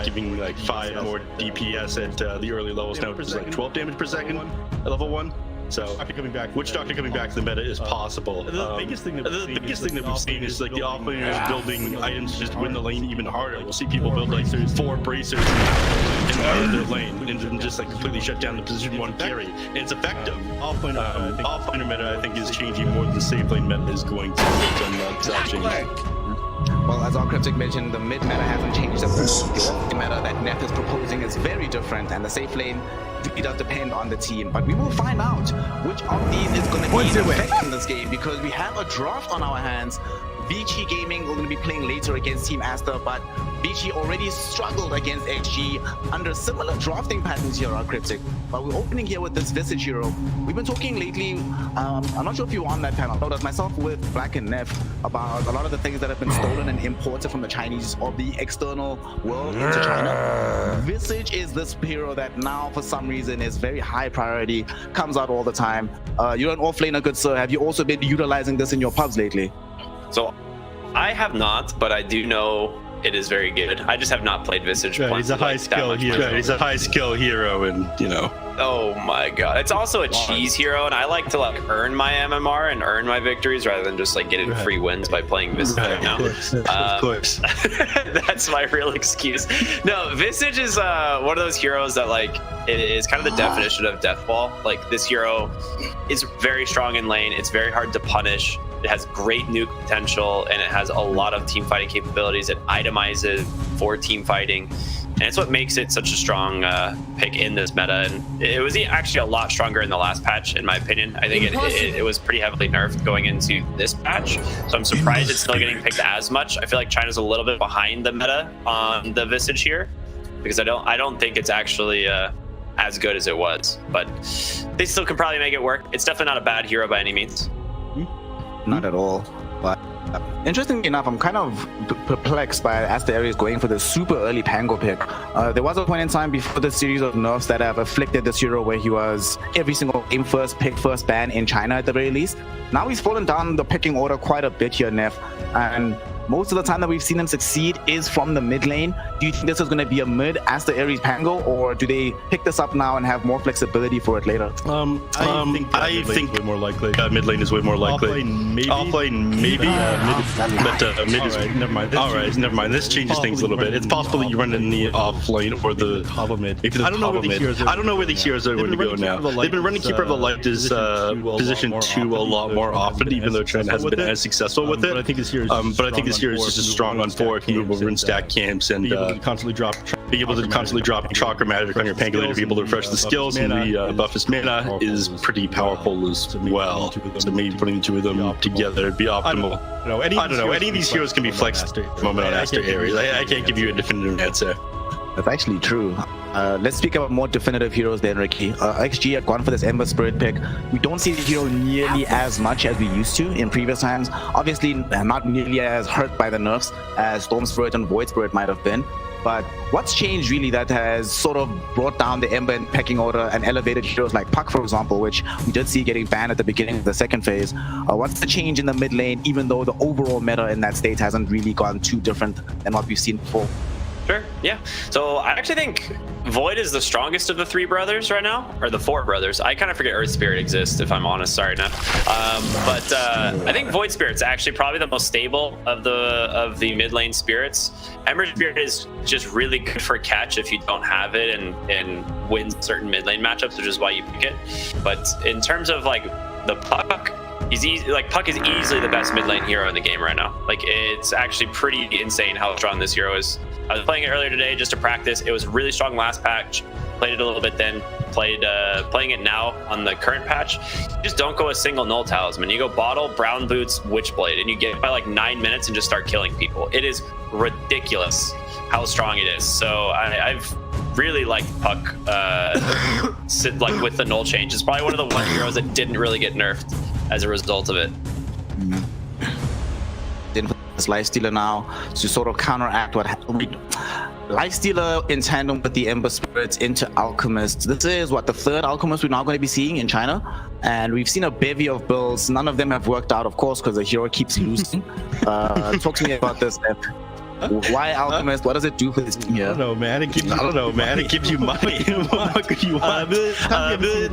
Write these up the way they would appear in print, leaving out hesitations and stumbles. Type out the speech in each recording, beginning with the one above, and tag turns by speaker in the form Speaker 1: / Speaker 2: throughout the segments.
Speaker 1: giving like 5 more DPS at the early levels. Now it's like 12 damage per second at level 1. So Witch Doctor coming back to the meta is possible.
Speaker 2: The biggest thing
Speaker 1: that we've seen is like the offlaners building items to just win the lane even harder. We'll see people build like 4 bracers in their lane and just like completely shut down the position 1 carry. And it's effective. Offlaner meta I think is changing more than the safe lane meta is going to. It's not changing.
Speaker 3: Well, as our Cryptic mentioned, the mid meta hasn't changed at all. The off meta that Neff is proposing is very different, and the safe lane really does depend on the team. But we will find out which of these is going to be in effect in this game, because we have a draft on our hands. VG Gaming are going to be playing later against Team Aster, but VG already struggled against XG under similar drafting patterns here, our Cryptic. But we're opening here with this Visage hero. We've been talking lately, I'm not sure if you were on that panel, no, that's myself with Black and Neff, about a lot of the things that have been stolen and imported from the Chinese or the external world into China. Visage is this hero that now, for some reason, is very high priority, comes out all the time. You're an offlaner, good sir. Have you also been utilizing this in your pubs lately?
Speaker 4: So I have not, but I do know it is very good. I just have not played Visage.
Speaker 1: Yeah, he's a high skill hero. Yeah, he's a high skill hero, and you know.
Speaker 4: Oh my god, it's also a cheese hero, and I like to like earn my MMR and earn my victories rather than just like getting free wins by playing Visage right now.
Speaker 1: Of course.
Speaker 4: That's my real excuse. No, Visage is one of those heroes that like it is kind of the definition of Deathball. Like this hero is very strong in lane. It's very hard to punish. It has great nuke potential, and it has a lot of team fighting capabilities. It itemizes for team fighting, and it's what makes it such a strong pick in this meta. And it was actually a lot stronger in the last patch, in my opinion. I think it was pretty heavily nerfed going into this patch, so I'm surprised it's still getting picked as much. I feel like China's a little bit behind the meta on the Visage here, because I don't think it's actually as good as it was, but they still can probably make it work. It's definitely not a bad hero by any means.
Speaker 3: Not at all. But interestingly enough, I'm kind of perplexed by Aster.A going for the super early Pango pick. There was a point in time before the series of nerfs that have afflicted this hero where he was every single game first pick, first ban in China at the very least. Now he's fallen down the picking order quite a bit here, Neff. And most of the time that we've seen him succeed is from the mid lane. Do you think this is going to be a mid Aster.A Pango, or do they pick this up now and have more flexibility for it later?
Speaker 1: I think way more likely. Mid lane is way more likely. Offlane maybe. Mid is never mind. All right, never mind. This changes things a little bit. It's possible that you run in the off lane or the mid. I don't know where the heroes are going to go now. They've been running Keeper of the Light as position 2 a lot more often, even though China hasn't been as successful with it. But I think this hero is just as strong on 4. Can move over and stack camps and be able to constantly drop Chakra Magic on your Pangolator to be able to refresh the skills, and the buff his mana is pretty powerful as well. So maybe putting the 2 of them together would be optimal. I don't know. Any of these heroes can be flexed at the moment on Aster.A. I can't give you a definitive answer.
Speaker 3: That's actually true. Let's speak about more definitive heroes then, Ricky. XG had gone for this Ember Spirit pick. We don't see the hero nearly as much as we used to in previous times. Obviously, not nearly as hurt by the nerfs as Storm Spirit and Void Spirit might have been. But what's changed really that has sort of brought down the Ember and pecking order and elevated heroes like Puck, for example, which we did see getting banned at the beginning of the second phase? What's the change in the mid lane, even though the overall meta in that state hasn't really gone too different than what we've seen before?
Speaker 4: Sure, yeah. So I actually think Void is the strongest of the 3 brothers right now, or the 4 brothers. I kind of forget Earth Spirit exists, if I'm honest. Sorry, Neff. But I think Void Spirit's actually probably the most stable of the mid lane spirits. Ember Spirit is just really good for catch if you don't have it and win certain mid lane matchups, which is why you pick it. But in terms of like the Puck, Puck is easily the best mid lane hero in the game right now. Like, it's actually pretty insane how strong this hero is. I was playing it earlier today just to practice. It was really strong last patch. Played it a little bit then. Playing it now on the current patch. You just don't go a single null talisman. You go bottle, brown boots, witchblade, and you get by like 9 minutes and just start killing people. It is ridiculous how strong it is. So I've really liked Puck with the null change. It's probably one of the one heroes that didn't really get nerfed as a result of it.
Speaker 3: This Lifestealer now to sort of counteract what Lifestealer in tandem with the Ember Spirits into Alchemist. This is what the 3rd Alchemist we're now going to be seeing in China, and we've seen a bevy of builds. None of them have worked out, of course, because the hero keeps losing. Talk to me about this, Neff. Why Alchemist? What does it do for this team
Speaker 1: I
Speaker 3: here?
Speaker 1: don't know, man. It gives you money. What more could you want?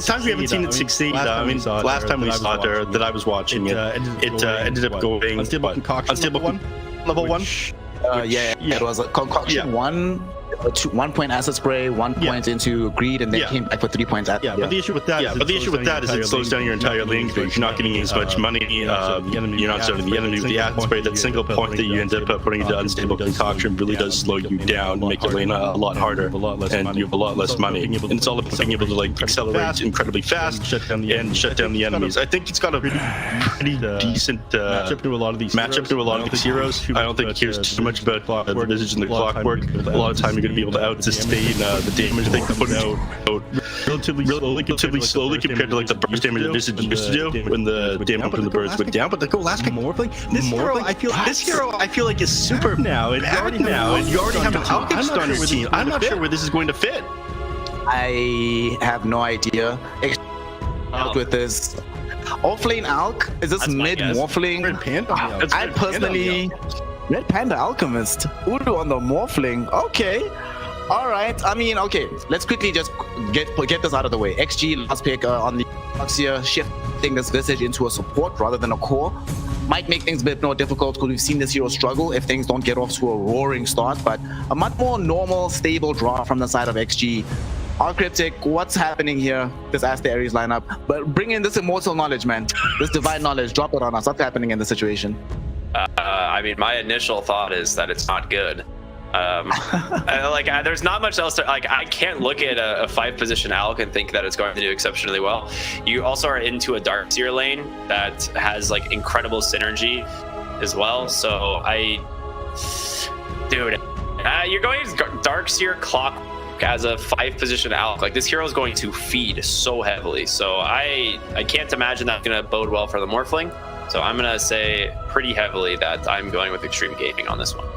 Speaker 1: Times we haven't seen it succeed. I mean, last time we saw it, that I was watching it, ended up going unstable concoction level 1.
Speaker 3: It was a concoction 1 point acid spray, 1 point into greed, and then came back for 3 points.
Speaker 1: But the issue with that is it slows down your entire lane because you're not getting as much money. You're not zoning the enemy with the acid spray. That single point that you end up putting into unstable concoction really does slow you down, make your lane a lot harder, and you have a lot less money. And it's all about being able to like accelerate incredibly fast and shut down the enemies. I think it's got a pretty decent matchup to a lot of these heroes. I don't think it cares too much about the visage and the clockwork. A lot of time you're going to be able to out-sustain the damage they can put out relatively slowly compared to like the burst damage that Visage used to do when the damage from the birds went down. But the last pick Morphling, this hero I feel like is super now. And you already have an Alchemist on your team. I'm not sure where this is going to fit.
Speaker 3: I have no idea. With this offlane Alch, is this mid Morphling?
Speaker 1: Red Panda.
Speaker 3: I personally. Red Panda Alchemist. Udo on the Morphling. Okay. Alright. I mean, okay. Let's quickly just get this out of the way. XG last pick on the Oxia, shifting this Visage into a support rather than a core. Might make things a bit more difficult because we've seen this hero struggle if things don't get off to a roaring start, but a much more normal, stable draw from the side of XG. Our Cryptic, what's happening here? This Aster.A lineup. But bring in this immortal knowledge, man. This divine knowledge. Drop it on us. What's happening in this situation?
Speaker 4: I mean, my initial thought is that it's not good. There's not much else to like. I can't look at a 5-position Alch and think that it's going to do exceptionally well. You also are into a Darkseer lane that has like incredible synergy as well. So you're going Darkseer Clock as a 5-position Alch. Like this hero is going to feed so heavily. So I can't imagine that's going to bode well for the Morphling. So I'm going to say pretty heavily that I'm going with Xtreme Gaming on this one.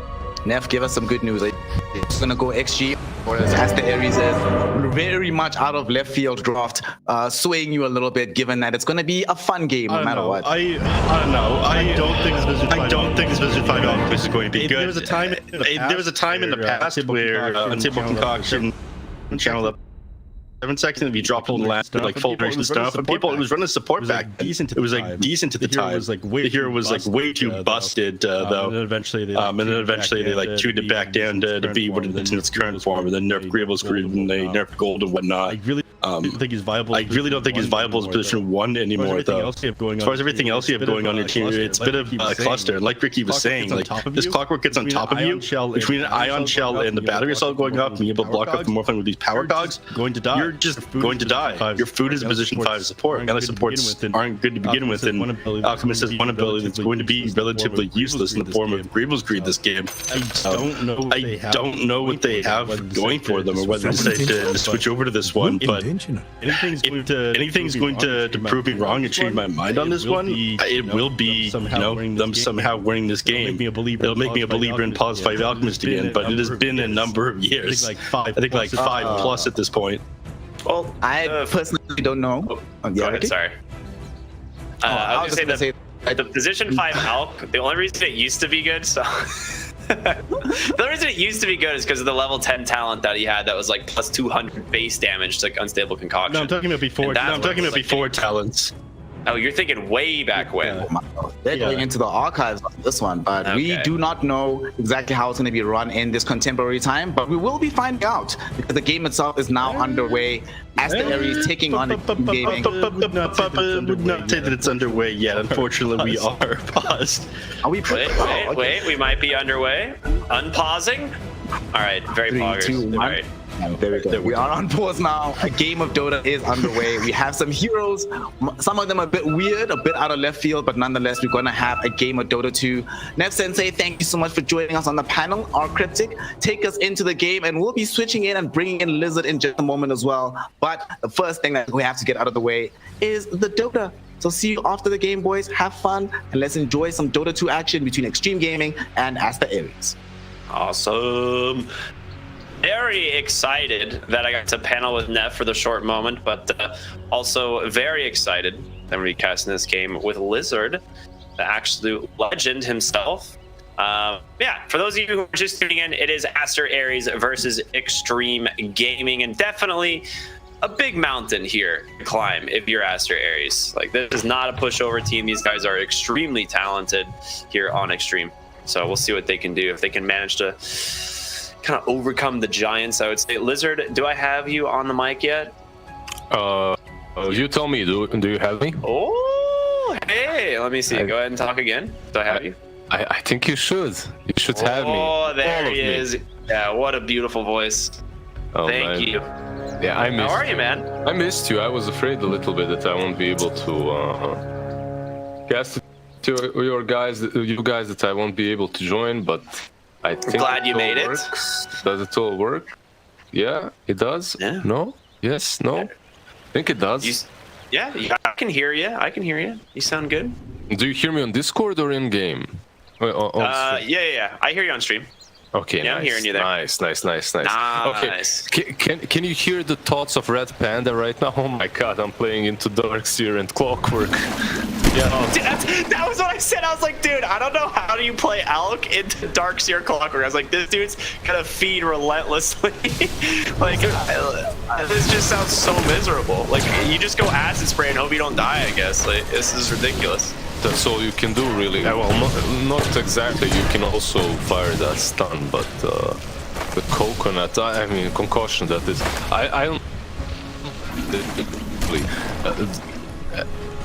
Speaker 3: Neff, give us some good news. It's going to go XG, or as Aster.A is very much out of left field draft, swaying you a little bit, given that it's going to be a fun game no matter what.
Speaker 1: I don't know. I don't think this Visage 5 Alchemist is going to be good. There was a time in the past where Unstable Concoction channeled up 7 seconds if you dropped on the last like full duration stuff, and people it was running support back. It was like decent at the time. The hero was like way too busted though. And then eventually they like tuned it back down to be what it's in its current form, and then nerfed Gravel's Greed and they nerfed Gold and whatnot. I really don't think he's viable as position 1 anymore though. As far as everything else you have going on your team, it's a bit of a cluster. And like Ricky was saying, like this Clockwork gets on top of you between an Ion Shell and the battery assault going up, and being able to block up the Morphling with these power cogs, you're just going to die. Your food is position 5 support. Melee supports aren't good to begin with, and Alchemist has one ability that's going to be relatively useless in the form of Gravel's Greed this game. I don't know what they have going for them, or whether to say to switch over to this one, but anything's going to prove me wrong and change my mind on this one. It will be them somehow winning this game. It'll make me a believer in Pause 5 Alchemist again, but it has been a number of years. I think like 5 plus at this point.
Speaker 4: Well,
Speaker 3: I personally don't know.
Speaker 4: Go ahead, sorry. I was going to say the position 5 Alch, the only reason it used to be good, the only reason it used to be good is because of the level 10 talent that he had that was like plus 200 base damage to Unstable Concoction.
Speaker 1: No, I'm talking about before talents.
Speaker 4: Oh, you're thinking way back when.
Speaker 3: They're going into the archives of this one, but we do not know exactly how it's going to be run in this contemporary time, but we will be finding out because the game itself is now underway. Aster.A is taking on gaming.
Speaker 1: Would not say that it's underway yet. Unfortunately, we are paused.
Speaker 3: Are we?
Speaker 4: Wait, we might be underway. Unpausing? All right, very paused. All right.
Speaker 3: There we go. We are on pause now. A game of Dota is underway. We have some heroes. Some of them are a bit weird, a bit out of left field, but nonetheless, we're going to have a game of Dota 2. Nev Sensei, thank you so much for joining us on the panel. Our Cryptic, take us into the game, and we'll be switching in and bringing in Lizard in just a moment as well. But the first thing that we have to get out of the way is the Dota. So see you after the game, boys. Have fun, and let's enjoy some Dota 2 action between Xtreme Gaming and Aster.A.
Speaker 4: Awesome. Very excited that I got to panel with Neff for the short moment, but also very excited that we're casting this game with Lizard, the absolute legend himself. Yeah, for those of you who are just tuning in, it is Aster.A versus Xtreme Gaming, and definitely a big mountain here to climb if you're Aster.A. Like, this is not a pushover team. These guys are extremely talented here on Xtreme. So we'll see what they can do if they can manage to kind of overcome the giants, I would say. Lizard, do I have you on the mic yet?
Speaker 2: You tell me, do you have me?
Speaker 4: Oh, hey, let me see. Go ahead and talk again. Do I have you?
Speaker 2: I think you should. You should have me.
Speaker 4: Oh, there
Speaker 2: All
Speaker 4: he
Speaker 2: of me.
Speaker 4: is. Yeah, what a beautiful voice.
Speaker 2: Oh,
Speaker 4: Thank
Speaker 2: man.
Speaker 4: you.
Speaker 2: Yeah, I missed
Speaker 4: How are you, man?
Speaker 2: I missed you. I was afraid a little bit that I won't be able to cast to you guys that I won't be able to join, but I think
Speaker 4: Glad you
Speaker 2: all
Speaker 4: made it.
Speaker 2: works. Does it all work? Yeah, it does.
Speaker 4: Yeah.
Speaker 2: No? Yes? No? I think it does.
Speaker 4: Yeah, I can hear you. I can hear you. You sound good.
Speaker 2: Do you hear me on Discord or in game?
Speaker 4: Yeah. I hear you on stream.
Speaker 2: Okay,
Speaker 4: Yeah,
Speaker 2: nice.
Speaker 4: I'm hearing you there.
Speaker 2: Nice.
Speaker 4: Nice.
Speaker 2: Okay, can you hear the thoughts of Red Panda right now? Oh my god, I'm playing into Darkseer and Clockwork. Yeah.
Speaker 4: Dude, that was what I said. I was like, dude, I don't know how do you play Alk into Darkseer Clockwork. I was like, this dude's gonna feed relentlessly. Like, this just sounds so miserable. Like, you just go acid spray and hope you don't die, I guess. Like, this is ridiculous.
Speaker 2: That's all you can do, really. Well, not exactly. You can also fire that stun, but the coconut, I mean, concussion, that is. I don't.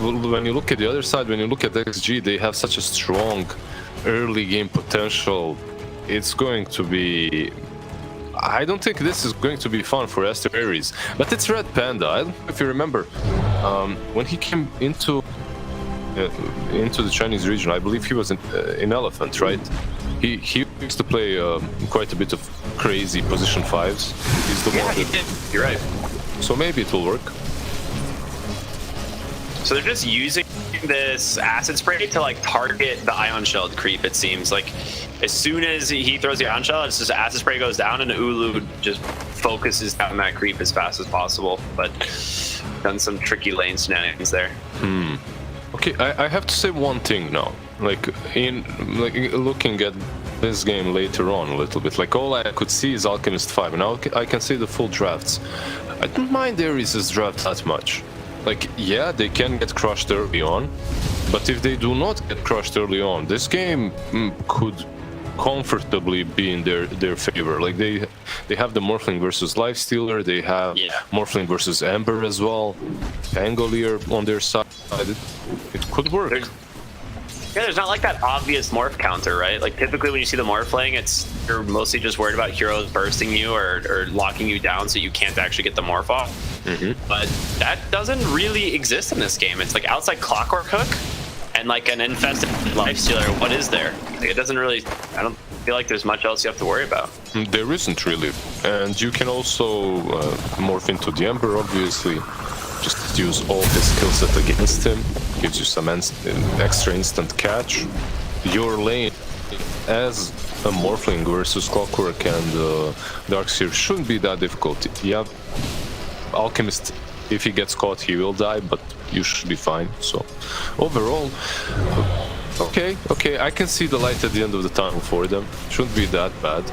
Speaker 2: When you look at the other side, when you look at XG, they have such a strong early game potential. It's going to be. I don't think this is going to be fun for Aster.A, but it's Red Panda. I don't know if you remember when he came into the Chinese region. I believe he was in Elephant, right? He used to play quite a bit of crazy position 5s. He's the one.
Speaker 4: He did. You're right.
Speaker 2: So maybe it will work.
Speaker 4: So they're just using this acid spray to like target the ion shelled creep, it seems. Like, as soon as he throws the ion shell, it's just acid spray goes down and Ulu just focuses down that creep as fast as possible. But done some tricky lane shenanigans there.
Speaker 2: Okay, I have to say one thing now. Like looking at this game later on a little bit, like all I could see is Alchemist 5. Now I can see the full drafts. I don't mind Ares' draft that much. Like, yeah, they can get crushed early on, but if they do not get crushed early on, this game could comfortably be in their favor. Like, they have the Morphling versus Lifestealer, they have Morphling versus Ember as well, Pangolier on their side. It could work.
Speaker 4: There's not like that obvious morph counter, right? Like, typically when you see the morphling, you're mostly just worried about heroes bursting you or locking you down so you can't actually get the morph off. But that doesn't really exist in this game. It's like outside Clockwork Hook and like an infested Lifestealer. What is there? Like, it doesn't really. I don't feel like there's much else you have to worry about.
Speaker 2: There isn't really, and you can also morph into the Ember, obviously. Just use all his skill set against him. Gives you some extra instant catch. Your lane as a Morphling versus Clockwork and Darkseer shouldn't be that difficult. Yeah, Alchemist, if he gets caught, he will die, but you should be fine. So overall, okay, I can see the light at the end of the tunnel for them. Shouldn't be that bad.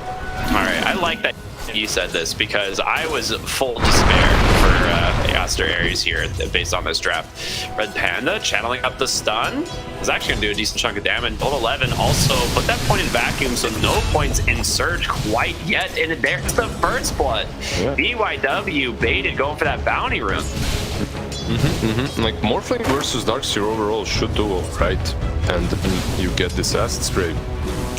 Speaker 4: All right, I like that you said this because I was full despair for Aster.A here based on this draft. Red Panda channeling up the stun is actually going to do a decent chunk of damage. Gold 11 also put that point in vacuum, so no points in Surge quite yet. And there's the first blood. Yeah. BYW baited going for that bounty room.
Speaker 2: Like, Morphling versus Darkseer overall should do alright, and then you get this acid spray.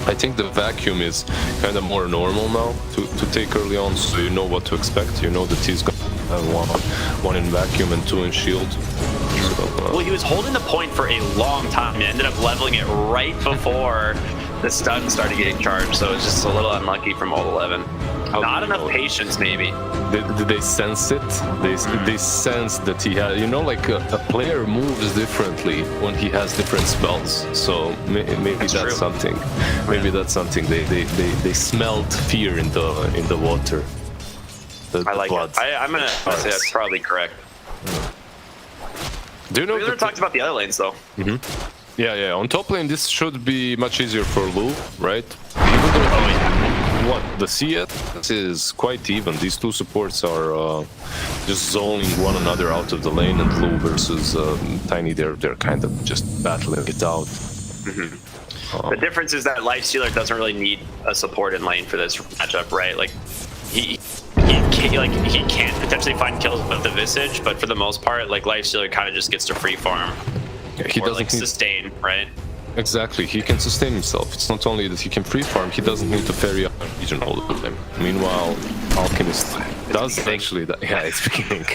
Speaker 2: I think the vacuum is kind of more normal now to take early on, so you know what to expect. You know that he's going to have one in vacuum and 2 in shield. So,
Speaker 4: well, he was holding the point for a long time. He ended up leveling it right before the stun started getting charged, so it's just a little unlucky from Old 11. Not enough patience, maybe.
Speaker 2: Did they sense it? They sense that he had, you know, like a player moves differently when he has different spells. So maybe that's something. Maybe that's something. They smelled fear in the water.
Speaker 4: I like it. I'm gonna say that's probably correct.
Speaker 2: Do you know?
Speaker 4: We never talked about the other lanes though.
Speaker 2: Yeah. On top lane, this should be much easier for Lu, right? Even though what the CS is quite even. These two supports are just zoning one another out of the lane, and Lu versus Tiny, they're kind of just battling it out.
Speaker 4: The difference is that Lifestealer doesn't really need a support in lane for this matchup, right? Like he can't potentially find kills with the Visage, but for the most part, like Lifestealer kind of just gets to free farm.
Speaker 2: He doesn't
Speaker 4: like sustain, right?
Speaker 2: Exactly, he can sustain himself. It's not only that he can free farm, he doesn't need to ferry up region all the time. Meanwhile, Alchemist does actually that. Yeah, it's beginning.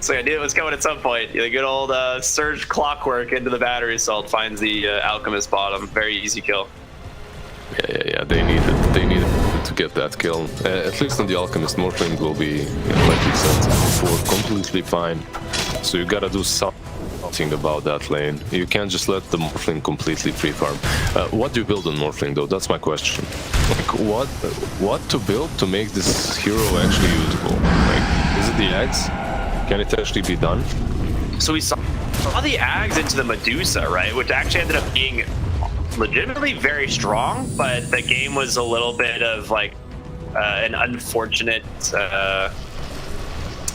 Speaker 4: So I knew it was coming at some point. The good old Surge Clockwork into the battery assault finds the Alchemist bottom. Very easy kill.
Speaker 2: Yeah. They needed to get that kill. At least on the Alchemist, Morphling will be, like you said before, completely fine. So you gotta do something about that lane. You can't just let the Morphling completely free farm. What do you build on Morphling though? That's my question. Like what to build to make this hero actually usable? Like, is it the Ags? Can it actually be done?
Speaker 4: So we saw the Ags into the Medusa, right? Which actually ended up being legitimately very strong, but the game was a little bit of like an unfortunate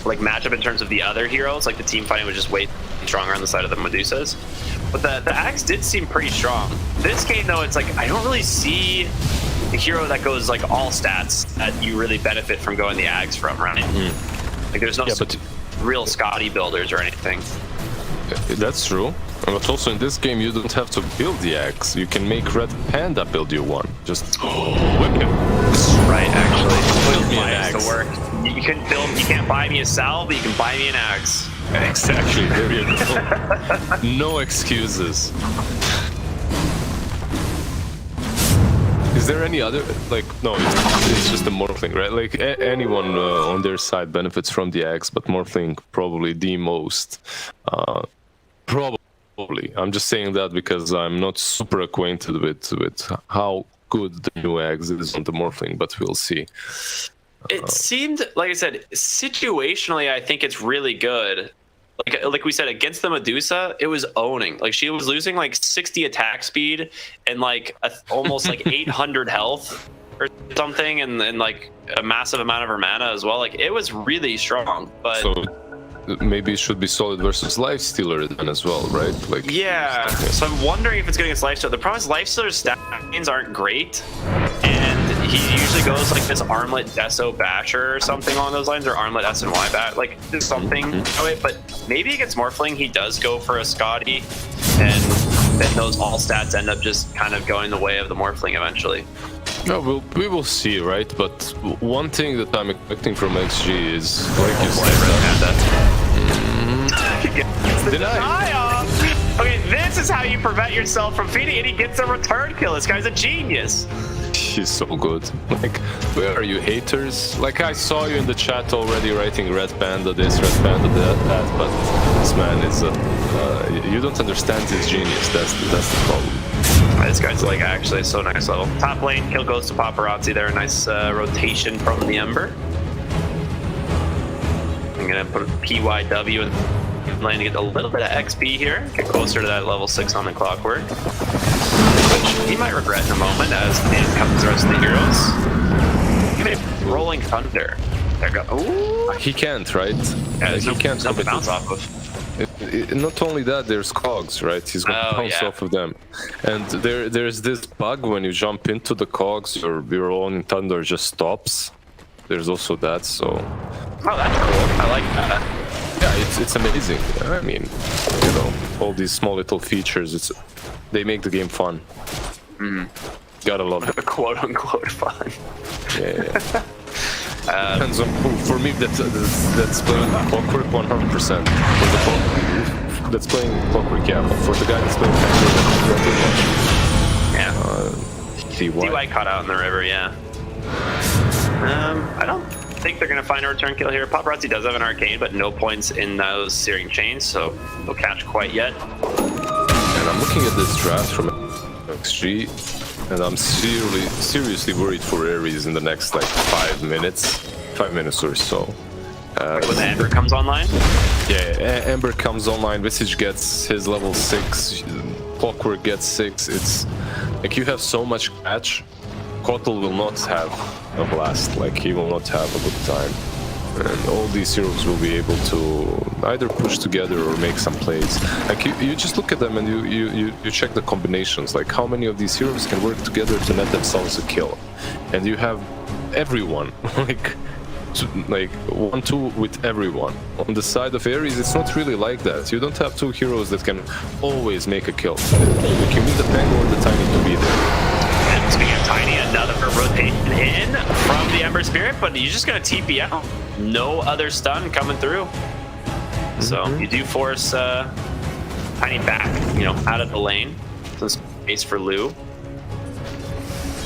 Speaker 4: like matchup in terms of the other heroes. Like the team fighting was just way stronger on the side of the Medusas. But the Axe did seem pretty strong. This game though, it's like I don't really see a hero that goes like all stats that you really benefit from going the Axe from, right? Like there's no real Scotty builders or anything.
Speaker 2: That's true. But also in this game, you don't have to build the axe. You can make Red Panda build you one. Just whip him.
Speaker 4: Right, actually.
Speaker 2: Build me an
Speaker 4: axe.
Speaker 2: axe.
Speaker 4: To work. You can't buy me a salve, but you can buy me an axe.
Speaker 2: Exactly. There you go. No excuses. Is there any other, like, no, it's just a Morphling, right? Like, anyone on their side benefits from the axe, but Morphling probably the most. Probably. I'm just saying that because I'm not super acquainted with how good the new axe is on the Morphling, but we'll see.
Speaker 4: It seemed, like I said, situationally, I think it's really good. Like we said, against the Medusa, it was owning. Like she was losing like 60 attack speed and like almost like 800 health or something, and like a massive amount of her mana as well. Like it was really strong. But
Speaker 2: so maybe it should be solid versus Lifestealer then as well, right? Like
Speaker 4: yeah. So I'm wondering if it's good against Lifestealer. The problem is Lifestealer's stats aren't great, and he usually goes like this Armlet Deso Basher or something along those lines, or Armlet SNY Bat, like just something that way. But maybe against Morphling, he does go for a Scotty, and then those all stats end up just kind of going the way of the Morphling eventually.
Speaker 2: No, we will see, right? But one thing that I'm expecting from XG is, like you said,
Speaker 4: deny off. Okay, this is how you prevent yourself from feeding, and he gets a return kill. This guy's a genius.
Speaker 2: He's so good. Like, where are you, haters? Like, I saw you in the chat already writing Red Panda this, Red Panda that, but this man is you don't understand his genius. That's the problem.
Speaker 4: This guy's like actually so nice level. Top lane kill goes to Paparazzi there. Nice rotation from the Ember. I'm gonna put PYW in lane to get a little bit of XP here. Get closer to that level 6 on the Clockwork, which he might regret in a moment as in comes the rest of the heroes. Give it Rolling Thunder. There go. Ooh.
Speaker 2: He can't, right?
Speaker 4: Yeah,
Speaker 2: he can't
Speaker 4: something to bounce off of.
Speaker 2: Not only that, there's cogs, right? He's gonna bounce off of them, and there's this bug when you jump into the cogs, your Rolling Thunder just stops. There's also that, so.
Speaker 4: Oh, that's cool. I like that.
Speaker 2: Yeah, it's amazing. I mean, you know, all these small little features, they make the game fun. Gotta love it.
Speaker 4: Quote unquote fun.
Speaker 2: Yeah. Depends on who. For me, that's playing Clockwork 100%. That's playing Clockwork, yeah. But for the guy that's playing
Speaker 4: DY caught out in the river, yeah. I don't think they're gonna find a return kill here. Paparazzi does have an arcane, but no points in those Searing Chains, so no catch quite yet.
Speaker 2: And I'm looking at this draft from XG, and I'm seriously worried for Ares in the next like 5 minutes or so.
Speaker 4: When the Ember comes online?
Speaker 2: Yeah, Ember comes online, Visage gets his level 6, Clockwork gets 6. It's like you have so much catch. Kotal will not have a blast, like he will not have a good time. And all these heroes will be able to either push together or make some plays. Like you just look at them and you check the combinations, like how many of these heroes can work together to net themselves a kill. And you have everyone, like 1-2 with everyone. On the side of Ares, it's not really like that. You don't have 2 heroes that can always make a kill. Like you need the Penguin or the Tiny to be there.
Speaker 4: And speaking of Tiny, another rotation in from the Ember Spirit, but he's just gonna TP out. No other stun coming through. So you do force Tiny back, you know, out of the lane. Some space for Lou.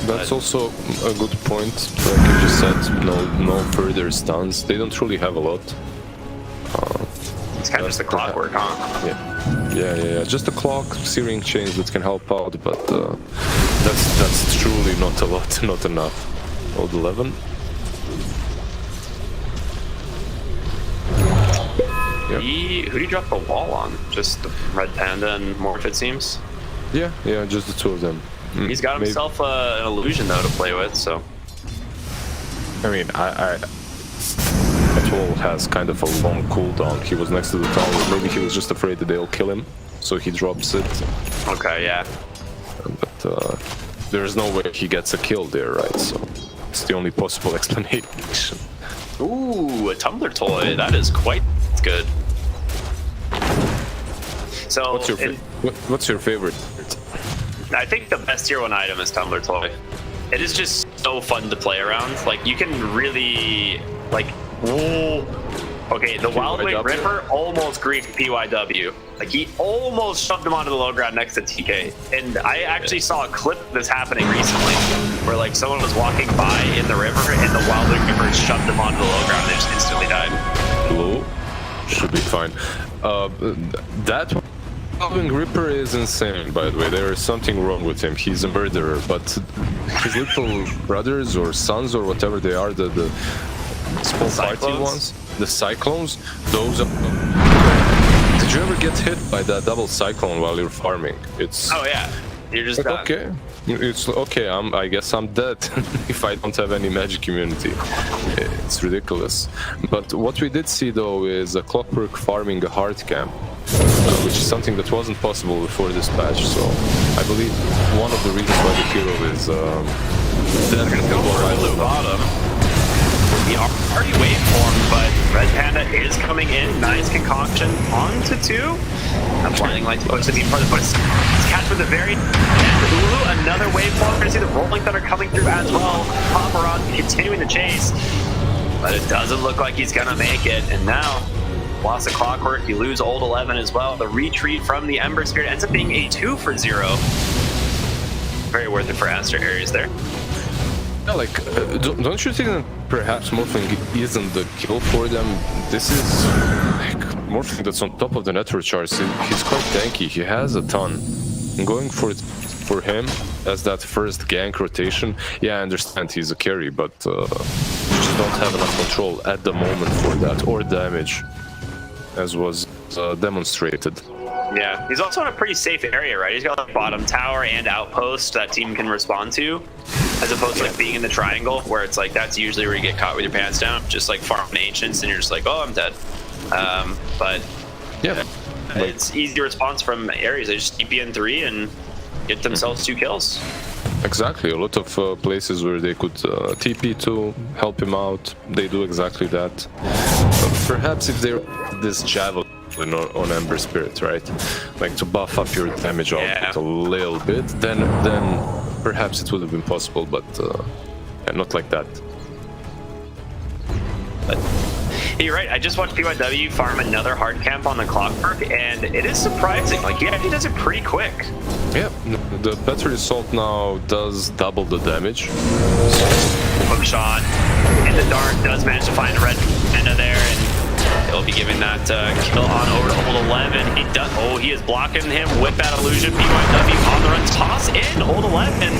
Speaker 2: That's also a good point. Like you just said, no further stuns. They don't really have a lot.
Speaker 4: It's kind of just a clockwork, huh?
Speaker 2: Yeah. Just a clock, searing chains that can help out, but that's truly not a lot, not enough. Old 11.
Speaker 4: Who do you drop the wall on? Just the Red Panda and Morph, it seems?
Speaker 2: Yeah, just the 2 of them.
Speaker 4: He's got himself an illusion though to play with, so.
Speaker 2: I mean, that wall has kind of a long cooldown. He was next to the tower. Maybe he was just afraid that they'll kill him, so he drops it.
Speaker 4: Okay, yeah.
Speaker 2: But there's no way he gets a kill there, right? So it's the only possible explanation.
Speaker 4: Ooh, a Tumbler toy. That is quite good. So,
Speaker 2: what's your favorite?
Speaker 4: I think the best tier 1 item is Tumbler Toy. It is just so fun to play around. Like, you can really, like, whoa. Okay, the Wild Wing Ripper almost griefed PYW. Like, he almost shoved him onto the low ground next to TK. And I actually saw a clip of this happening recently, where, like, someone was walking by in the river, and the Wild Wing Ripper shoved him onto the low ground, and they just instantly died.
Speaker 2: Low? Should be fine. That Wing Ripper is insane, by the way. There is something wrong with him. He's a murderer, but his little brothers or sons or whatever they are, the small party ones, the Cyclones, those are... Did you ever get hit by that double Cyclone while you're farming? It's...
Speaker 4: Oh yeah, you're just done.
Speaker 2: Okay. It's okay, I guess I'm dead if I don't have any magic immunity. It's ridiculous. But what we did see though is a Clockwork farming a hard camp, which is something that wasn't possible before this patch. So I believe one of the reasons why the hero is
Speaker 4: they're gonna go for the bottom. The already waveform, but Red Panda is coming in. Nice concoction onto 2. I'm blinding light to push the beam for the push. Catch with the very end. Ulu, another waveform. We're gonna see the Rolling Thunder coming through as well. Paparon continuing the chase, but it doesn't look like he's gonna make it. And now, lost the Clockwork. You lose Old 11 as well. The retreat from the Ember Spirit ends up being a 2 for 0. Very worth it for Aster.A there.
Speaker 2: Yeah, like, don't you think that perhaps Morphling isn't the kill for them? This is like Morphling that's on top of the network charts. He's quite tanky. He has a ton. And going for him as that first gank rotation, yeah, I understand he's a carry, but you just don't have enough control at the moment for that, or damage, as was demonstrated.
Speaker 4: Yeah, he's also in a pretty safe area, right? He's got like bottom tower and outpost that team can respond to, as opposed to like being in the triangle, where it's like that's usually where you get caught with your pants down, just like farming ancients, and you're just like, oh, I'm dead. But
Speaker 2: yeah,
Speaker 4: it's easy response from Ares. They just TP in 3 and get themselves 2 kills.
Speaker 2: Exactly, a lot of places where they could TP to help him out, they do exactly that. Perhaps if they're this javelin on Ember Spirit, right? Like to buff up your damage output a little bit, then perhaps it would have been possible, but yeah, not like that.
Speaker 4: But you're right, I just watched PYW farm another hard camp on the Clockwork, and it is surprising. Like, yeah, he does it pretty quick.
Speaker 2: Yeah, the Battery Assault now does double the damage.
Speaker 4: Hook shot in the dark, does manage to find a Red Panda there, and he'll be giving that kill on over to Old 11. He does. Oh, he is blocking him. Whip out illusion. PYW on the run. Toss in Old 11.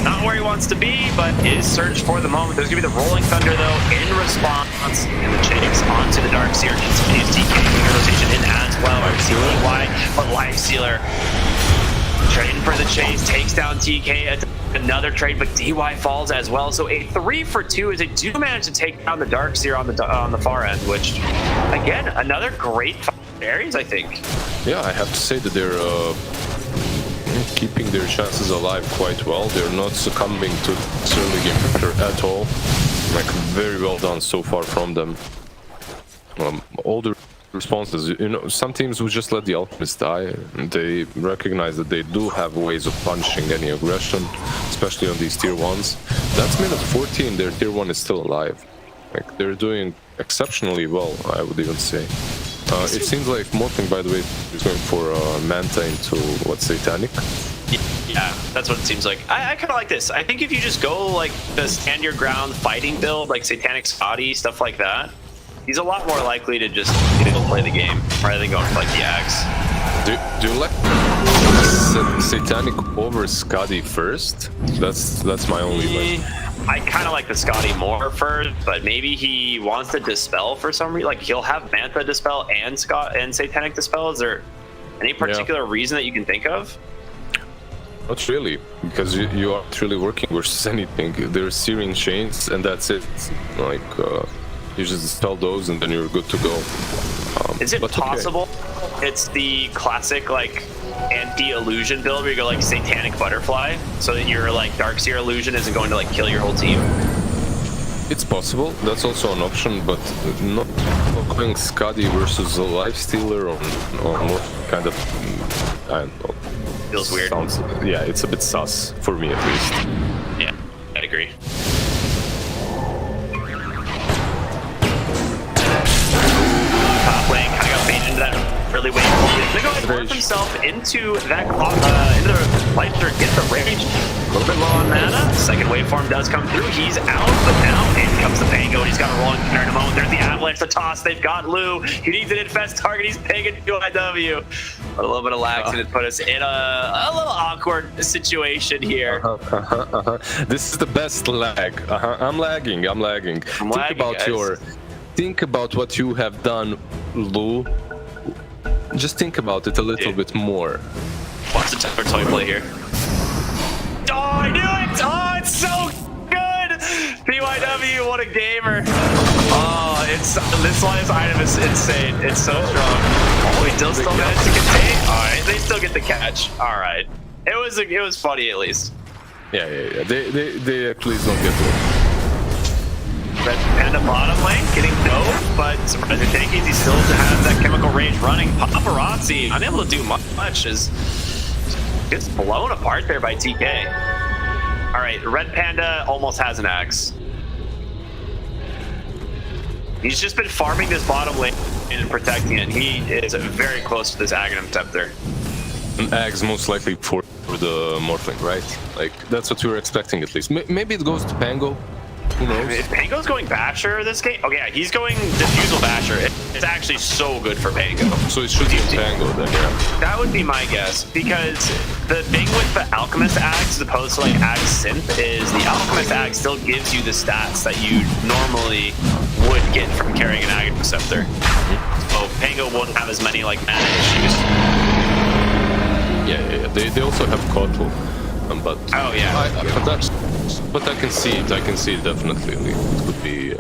Speaker 4: Not where he wants to be, but is searched for the moment. There's going to be the Rolling Thunder, though, in response. And the chase onto the Darkseer. Continues DK rotation in as well. DY, but Lifestealer trading for the chase. Takes down TK at another trade, but DY falls as well. So a 3 for 2 as they do manage to take down the Darkseer on the far end, which, again, another great Ares, I think.
Speaker 2: Yeah, I have to say that they're keeping their chances alive quite well. They're not succumbing to early game pressure at all. Like, very well done so far from them. All the responses, you know, some teams would just let the Alchemist die. They recognize that they do have ways of punishing any aggression, especially on these tier 1s. That's minute 14, their tier 1 is still alive. Like, they're doing exceptionally well, I would even say. It seems like Morphling, by the way, is going for Manta into, what, Satanic?
Speaker 4: Yeah, that's what it seems like. I kind of like this. I think if you just go, like, the stand your ground fighting build, like Satanic Scotty, stuff like that, he's a lot more likely to just play the game rather than going for, like, the Axe.
Speaker 2: Do you like Satanic over Scotty first? That's my only like.
Speaker 4: I kind of like the Scotty more first, but maybe he wants to dispel for some reason. Like, he'll have Manta dispel and Satanic dispel. Is there any particular reason that you can think of?
Speaker 2: Not really, because you aren't really working versus anything. There's Searing Chains, and that's it. Like, you just dispel those, and then you're good to go.
Speaker 4: Is it possible it's the classic, like, anti-illusion build where you go like Satanic Butterfly, so that your like Darkseer illusion isn't going to like kill your whole team?
Speaker 2: It's possible. That's also an option, but not going Scotty versus a Lifestealer or more kind of, I don't know.
Speaker 4: Feels weird.
Speaker 2: Yeah, it's a bit sus for me at least.
Speaker 4: Yeah, I'd agree. Top lane kind of got baited into that really waiting for him. He's going to force himself into that into the Lifestealer, get the rage. A little bit low on mana. Second waveform does come through. He's out, but now in comes the Pango, and he's got a rolling thunder in a moment. There's the Avalanche, the toss. They've got Lou. He needs an infest target. He's pinging UIW. But a little bit of lags, and it put us in a little awkward situation here.
Speaker 2: This is the best lag. I'm lagging. Think about what you have done, Lou. Just think about it a little bit more.
Speaker 4: Watch the Tundra toy play here. Oh, I knew it! Oh, it's so good! PYW, what a gamer. Oh, this item is insane. It's so strong. Oh, he still managed to contain. Alright, they still get the catch. Alright. It was funny at least.
Speaker 2: Yeah. They please don't get it.
Speaker 4: Red Panda bottom lane getting dove, but surprising tankies, he still has that chemical rage running. Paparazzi, unable to do much, gets blown apart there by TK. Alright, Red Panda almost has an axe. He's just been farming this bottom lane and protecting it. He is very close to this Aghanim Scepter.
Speaker 2: An axe most likely for the Morphling, right? Like, that's what we were expecting at least. Maybe it goes to Pango. Who knows?
Speaker 4: If Pango's going Basher this game, okay, yeah, he's going Diffusal Basher. It's actually so good for Pango.
Speaker 2: So it should be Pango then, yeah.
Speaker 4: That would be my guess, because the thing with the Alchemist Axe as opposed to like Axe Synth is the Alchemist Axe still gives you the stats that you normally would get from carrying an Aghanim Scepter. So Pango won't have as many like mana issues.
Speaker 2: Yeah. They also have Kotl, but
Speaker 4: oh yeah.
Speaker 2: But I can see it. Definitely. It would be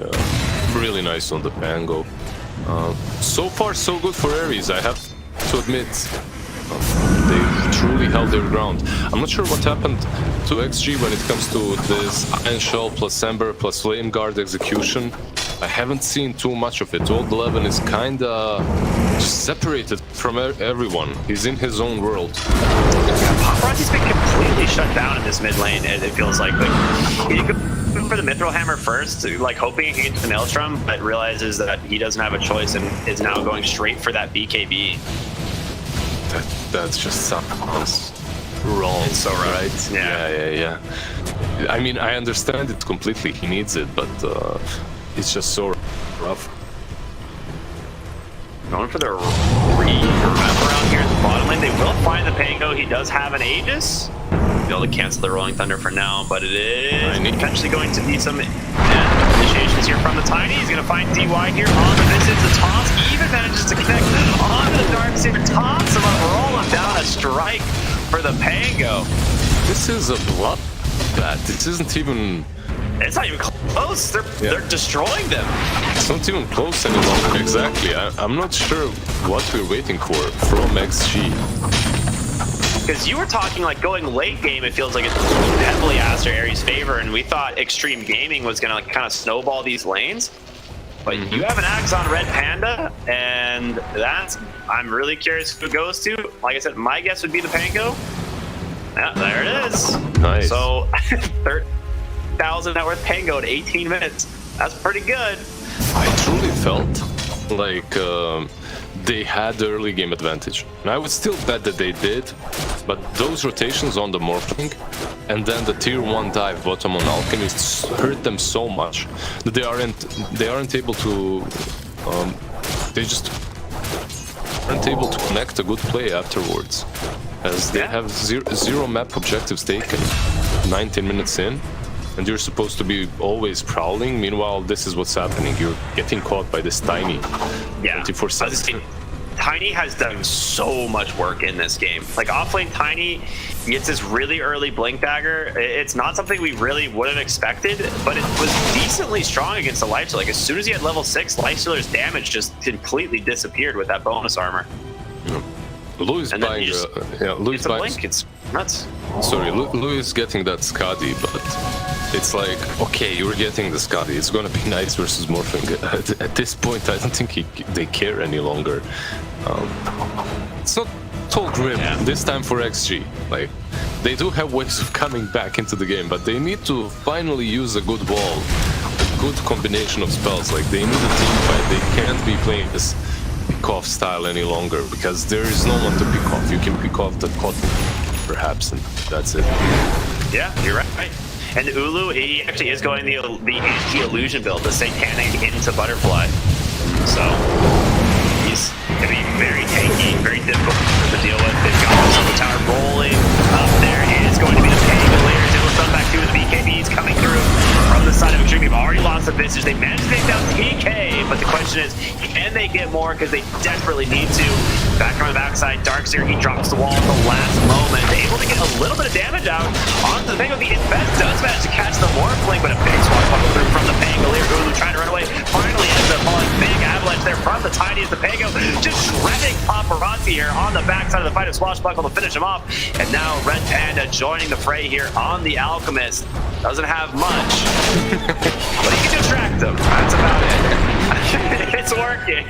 Speaker 2: really nice on the Pango. So far, so good for Ares. I have to admit, they truly held their ground. I'm not sure what happened to XG when it comes to this Iron Shell plus Ember plus Flame Guard execution. I haven't seen too much of it. Old 11 is kinda separated from everyone. He's in his own world.
Speaker 4: Paparazzi's been completely shut down in this mid lane, and it feels like he could go for the Mithril Hammer first, like hoping he can get to the Maelstrom, but realizes that he doesn't have a choice and is now going straight for that BKB.
Speaker 2: That's just sounds wrong.
Speaker 4: It's so rough.
Speaker 2: Right?
Speaker 4: Yeah.
Speaker 2: I mean, I understand it completely. He needs it, but it's just so rough.
Speaker 4: Going for the wrap around here at the bottom lane. They will find the Pango. He does have an Aegis. be able to cancel the Rolling Thunder for now, but it is
Speaker 2: Tiny.
Speaker 4: potentially going to be some initiations here from the Tiny. He's going to find DY here on the visit. The toss even manages to connect onto the Darkseer, toss him up, roll him down, a strike for the Pango.
Speaker 2: This is a blood bat. This isn't even...
Speaker 4: It's not even close. They're destroying them.
Speaker 2: It's not even close any longer. Exactly. I'm not sure what we're waiting for from XG.
Speaker 4: Because you were talking like going late game, it feels like it's heavily Aster.A's favor, and we thought Xtreme Gaming was going to like kind of snowball these lanes. But you have an axe on Red Panda, and I'm really curious who it goes to. Like I said, my guess would be the Pango. Yeah, there it is.
Speaker 2: Nice.
Speaker 4: So 30,000 net worth Pango at 18 minutes. That's pretty good.
Speaker 2: I truly felt like they had the early game advantage. And I would still bet that they did, but those rotations on the Morphling and then the tier 1 dive bottom on Alchemists hurt them so much that they aren't able to they just aren't able to connect a good play afterwards, as they have zero map objectives taken 19 minutes in. And you're supposed to be always prowling. Meanwhile, this is what's happening. You're getting caught by this Tiny.
Speaker 4: Yeah.
Speaker 2: 24/7.
Speaker 4: Tiny has done so much work in this game. Like offlane Tiny gets this really early blink dagger. It's not something we really would have expected, but it was decently strong against the Lifestealer. Like as soon as he had level 6, Lifestealer's damage just completely disappeared with that bonus armor.
Speaker 2: Louis
Speaker 4: And then
Speaker 2: buying,
Speaker 4: you just
Speaker 2: Louis
Speaker 4: it's a
Speaker 2: buying.
Speaker 4: blink. It's nuts.
Speaker 2: Sorry, Louis getting that Skadi, but it's like, okay, you're getting the Skadi. It's gonna be nice versus Morphing. At this point, I don't think they care any longer. It's not all grim this time for XG. Like, they do have ways of coming back into the game, but they need to finally use a good wall, a good combination of spells. Like, they need a team fight. They can't be playing this pick-off style any longer, because there is no one to pick off. You can pick off the Cotton, perhaps, and that's it.
Speaker 4: Yeah, you're right. And Ulu, he actually is going the anti-illusion build, the Satanic into Butterfly. So he's going to be very tanky, very difficult to deal with. They've got the Silver Tower rolling. There is going to be the Pangoliers. It'll stun back to the BKBs coming through from the side of Xtreme. They've already lost the Visage. They managed to take down TK, but the question is, can they get more? Because they desperately need to. Back on the backside, Darkseer, he drops the wall at the last moment. Able to get a little bit of damage out onto the Pango. The Infest does manage to catch the Morphling, but a big swashbuckle through from the Pangolier. Ulu trying to run away. Finally ends up falling. Big avalanche there from the Tiny as the Pango. Just shredding Paparazzi here on the backside of the fight of Swashbuckle to finish him off. And now Red Panda joining the fray here on the Alchemist. Doesn't have much, but he can distract him. That's about it. It's working.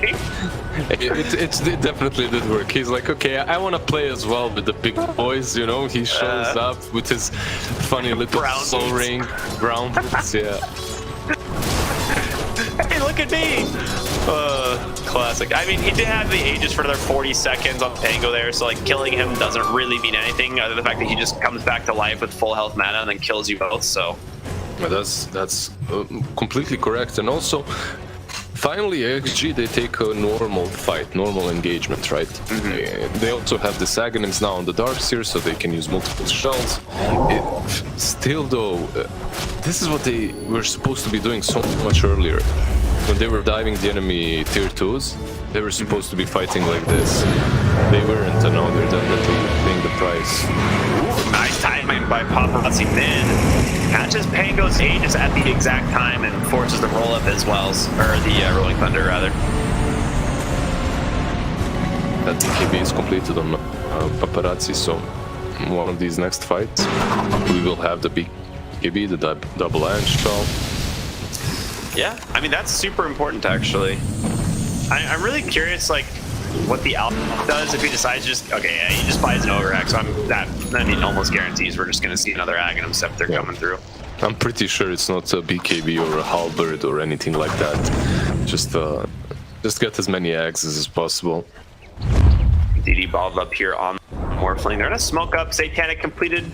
Speaker 2: It definitely did work. He's like, okay, I want to play as well with the big boys, you know. He shows up with his funny little soul ring, brown boots, yeah.
Speaker 4: Hey, look at me! Classic. I mean, he did have the Aegis for another 40 seconds on Pango there, so like killing him doesn't really mean anything other than the fact that he just comes back to life with full health mana and then kills you both. So
Speaker 2: that's completely correct. And also, finally, XG, they take a normal fight, normal engagement, right? They also have the Aghanim's now on the Darkseer, so they can use multiple shells. Still, though, this is what they were supposed to be doing so much earlier. When they were diving the enemy tier 2s, they were supposed to be fighting like this. They weren't, and now they're definitely paying the price.
Speaker 4: Nice timing by Paparazzi mid. Catches Pango's Aegis at the exact time and forces the roll up as well, or the Rolling Thunder rather.
Speaker 2: That DKB is completed on Paparazzi, so one of these next fights, we will have the BKB, the double edge shell.
Speaker 4: Yeah, I mean, that's super important, actually. I'm really curious, like, what the Alpha does if he decides to just, okay, yeah, he just buys an Overhack, so that almost guarantees we're just going to see another Aghanim Scepter coming through.
Speaker 2: I'm pretty sure it's not a BKB or a Halberd or anything like that. Just get as many axes as possible.
Speaker 4: DD balled up here on Morphling. They're going to smoke up. Satanic completed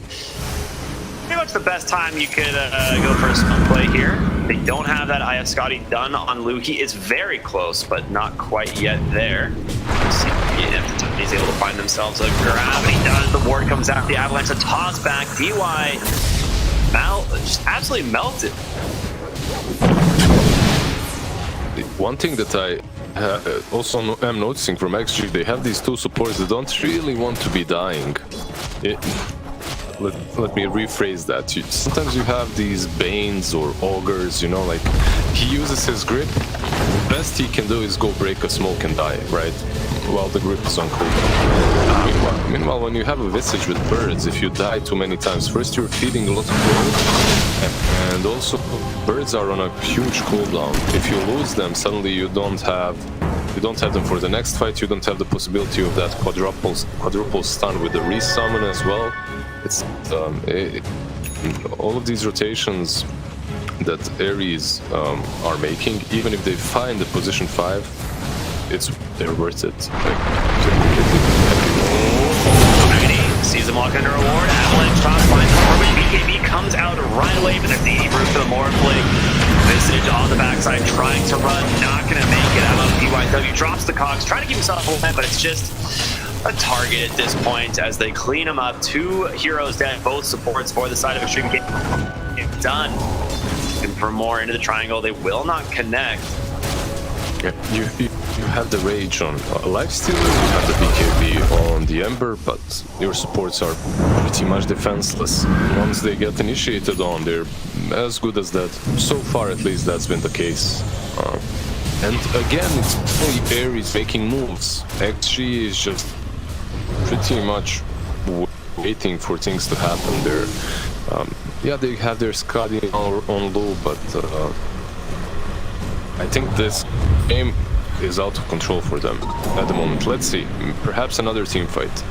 Speaker 4: pretty much the best time you could go for a smoke play here. They don't have that Scotty done on Luki. It's very close, but not quite yet there. See if the Tony's is able to find themselves a gravity does. The ward comes out, the avalanche, a toss back. DY just absolutely melted.
Speaker 2: One thing that I also am noticing from XG, they have these two supports that don't really want to be dying. Let me rephrase that. Sometimes you have these Banes or Augurs, you know, like he uses his grip. The best he can do is go break a smoke and die, right? While the grip is on cooldown. Meanwhile, when you have a Visage with birds, if you die too many times, first you're feeding a lot of gold, and also birds are on a huge cooldown. If you lose them, suddenly you don't have them for the next fight. You don't have the possibility of that quadruple stun with the resummon as well. It's all of these rotations that Ares are making, even if they find the position 5, they're worth it.
Speaker 4: Sees him walk under a ward. Avalanche toss finds Corbin. BKB comes out right away, but there's the roof to the Morphling. Visage on the backside trying to run, not gonna make it out. DYW drops the cogs, trying to keep himself alive, but it's just a target at this point as they clean him up. 2 heroes dead, both supports for the side of Xtreme game done. And for more into the triangle, they will not connect.
Speaker 2: Yeah, you have the Rage on Lifestealer, you have the BKB on the Ember, but your supports are pretty much defenseless. Once they get initiated on, they're as good as that. So far, at least, that's been the case. And again, it's only Ares making moves. XG is just pretty much waiting for things to happen there. Yeah, they have their Skadi on low, but I think this game is out of control for them at the moment. Let's see, perhaps another team fight.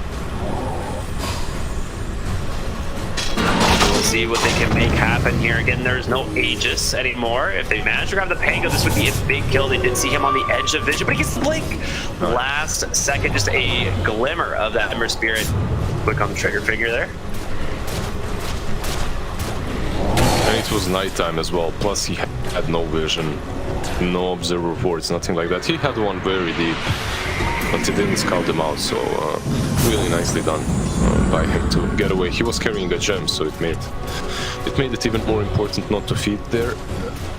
Speaker 4: We'll see what they can make happen here. Again, there's no Aegis anymore. If they manage to grab the Pango, this would be a big kill. They did see him on the edge of vision, but he gets the blink. Last second, just a glimmer of that Ember Spirit. Quick on the trigger figure there.
Speaker 2: And it was nighttime as well, plus he had no vision, no observer reports, nothing like that. He had one very deep, but he didn't scout them out, so really nicely done by him to get away. He was carrying a gem, so it made it even more important not to feed there.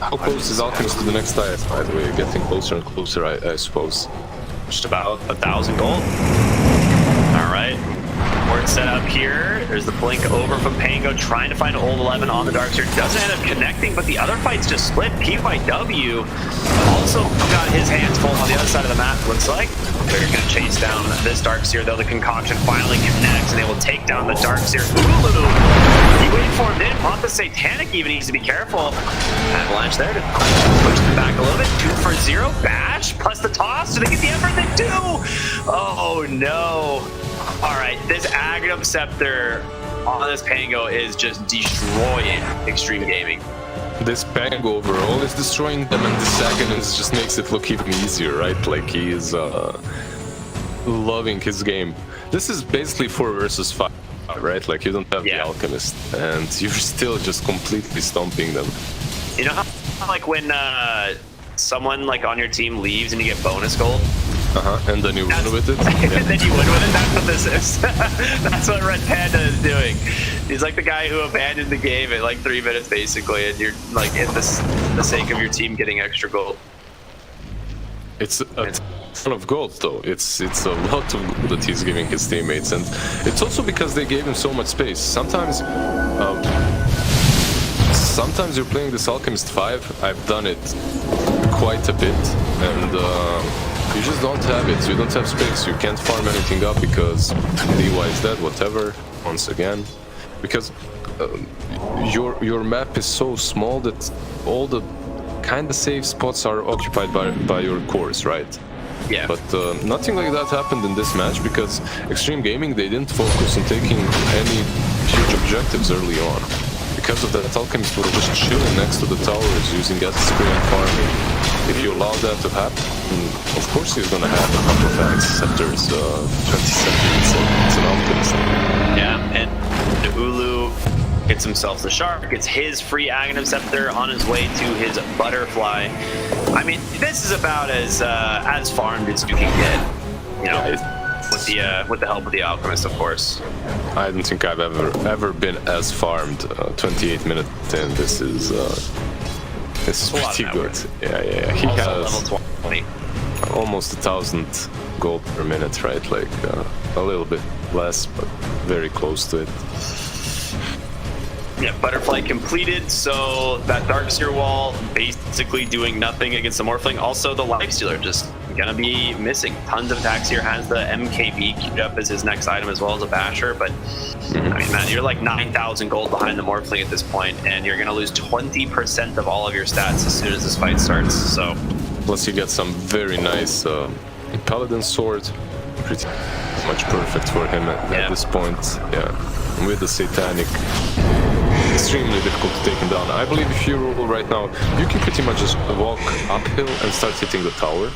Speaker 2: How close is Alchemist to the next dive, by the way? Getting closer and closer, I suppose.
Speaker 4: Just about 1,000 gold. Alright. Word set up here. There's the blink over from Pango, trying to find Old 11 on the Darkseer. Doesn't end up connecting, but the other fights just split. PYW also got his hands full on the other side of the map, looks like. They're going to chase down this Darkseer, though. The concoction finally connects, and they will take down the Darkseer. He waited for him, didn't pop the Satanic even. He needs to be careful. Avalanche there to push them back a little bit. 2 for 0. Bash plus the toss. Do they get the Ember? They do! Oh, no. All right, this Aghanim Scepter on this Pango is just destroying Xtreme Gaming.
Speaker 2: This Pango overall is destroying them, and this Aghanim just makes it look even easier, right? Like he is loving his game. This is basically 4 versus 5, right? Like you don't have the Alchemist, and you're still just completely stomping them.
Speaker 4: You know how like when someone like on your team leaves and you get bonus gold?
Speaker 2: And then you win with it?
Speaker 4: And then you win with it? That's what this is. That's what Red Panda is doing. He's like the guy who abandoned the game at like 3 minutes basically, and you're like in the sake of your team getting extra gold.
Speaker 2: It's a ton of gold though. It's a lot of gold that he's giving his teammates, and it's also because they gave him so much space. Sometimes you're playing this Alchemist 5. I've done it quite a bit, and you just don't have it, you don't have space, you can't farm anything up because DY is dead, whatever, once again. Because your map is so small that all the kind of safe spots are occupied by your cores, right?
Speaker 4: Yeah.
Speaker 2: But nothing like that happened in this match because Xtreme Gaming, they didn't focus on taking any huge objectives early on. Because of that, Alchemist were just chilling next to the towers using Aster.A and farming. If you allow that to happen, of course he's gonna have a couple of Aghanim Scepters, 27, it's an Alchemist.
Speaker 4: Yeah, and Ulu gets himself the Shark, gets his free Aghanim Scepter on his way to his Butterfly. I mean, this is about as farmed as you can get, you know, with with the help of the Alchemist, of course.
Speaker 2: I don't think I've ever been as farmed. 28 minutes in. This is pretty good. Yeah. He
Speaker 4: Also
Speaker 2: has
Speaker 4: level 20.
Speaker 2: almost 1,000 gold per minute, right? Like a little bit less, but very close to it.
Speaker 4: Yeah, Butterfly completed, so that Darkseer wall basically doing nothing against the Morphling. Also, the Lifestealer just gonna be missing. Tons of attacks here. Has the MKB queued up as his next item as well as a Basher, but I mean, man, you're like 9,000 gold behind the Morphling at this point, and you're gonna lose 20% of all of your stats as soon as this fight starts, so...
Speaker 2: Plus you get some very nice Paladin Sword. Pretty much perfect for him at this point. Yeah, with the Satanic. Extremely difficult to take him down. I believe if you rule right now, you can pretty much just walk uphill and start hitting the tower.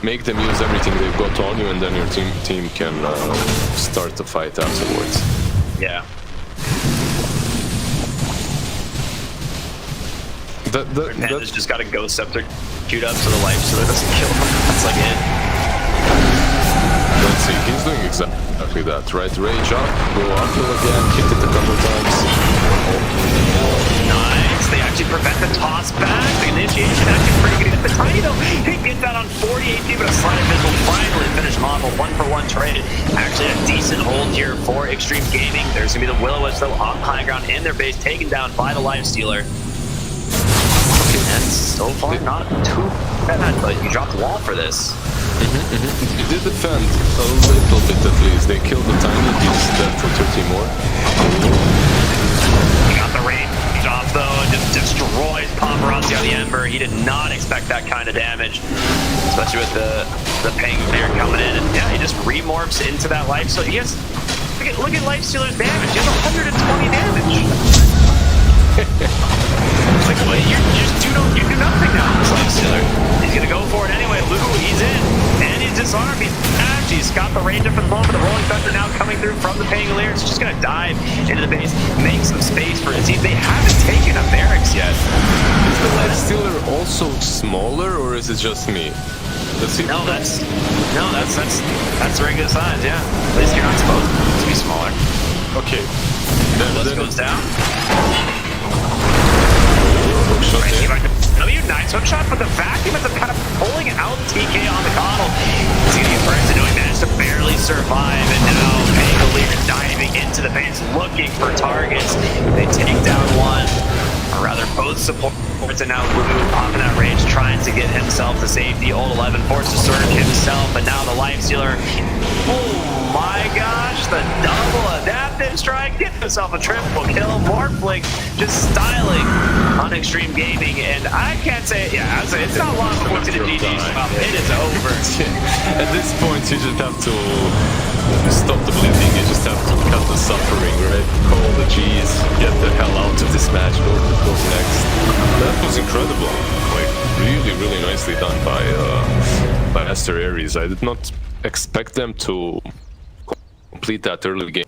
Speaker 2: Make them use everything they've got on you, and then your team can start the fight afterwards.
Speaker 4: Yeah. Panda's just got a Ghost Scepter queued up so the Lifestealer doesn't kill him. That's like it.
Speaker 2: Let's see, he's doing exactly that, right? Rage up, go uphill again, hit it a couple times.
Speaker 4: Nice. They actually prevent the toss back. The initiation actually pretty good. The Tiny though, he gets that on 40 HP, but a slight miss will finally finish him off. A 1-for-1 trade. Actually a decent hold here for Xtreme Gaming. There's gonna be the Will-O-Wisp though on high ground in their base, taken down by the Lifestealer. And so far not too bad, but you dropped the wall for this.
Speaker 2: He did defend a little bit at least. They killed the Tiny, he's dead for 30 more.
Speaker 4: He got the range off though, and just destroys Paparazzi on the Ember. He did not expect that kind of damage, especially with the Pangolier coming in. And yeah, he just remorphs into that life. So he has, look at Lifestealer's damage. He has 120 damage. It's like, wait, you do nothing now, this Lifestealer. He's gonna go for it anyway. Lugu, he's in, and he's disarmed. He's got the range up for the moment. The Rolling Thunder now coming through from the Pangolier. He's just gonna dive into the base, make some space for his team. They haven't taken a barracks yet.
Speaker 2: Is the Lifestealer also smaller, or is it just me?
Speaker 4: No, that's regular size. Yeah, at least you're not supposed to be smaller.
Speaker 2: Okay.
Speaker 4: Then goes down. Nice hook shot, but the vacuum is kind of pulling out TK on the Coddle. He's gonna get burned into it, managed to barely survive, and now Pangolier diving into the base looking for targets. They take down one, or rather both supports, and now Lugu popping that range, trying to get himself to safety. Old 11 forced to surge himself, but now the Lifestealer. Oh my gosh, the double adaptive strike, get himself a triple kill. Morphling just styling on Xtreme Gaming, and I can't say, I'd say it's not long before to the GG stop. It is over.
Speaker 2: At this point, you just have to stop the bleeding, you just have to cut the suffering, right? Call the G's, get the hell out of this match, go next. That was incredible. Like, really nicely done by Aster.A. I did not expect them to complete that early game.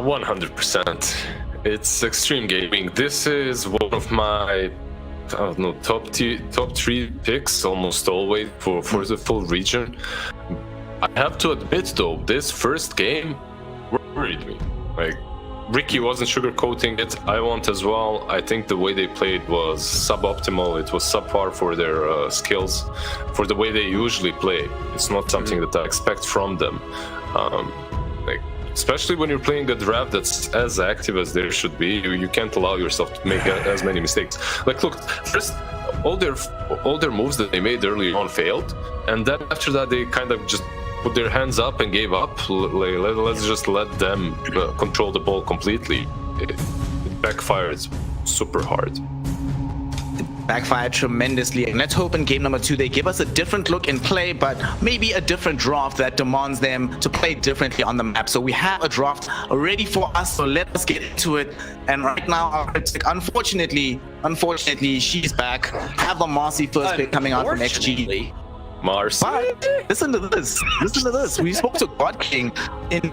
Speaker 2: 100%. It's Xtreme Gaming. This is one of my, I don't know, top 3 picks almost always for the full region. I have to admit though, this first game worried me. Like, Ricky wasn't sugarcoating it. I won't as well. I think the way they played was suboptimal. It was subpar for their skills, for the way they usually play. It's not something that I expect from them. Like, especially when you're playing a draft that's as active as there should be, you can't allow yourself to make as many mistakes. Like, look, first, all their moves that they made early on failed, and then after that they kind of just put their hands up and gave up. Like, let's just let them control the ball completely. It backfired super hard.
Speaker 3: Backfired tremendously, and let's hope in game number 2 they give us a different look in play, but maybe a different draft that demands them to play differently on the map. So we have a draft ready for us, so let us get into it. And right now, our critic, unfortunately, she's back. Have the Marcy first pick coming out from XG.
Speaker 2: Marcy.
Speaker 3: But listen to this. We spoke to God King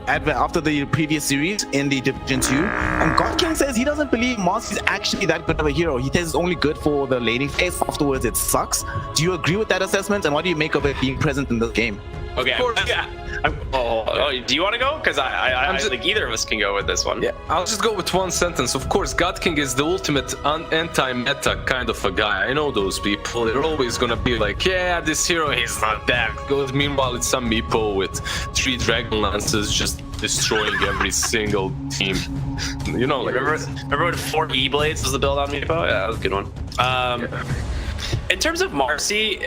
Speaker 3: after the previous series in the Division 2, and God King says he doesn't believe Marcy's actually that good of a hero. He says it's only good for the laning phase. Afterwards, it sucks. Do you agree with that assessment? And what do you make of it being present in this game?
Speaker 4: Okay.
Speaker 2: Of course.
Speaker 4: Yeah. Do you want to go? Because I think either of us can go with this one.
Speaker 2: Yeah, I'll just go with one sentence. Of course, God King is the ultimate anti-meta kind of a guy. I know those people. They're always gonna be like, yeah, this hero, he's not that good. Meanwhile, it's some meepo with 3 Dragon Lances just destroying every single team. You know, like...
Speaker 4: Remember when 4 E-Blades was the build on meepo? Yeah, that was a good one. In terms of Marcy,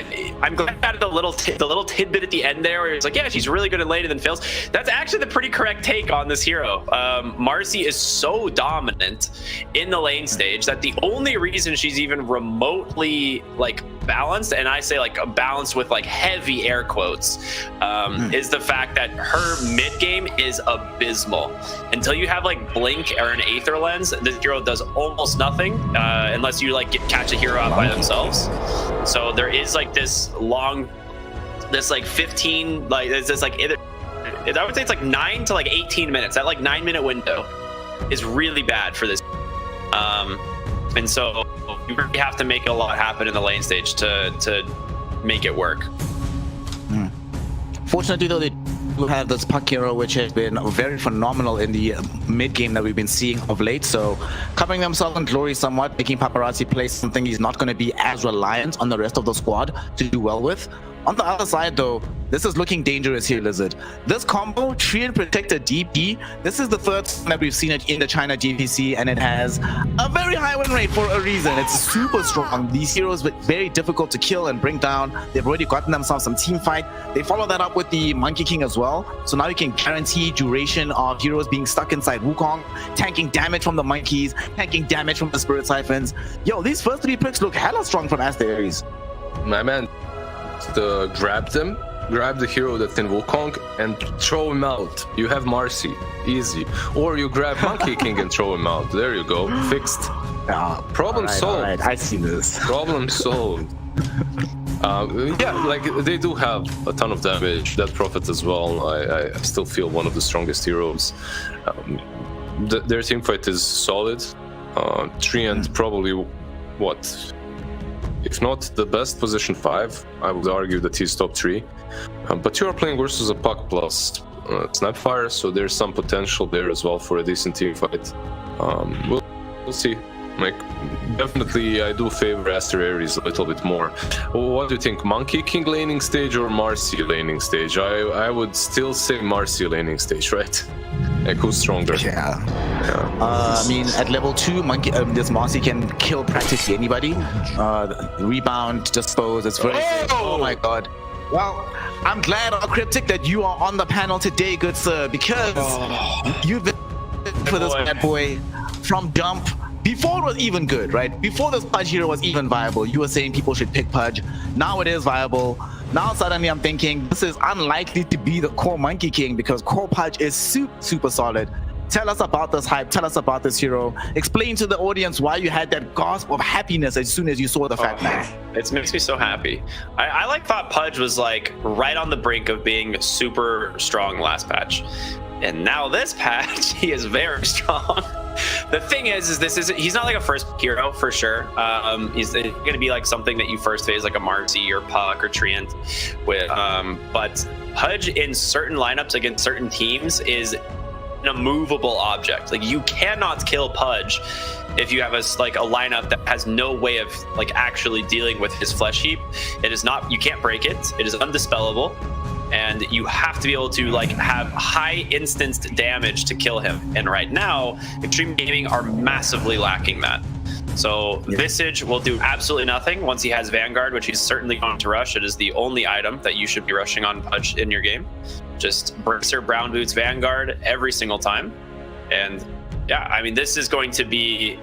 Speaker 4: I'm glad I added the little tidbit at the end there where it's like, yeah, she's really good in lane and then fails. That's actually the pretty correct take on this hero. Marcy is so dominant in the lane stage that the only reason she's even remotely like balanced, and I say like balanced with like heavy air quotes, is the fact that her mid game is abysmal. Until you have like Blink or an Aether Lens, this hero does almost nothing unless you like catch a hero out by themselves. So there is like this like 15, like it's just like I would say it's like 9 to like 18 minutes. That like 9-minute window is really bad for this. And so you really have to make a lot happen in the lane stage to make it work.
Speaker 3: Fortunately, though, they do have this puck hero, which has been very phenomenal in the mid game that we've been seeing of late. So covering themselves in glory somewhat, making Paparazzi play something he's not going to be as reliant on the rest of the squad to do well with. On the other side, though, this is looking dangerous here, Lizard. This combo, Treant Protector DP, this is the third time that we've seen it in the China GPC, and it has a very high win rate for a reason. It's super strong. These heroes are very difficult to kill and bring down. They've already gotten themselves some team fight. They follow that up with the Monkey King as well. So now you can guarantee duration of heroes being stuck inside Wukong, tanking damage from the monkeys, tanking damage from the Spirit Siphons. Yo, these first 3 picks look hella strong from Aster.A.
Speaker 2: My man, grab the hero that's in Wukong and throw him out. You have Marcy, easy. Or you grab Monkey King and throw him out. There you go, fixed. Problem solved.
Speaker 3: Right, I see this.
Speaker 2: Problem solved. Yeah, like they do have a ton of damage. That Prophet as well. I still feel one of the strongest heroes. Their team fight is solid. Treant probably what? If not the best position 5, I would argue that he's top 3. But you are playing versus a puck plus Snapfire, so there's some potential there as well for a decent team fight. We'll see. Like, definitely, I do favor Aster.A a little bit more. What do you think, Monkey King laning stage or Marcy laning stage? I would still say Marcy laning stage, right? Like, who's stronger?
Speaker 3: Yeah. I mean, at level 2, this Marcy can kill practically anybody. Rebound, dispose, it's very good. Oh my god. Well, I'm glad, Cryptic, that you are on the panel today, good sir, because you've been for this bad boy from jump. Before it was even good, right? Before this Pudge hero was even viable, you were saying people should pick Pudge. Now it is viable. Now suddenly I'm thinking this is unlikely to be the core Monkey King because core Pudge is super solid. Tell us about this hype. Tell us about this hero. Explain to the audience why you had that gasp of happiness as soon as you saw the fat man.
Speaker 4: It makes me so happy. I thought Pudge was like right on the brink of being super strong last patch. And now this patch, he is very strong. The thing is he's not like a first hero for sure. He's going to be like something that you first phase like a Marcy or Puck or Treant with. But Pudge in certain lineups against certain teams is an immovable object. Like you cannot kill Pudge if you have a lineup that has no way of like actually dealing with his flesh heap. It is not, you can't break it. It is undispellable. And you have to be able to like have high instanced damage to kill him. And right now, Xtreme Gaming are massively lacking that. So Visage will do absolutely nothing once he has Vanguard, which he's certainly going to rush. It is the only item that you should be rushing on Pudge in your game. Just Bracer, Brown Boots, Vanguard every single time. And yeah, I mean, this is going to be,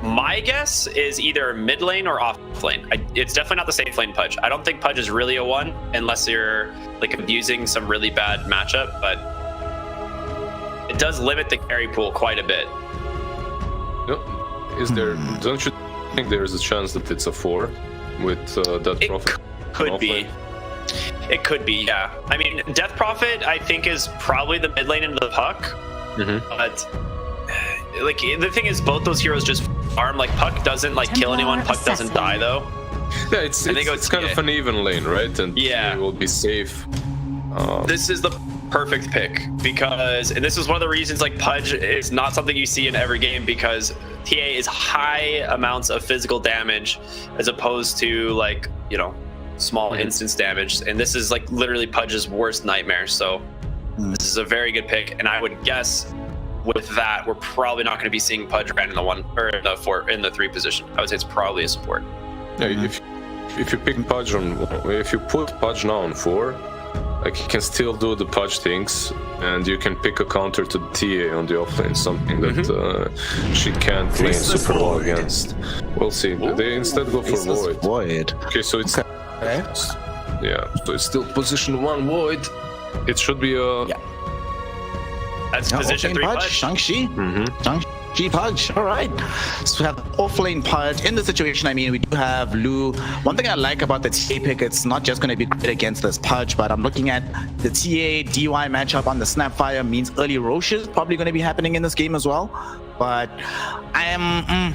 Speaker 4: my guess is either mid lane or off lane. It's definitely not the safe lane Pudge. I don't think Pudge is really a 1 unless you're like abusing some really bad matchup, but it does limit the carry pool quite a bit.
Speaker 2: Is there? Don't you think there is a chance that it's a 4 with Death Prophet?
Speaker 4: Could be. It could be, yeah. I mean, Death Prophet I think is probably the mid lane into the Puck, but like the thing is, both those heroes just farm. Like Puck doesn't like kill anyone. Puck doesn't die though.
Speaker 2: Yeah, it's kind of an even lane, right? And it will be safe.
Speaker 4: This is the perfect pick because, and this is one of the reasons like Pudge is not something you see in every game because TA is high amounts of physical damage as opposed to like, you know, small instance damage. And this is like literally Pudge's worst nightmare. So this is a very good pick. And I would guess with that, we're probably not going to be seeing Pudge ran in the 1 or in the 4 in the 3 position. I would say it's probably a support.
Speaker 2: Yeah, if you pick Pudge on, if you put Pudge now on 4, like you can still do the Pudge things, and you can pick a counter to TA on the offlane, something that she can't lane super well against. We'll see. They instead go for Void. Okay, so it's yeah, so it's still position 1 Void. It should be a
Speaker 4: that's position 3 Pudge.
Speaker 3: Shang-Chi. Shang-Chi Pudge. All right. So we have offlane Pudge. In the situation, I mean, we do have Lu. One thing I like about the TA pick, it's not just going to be great against this Pudge, but I'm looking at the TA DY matchup on the Snapfire means early Roche is probably going to be happening in this game as well. But I am...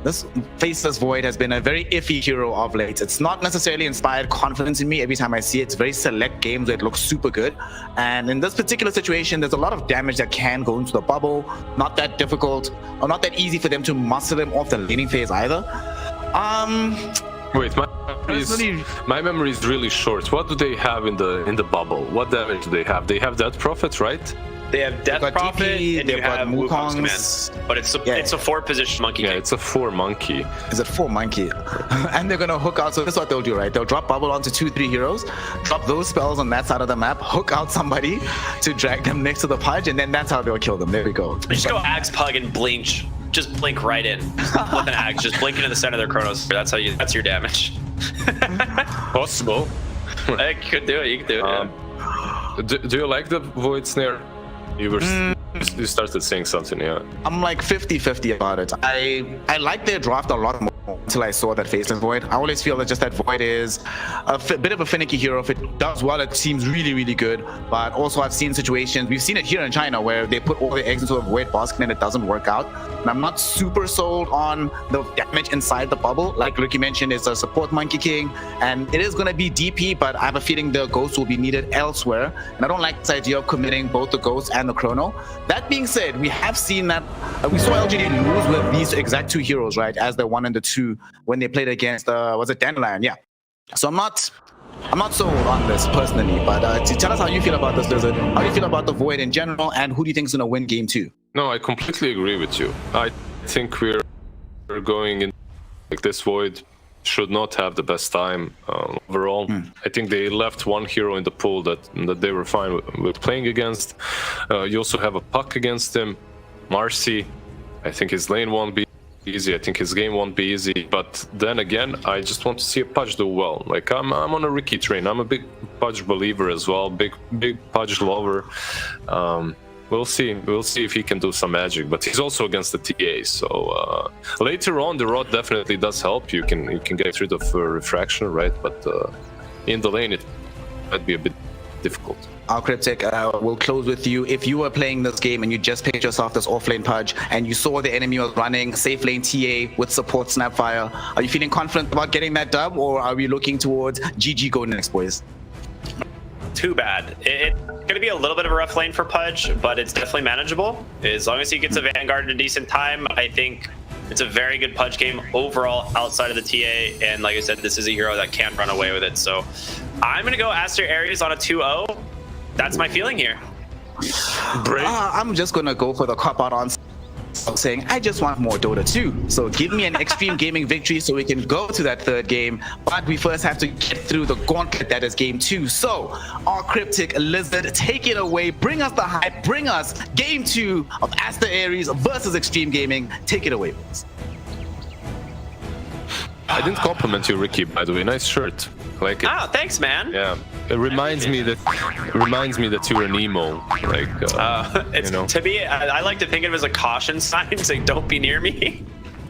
Speaker 3: This Faceless Void has been a very iffy hero of late. It's not necessarily inspired confidence in me every time I see it. It's very select games where it looks super good. And in this particular situation, there's a lot of damage that can go into the bubble. Not that difficult, or not that easy for them to muster him off the laning phase either.
Speaker 2: Wait, my memory is really short. What do they have in the bubble? What damage do they have? They have Death Prophet, right?
Speaker 4: They have Death Prophet and you have Wukong's commands. But it's a 4 position monkey.
Speaker 2: Yeah, it's a 4 monkey.
Speaker 3: Is it 4 monkey? And they're gonna hook out, so this is what they'll do, right? They'll drop bubble onto 2-3 heroes, drop those spells on that side of the map, hook out somebody to drag them next to the Pudge, and then that's how they'll kill them. There we go.
Speaker 4: Just go Axe Pug and blink. Just blink right in with an axe. Just blink into the center of their Chronos. That's your damage.
Speaker 2: Possible.
Speaker 4: You could do it. You could do it. Yeah.
Speaker 2: Do you like the Void Snare? You started saying something, yeah.
Speaker 3: I'm like 50-50 about it. I like their draft a lot more until I saw that Faceless Void. I always feel that just that Void is a bit of a finicky hero. If it does well, it seems really, really good. But also I've seen situations, we've seen it here in China, where they put all their eggs into a Void basket and it doesn't work out. And I'm not super sold on the damage inside the bubble. Like Ricky mentioned, it's a support Monkey King, and it is going to be DP, but I have a feeling the Ghost will be needed elsewhere. And I don't like this idea of committing both the Ghost and the Chrono. That being said, we have seen that we saw LGD lose with these exact 2 heroes, right, as the 1 and the 2 when they played against was it Dandelion? Yeah. So I'm not sold on this personally, but tell us how you feel about this, Lizard. How do you feel about the Void in general, and who do you think is going to win game 2?
Speaker 2: No, I completely agree with you. I think we're going in like this Void should not have the best time overall. I think they left 1 hero in the pool that they were fine with playing against. You also have a Puck against him, Marcy. I think his lane won't be easy. I think his game won't be easy. But then again, I just want to see a Pudge do well. Like I'm on a Ricky train. I'm a big Pudge believer as well. Big Pudge lover. We'll see if he can do some magic, but he's also against the TA. So later on, the rod definitely does help. You can get rid of refraction, right? But in the lane, it might be a bit difficult.
Speaker 3: Our Cryptic, will close with you. If you were playing this game and you just picked yourself this offlane Pudge and you saw the enemy was running safe lane TA with support Snapfire, are you feeling confident about getting that dub, or are we looking towards GG go next, boys?
Speaker 4: Too bad. It's going to be a little bit of a rough lane for Pudge, but it's definitely manageable. As long as he gets a Vanguard in a decent time, I think it's a very good Pudge game overall outside of the TA. And like I said, this is a hero that can run away with it. So I'm going to go Aster.A on a 2-0. That's my feeling here.
Speaker 3: I'm just going to go for the cop-out on saying I just want more Dota 2. So give me an Xtreme gaming victory so we can go to that 3rd game. But we first have to get through the gauntlet that is game 2. So our Cryptic Lizard, take it away. Bring us the hype. Bring us game 2 of Aster.A versus Xtreme Gaming. Take it away, please.
Speaker 2: I didn't compliment you, Ricky, by the way. Nice shirt. Like it.
Speaker 4: Oh, thanks, man.
Speaker 2: Yeah, it reminds me that you're an emo. Like,
Speaker 4: it's, you know. To me, I like to think of it as a caution sign, saying "Don't be near me."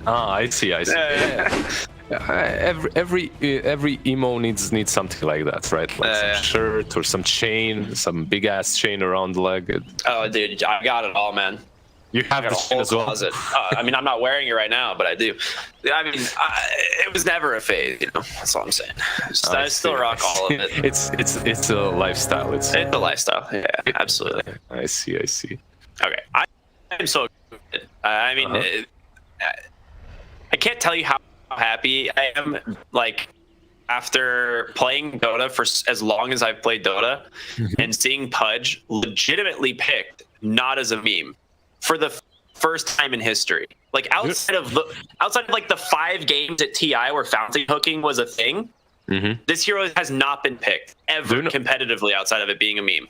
Speaker 2: Ah, I see. Every emo needs something like that, right? Like some shirt or some chain, some big ass chain around the leg.
Speaker 4: Oh, dude, I got it all, man.
Speaker 2: You have
Speaker 4: I got
Speaker 2: the
Speaker 4: a
Speaker 2: skin
Speaker 4: whole
Speaker 2: as well.
Speaker 4: closet. I mean, I'm not wearing it right now, but I do. I mean, it was never a phase, you know. That's all I'm saying. I still rock all of it.
Speaker 2: It's a lifestyle. It's
Speaker 4: It's a lifestyle. Yeah, absolutely.
Speaker 2: I see.
Speaker 4: Okay, I'm so excited. I mean, I can't tell you how happy I am. Like, after playing Dota for as long as I've played Dota, and seeing Pudge legitimately picked not as a meme for the first time in history. Like outside of like the 5 games at TI where fountain hooking was a thing, this hero has not been picked ever competitively outside of it being a meme.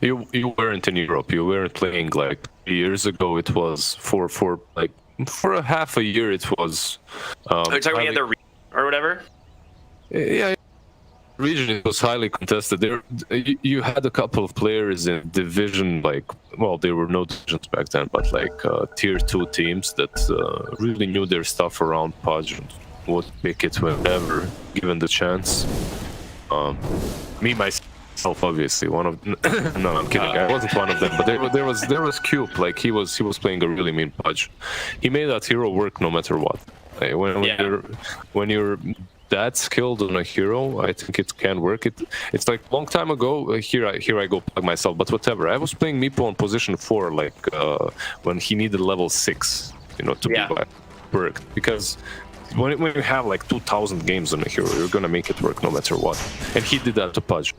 Speaker 2: You weren't in Europe. You weren't playing like 3 years ago. It was for a half a year. It was.
Speaker 4: Are you talking about the or whatever?
Speaker 2: Yeah, region it was highly contested. There, you had a couple of players in division, like, well, there were no divisions back then, but like tier 2 teams that really knew their stuff around Pudge and would pick it whenever given the chance. Me myself, obviously, one of no, I'm kidding. I wasn't one of them, but there was Cube. Like he was playing a really mean Pudge. He made that hero work no matter what. Like, when you're that skilled on a hero, I think it can work. It's like a long time ago. Here I go plug myself, but whatever. I was playing Meepo on position 4, like when he needed level 6, you know, to be like worked. Because when you have like 2,000 games on a hero, you're gonna make it work no matter what. And he did that to Pudge.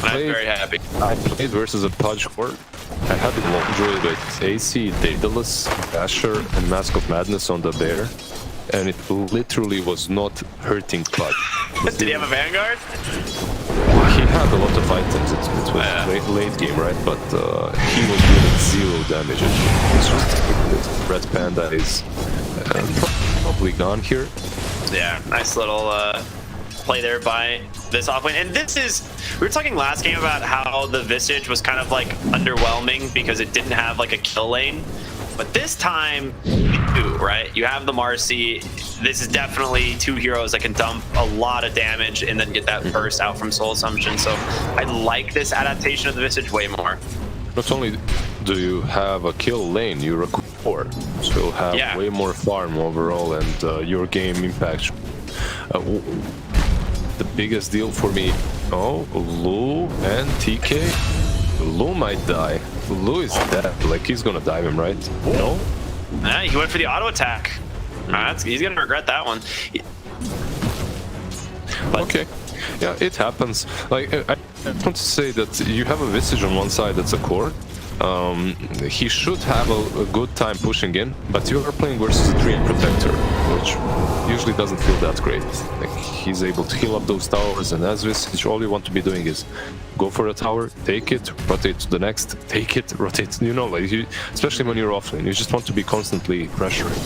Speaker 4: I'm very happy.
Speaker 2: I played versus a Pudge court. I had enjoyed with AC, Daedalus, Asher, and Mask of Madness on the Bear, and it literally was not hurting Pudge.
Speaker 4: Did he have a Vanguard?
Speaker 2: He had a lot of items. It was late game, right? But he was doing 0 damage. It's just Red Panda is probably gone here.
Speaker 4: Yeah, nice little play there by this offlane. And this is, we were talking last game about how the Visage was kind of like underwhelming because it didn't have like a kill lane. But this time, you do, right? You have the Marcy. This is definitely 2 heroes that can dump a lot of damage and then get that burst out from Soul Assumption. So I like this adaptation of the Visage way more.
Speaker 2: Not only do you have a kill lane, you're a core, so you'll have way more farm overall, and your game impact. The biggest deal for me, Lu and TK. Lu might die. Lu is dead, like he's gonna dive him, right? No?
Speaker 4: Nah, he went for the auto attack. He's gonna regret that one. But
Speaker 2: okay, yeah, it happens. Like, I want to say that you have a Visage on one side that's a core. He should have a good time pushing in, but you are playing versus a Dream Protector, which usually doesn't feel that great. Like, he's able to heal up those towers, and as Visage, all you want to be doing is go for a tower, take it, rotate to the next, take it, rotate. You know, like especially when you're offlane, you just want to be constantly pressuring.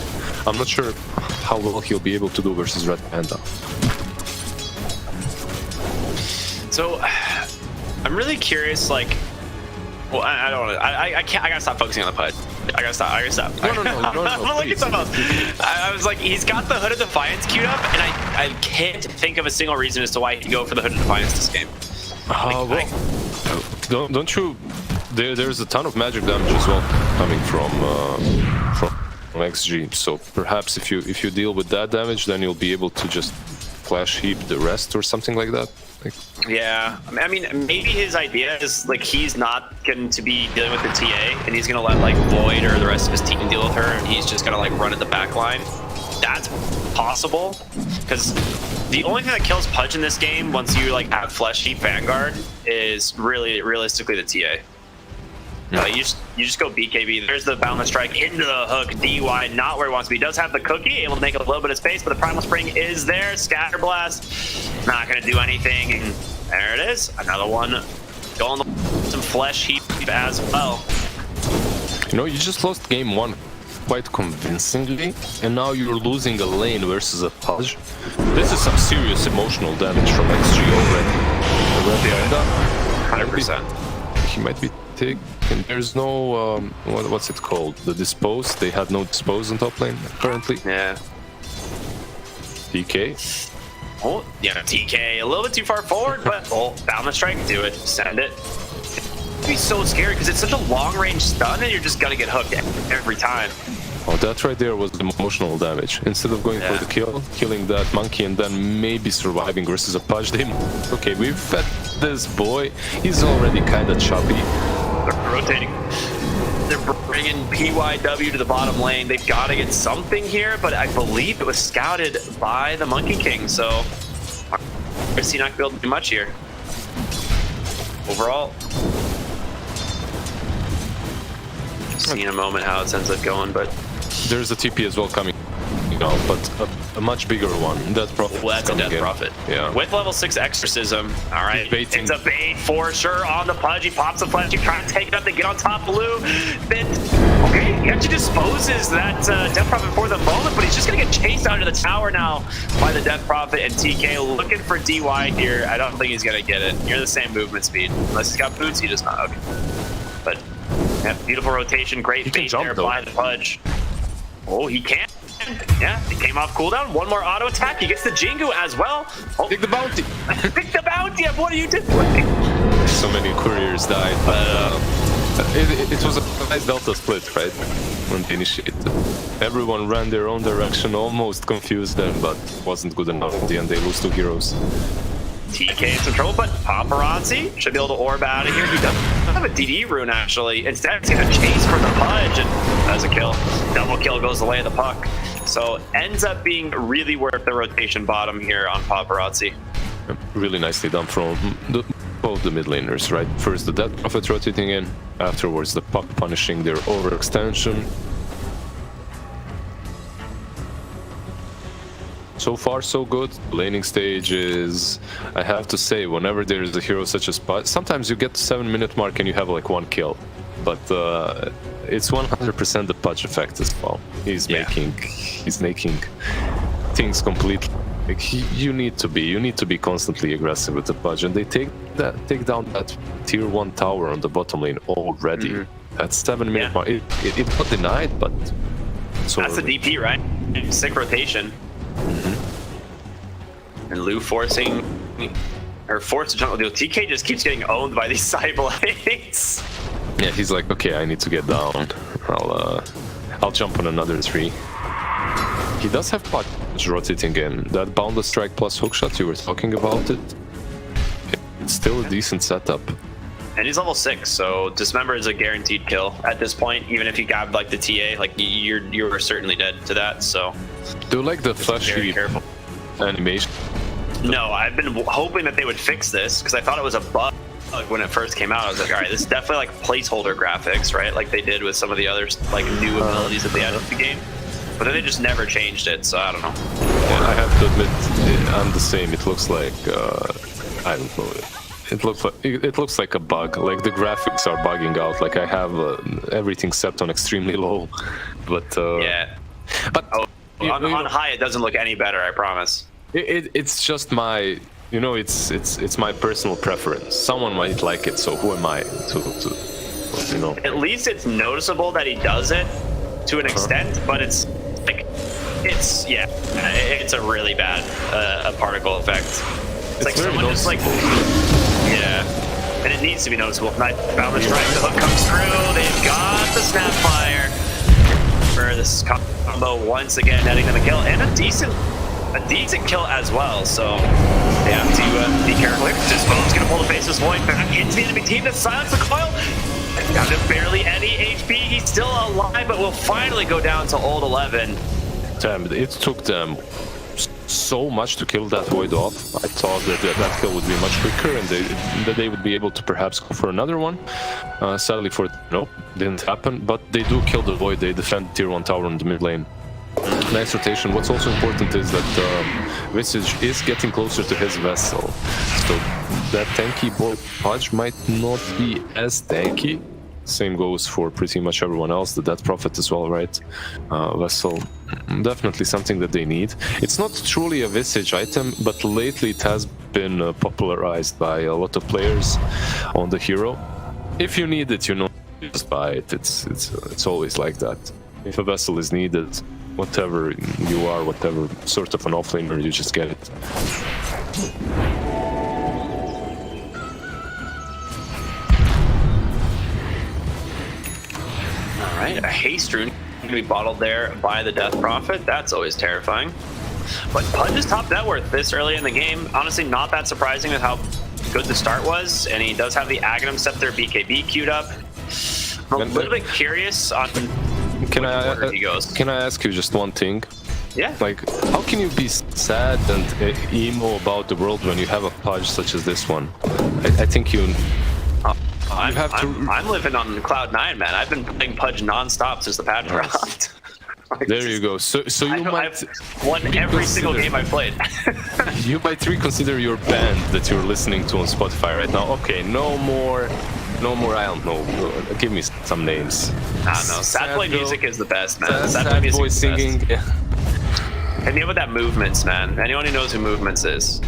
Speaker 2: I'm not sure how well he'll be able to do versus Red Panda.
Speaker 4: So, I'm really curious, like, well, I don't want to. I can't. I gotta stop focusing on the Pudge. I gotta stop. No. I'm gonna look at something else. I was like, he's got the Hood of Defiance queued up, and I can't think of a single reason as to why he'd go for the Hood of Defiance this game.
Speaker 2: Well, don't you? There's a ton of magic damage as well coming from XG. So perhaps if you deal with that damage, then you'll be able to just flash heap the rest or something like that.
Speaker 4: Yeah, I mean, maybe his idea is like he's not going to be dealing with the TA, and he's going to let like Void or the rest of his team deal with her, and he's just going to like run at the back line. That's possible, because the only thing that kills Pudge in this game once you like have Flesh Heap Vanguard is really realistically the TA. You just go BKB. There's the Boundless Strike into the hook. DY not where he wants to be. He does have the cookie, able to make a little bit of space, but the Primal Spring is there. Scatter Blast, not going to do anything. And there it is. Another one. Going some Flesh Heap as well.
Speaker 2: You know, you just lost game 1 quite convincingly, and now you're losing a lane versus a Pudge. This is some serious emotional damage from XG already.
Speaker 4: 100%.
Speaker 2: He might be taken. There's no what's it called? The dispose. They had no dispose on top lane currently.
Speaker 4: Yeah.
Speaker 2: TK.
Speaker 4: Oh, yeah, TK a little bit too far forward, but Boundless Strike, do it. Send it. It'd be so scary because it's such a long-range stun, and you're just gonna get hooked every time.
Speaker 2: Oh, that right there was the emotional damage. Instead of going for the kill, killing that monkey, and then maybe surviving versus a Pudge, okay, we've fed this boy. He's already kind of chubby.
Speaker 4: They're rotating. They're bringing PYW to the bottom lane. They've got to get something here, but I believe it was scouted by the Monkey King, so is he not going to be able to do much here? Overall, see in a moment how it ends up going, but
Speaker 2: there's a TP as well coming, you know, but a much bigger one. Death Prophet.
Speaker 4: Well, that's a Death Prophet.
Speaker 2: Yeah.
Speaker 4: With level 6 Exorcism. All right. It's a bait for sure on the Pudge. He pops the Flesh. He's trying to take it up to get on top blue. Then, okay, he actually disposes that Death Prophet for the moment, but he's just going to get chased out of the tower now by the Death Prophet, and TK looking for DY here. I don't think he's going to get it. You're the same movement speed. Unless he's got boots, he does not. Okay. But, yeah, beautiful rotation. Great bait there by the Pudge. Oh, he can. Yeah, it came off cooldown. One more auto attack. He gets the Jingu as well. Oh.
Speaker 2: Take the bounty.
Speaker 4: Pick the bounty. What are you doing?
Speaker 2: So many couriers died, but it was a nice Delta split, right? When they initiated. Everyone ran their own direction, almost confused them, but wasn't good enough. In the end, they lose 2 heroes.
Speaker 4: TK in some trouble, but Paparazzi should be able to orb out of here. He doesn't have a DD rune, actually. Instead, he's going to chase for the Pudge, and that's a kill. Double kill goes the way of the puck. So, ends up being really worth the rotation bottom here on Paparazzi.
Speaker 2: Really nicely done from both the mid laners, right? First, the Death Prophet rotating in. Afterwards, the puck punishing their overextension. So far, so good. Laning stage is, I have to say, whenever there's a hero such as Pudge, sometimes you get the 7-minute mark and you have like 1 kill. But it's 100% the Pudge effect as well. He's making things completely. Like you need to be constantly aggressive with the Pudge, and they take down that tier 1 tower on the bottom lane already. At 7-minute mark, it got denied, but so
Speaker 4: that's the DP, right? Sick rotation. And Lou forcing the jungle deal. TK just keeps getting owned by these side blades.
Speaker 2: Yeah, he's like, okay, I need to get down. I'll jump on another tree. He does have Pudge rotating in. That Boundless Strike plus hookshot you were talking about it's still a decent setup.
Speaker 4: And he's level 6, so Dismember is a guaranteed kill at this point. Even if you grab like the TA, like you're certainly dead to that. So
Speaker 2: do you like the flash
Speaker 4: careful
Speaker 2: animation?
Speaker 4: No, I've been hoping that they would fix this because I thought it was a bug when it first came out. I was like, all right, this is definitely like placeholder graphics, right? Like they did with some of the other like new abilities that they added to the game. But then they just never changed it, so I don't know.
Speaker 2: Yeah, I have to admit, I'm the same. It looks like I don't know. It looks like a bug. Like the graphics are bugging out. Like I have everything set on extremely low, but
Speaker 4: yeah. But on high, it doesn't look any better. I promise.
Speaker 2: It's just my, you know, it's my personal preference. Someone might like it, so who am I to you know?
Speaker 4: At least it's noticeable that he does it to an extent, but it's like it's a really bad particle effect. It's like someone just like, yeah. And it needs to be noticeable. Nice balance strike, the hook comes through. They've got the Snapfire for this combo once again, netting them a kill and a decent kill as well. So they have to be careful here. Dispo's gonna pull the Faceless Void back into the enemy team to silence the coil. Down to barely any HP. He's still alive, but will finally go down to old 11.
Speaker 2: Damn, it took them so much to kill that Void off. I thought that kill would be much quicker and that they would be able to perhaps go for another one. Sadly nope, didn't happen, but they do kill the Void. They defend tier 1 tower in the mid lane. Nice rotation. What's also important is that Visage is getting closer to his vessel, so that tanky boy Pudge might not be as tanky. Same goes for pretty much everyone else, the Death Prophet as well, right? Vessel, definitely something that they need. It's not truly a Visage item, but lately it has been popularized by a lot of players on the hero. If you need it, you know, just buy it. It's always like that. If a vessel is needed, whatever you are, whatever sort of an offlaner, you just get it.
Speaker 4: Alright, a haste rune gonna be bottled there by the Death Prophet. That's always terrifying. But Pudge is top net worth this early in the game. Honestly, not that surprising with how good the start was. And he does have the Aghanim Scepter BKB queued up. I'm a little bit curious on
Speaker 2: Can I ask you just one thing?
Speaker 4: Yeah.
Speaker 2: Like, how can you be sad and emo about the world when you have a Pudge such as this one? I think you...
Speaker 4: I'm living on cloud 9, man. I've been playing Pudge non-stop since the patch dropped.
Speaker 2: There you go. So you might
Speaker 4: I've won every single game I played.
Speaker 2: You might reconsider your band that you're listening to on Spotify right now. Okay, no more. I don't know. Give me some names.
Speaker 4: I don't know. Sad boy music is the best, man.
Speaker 2: Sad boy singing. Yeah.
Speaker 4: And you know what that Movements, man. Anyone who knows who Movements is,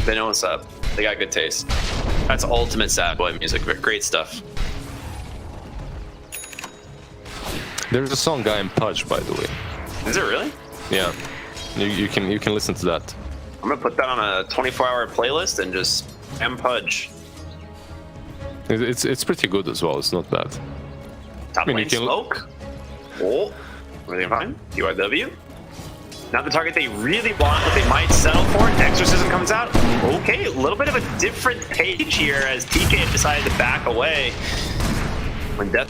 Speaker 4: they know what's up. They got good taste. That's ultimate sad boy music. Great stuff.
Speaker 2: There's a song "I Am Pudge," by the way.
Speaker 4: Is it really?
Speaker 2: Yeah. You can listen to that.
Speaker 4: I'm gonna put that on a 24-hour playlist and just Pudge.
Speaker 2: It's pretty good as well. It's not bad.
Speaker 4: Top lane smoke. Oh, everything fine. UIW. Not the target they really want, but they might settle for it. Exorcism comes out. Okay, a little bit of a different page here as TK decided to back away when Death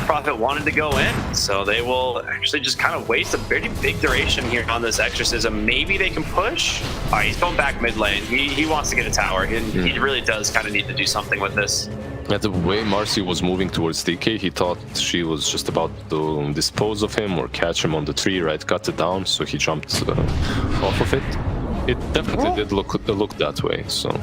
Speaker 4: Prophet wanted to go in. So they will actually just kind of waste a very big duration here on this Exorcism. Maybe they can push. All right, he's going back mid lane. He wants to get a tower. He really does kind of need to do something with this.
Speaker 2: Yeah, the way Marcy was moving towards DK, he thought she was just about to dispose of him or catch him on the tree, right? Cut it down, so he jumped off of it. It definitely did look that way, so...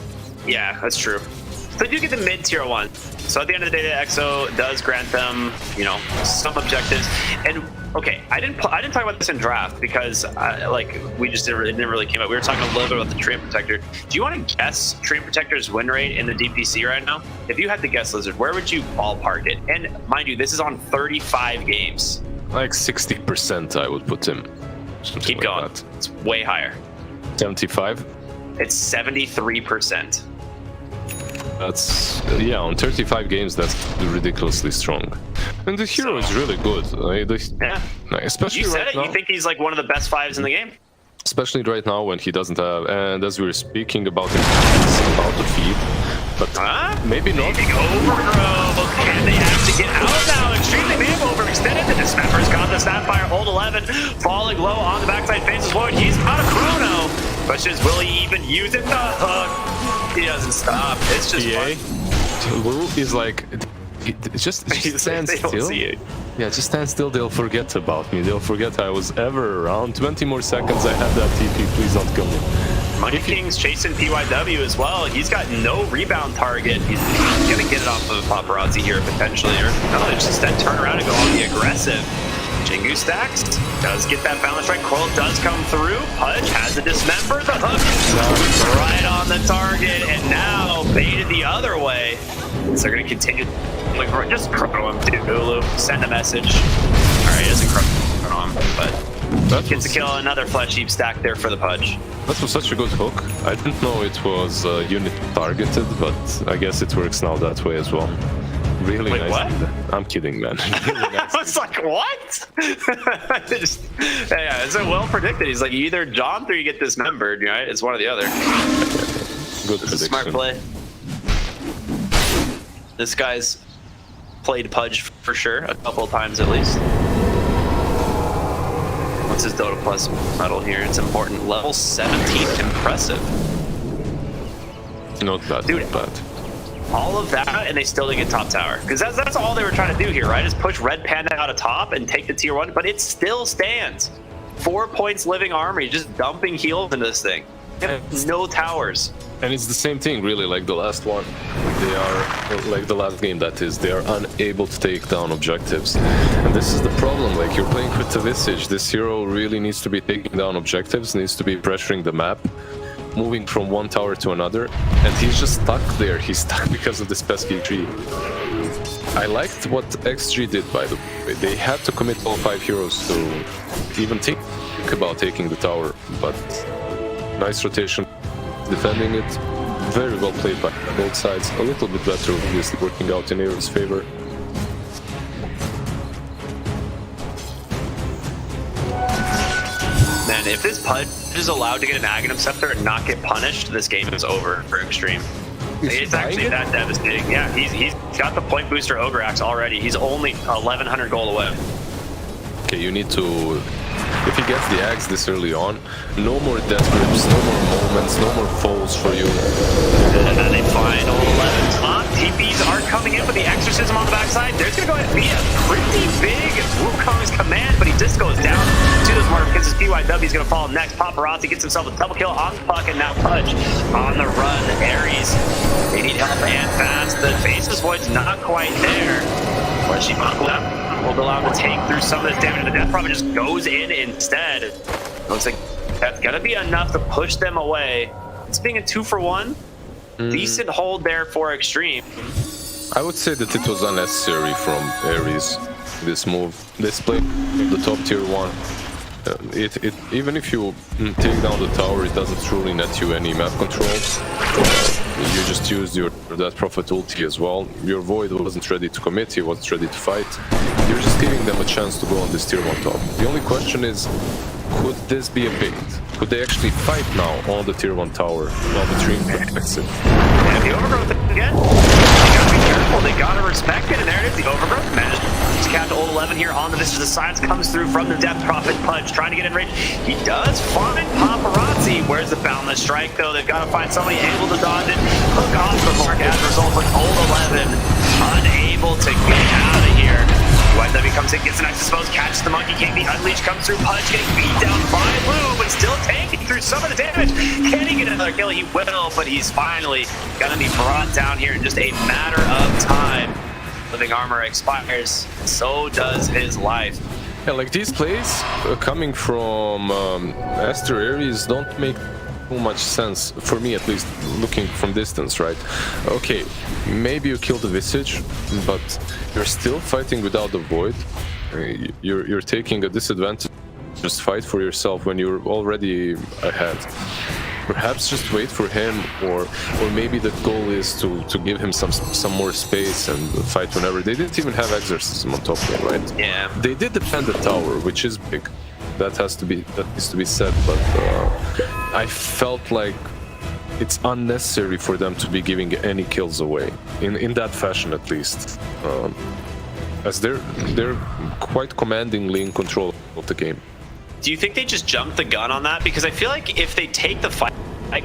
Speaker 4: Yeah, that's true. So they do get the mid-tier one. So at the end of the day, the EXO does grant them, you know, some objectives. And okay, I didn't talk about this in draft because like we just it didn't really came up. We were talking a little bit about the Treant Protector. Do you want to guess Treant Protector's win rate in the DPC right now? If you had to guess, Lizard, where would you ballpark it? And mind you, this is on 35 games.
Speaker 2: Like 60%, I would put him.
Speaker 4: Keep going. It's way higher.
Speaker 2: 75?
Speaker 4: It's 73%.
Speaker 2: That's, yeah, on 35 games, that's ridiculously strong. And the hero is really good.
Speaker 4: Yeah.
Speaker 2: Especially
Speaker 4: you said
Speaker 2: right
Speaker 4: it.
Speaker 2: now.
Speaker 4: You think he's like one of the best 5s in the game?
Speaker 2: Especially right now when he doesn't have, and as we were speaking about him, it's about to feed. But maybe not.
Speaker 4: Maybe overgrowth. Can they actually get out now? Extremely may have overextended. The Dismember's got the Snapfire, hold 11, falling low on the backside. Faces Void. He's out of chrono. Question is, will he even use it? The hook. He doesn't stop. It's just fun.
Speaker 2: Lou is like, just stand still. Yeah, just stand still. They'll forget about me. They'll forget I was ever around. 20 more seconds. I have that TP. Please don't kill me.
Speaker 4: Monkey King's chasing PYW as well. He's got no rebound target. He's gonna get it off of Paparazzi here potentially, or no, they just instead turn around and go on the aggressive. Jingu stacks, does get that balance right. Coil does come through. Pudge has the Dismember, the hook right on the target, and now baited the other way. So they're gonna continue. Just chrono him to Hulu. Send a message. All right, he doesn't chrono him, but
Speaker 2: That
Speaker 4: Gets
Speaker 2: was,
Speaker 4: a kill, another flesh heap stack there for the Pudge.
Speaker 2: that was such a good hook. I didn't know it was unit targeted, but I guess it works now that way as well. Really
Speaker 4: Wait,
Speaker 2: nice.
Speaker 4: what?
Speaker 2: I'm kidding, man. Really nice.
Speaker 4: I was like, what? Yeah, it's so well predicted. He's like, you either jump or you get dismembered, right? It's one or the other.
Speaker 2: Good
Speaker 4: It's a
Speaker 2: prediction.
Speaker 4: smart play. This guy's played Pudge for sure, a couple of times at least. What's his Dota Plus medal here? It's important. Level 17, impressive.
Speaker 2: Not bad,
Speaker 4: Dude.
Speaker 2: not bad.
Speaker 4: All of that, and they still didn't get top tower. Because that's all they were trying to do here, right? Is push Red Panda out of top and take the tier 1, but it still stands. 4 points living army, just dumping heals into this thing. No towers.
Speaker 2: And it's the same thing, really, like the last one. They are, like the last game that is, they are unable to take down objectives. And this is the problem, like you're playing with the Visage. This hero really needs to be taking down objectives, needs to be pressuring the map, moving from one tower to another, and he's just stuck there. He's stuck because of this pesky tree. I liked what XG did, by the way. They had to commit all 5 heroes to even think about taking the tower, but nice rotation, defending it. Very well played by both sides. A little bit better, obviously, working out in Aeron's favor.
Speaker 4: Man, if this Pudge is allowed to get an Aghanim Scepter and not get punished, this game is over for Xtreme. It's actually that devastating. Yeah, he's got the point booster Ogre Axe already. He's only 1,100 gold away.
Speaker 2: Okay, you need to... If he gets the axe this early on, no more death grips, no more moments, no more falls for you.
Speaker 4: And then they find all 11 top. TPs are coming in with the Exorcism on the backside. There's going to go ahead and be a pretty big Wukong's command, but he just goes down to those murder kisses. PYW is going to follow next. Paparazzi gets himself a double kill on the puck, and now Pudge on the run. Ares, they need help and fast. The Faceless Void's not quite there. But she buckled up. Will allow him to take through some of this damage. The Death Prophet just goes in instead. Looks like that's gonna be enough to push them away. It's being a 2-for-1. Decent hold there for Xtreme.
Speaker 2: I would say that it was unnecessary from Ares, this move. This play, the top tier 1. Even if you take down the tower, it doesn't truly net you any map controls. You just used your Death Prophet ulti as well. Your Void wasn't ready to commit, he wasn't ready to fight. You're just giving them a chance to go on this tier 1 top. The only question is, could this be a bait? Could they actually fight now on the tier 1 tower while the Dream protects it?
Speaker 4: And the Overgrowth again. They gotta be careful, they gotta respect it, and there it is, the Overgrowth managed to catch ult 11 here on the Visage. The science comes through from the Death Prophet Pudge, trying to get in range. He does find Paparazzi. Where's the Boundless Strike, though? They've got to find somebody able to dodge it. Hook off the mark as a result, but ult 11 unable to get out of here. YW comes in, gets an X Dispose, catches the Monkey King. The Unleash comes through, Pudge getting beat down by Blue, but still taking through some of the damage. Can he get another kill? He will, but he's finally going to be brought down here in just a matter of time. Living armor expires, so does his life.
Speaker 2: Yeah, like these plays coming from Aster.A don't make too much sense, for me at least, looking from distance, right? Okay, maybe you kill the Visage, but you're still fighting without the Void. You're taking a disadvantage. Just fight for yourself when you're already ahead. Perhaps just wait for him, or maybe the goal is to give him some more space and fight whenever. They didn't even have Exorcism on top of it, right?
Speaker 4: Yeah.
Speaker 2: They did defend the tower, which is big. That needs to be said, but I felt like it's unnecessary for them to be giving any kills away in that fashion, at least, as they're quite commandingly in control of the game.
Speaker 4: Do you think they just jumped the gun on that? Because I feel like if they take the fight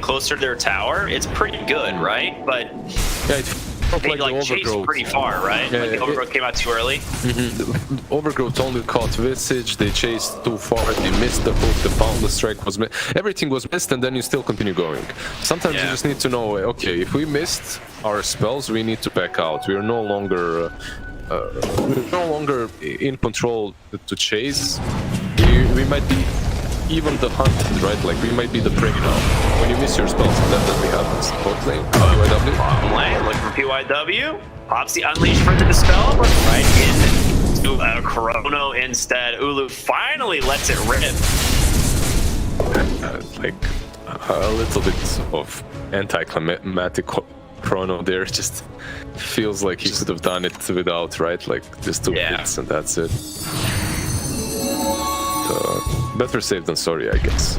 Speaker 4: closer to their tower, it's pretty good, right? But
Speaker 2: yeah, it felt
Speaker 4: they
Speaker 2: like the
Speaker 4: chased
Speaker 2: Overgrowth
Speaker 4: pretty far, right?
Speaker 2: Yeah,
Speaker 4: like the Overgrowth came out too early.
Speaker 2: The Overgrowth only caught Visage, they chased too far, they missed the hook, the Boundless Strike was everything was missed, and then you still continue going. Sometimes you just need to know, okay, if we missed our spells, we need to back out. We're no longer in control to chase. We might be even the hunted, right? Like, we might be the prey now. When you miss your spells, that definitely happens. Bot lane, PYW.
Speaker 4: Bottom lane, looking for PYW. Pops the Unleash for the Dispel, but right in to a Chrono instead. Ulu finally lets it rip.
Speaker 2: Like a little bit of anticlimactic Chrono there. Just feels like he could have done it without, right? Like just 2 hits and that's it. Better safe than sorry, I guess.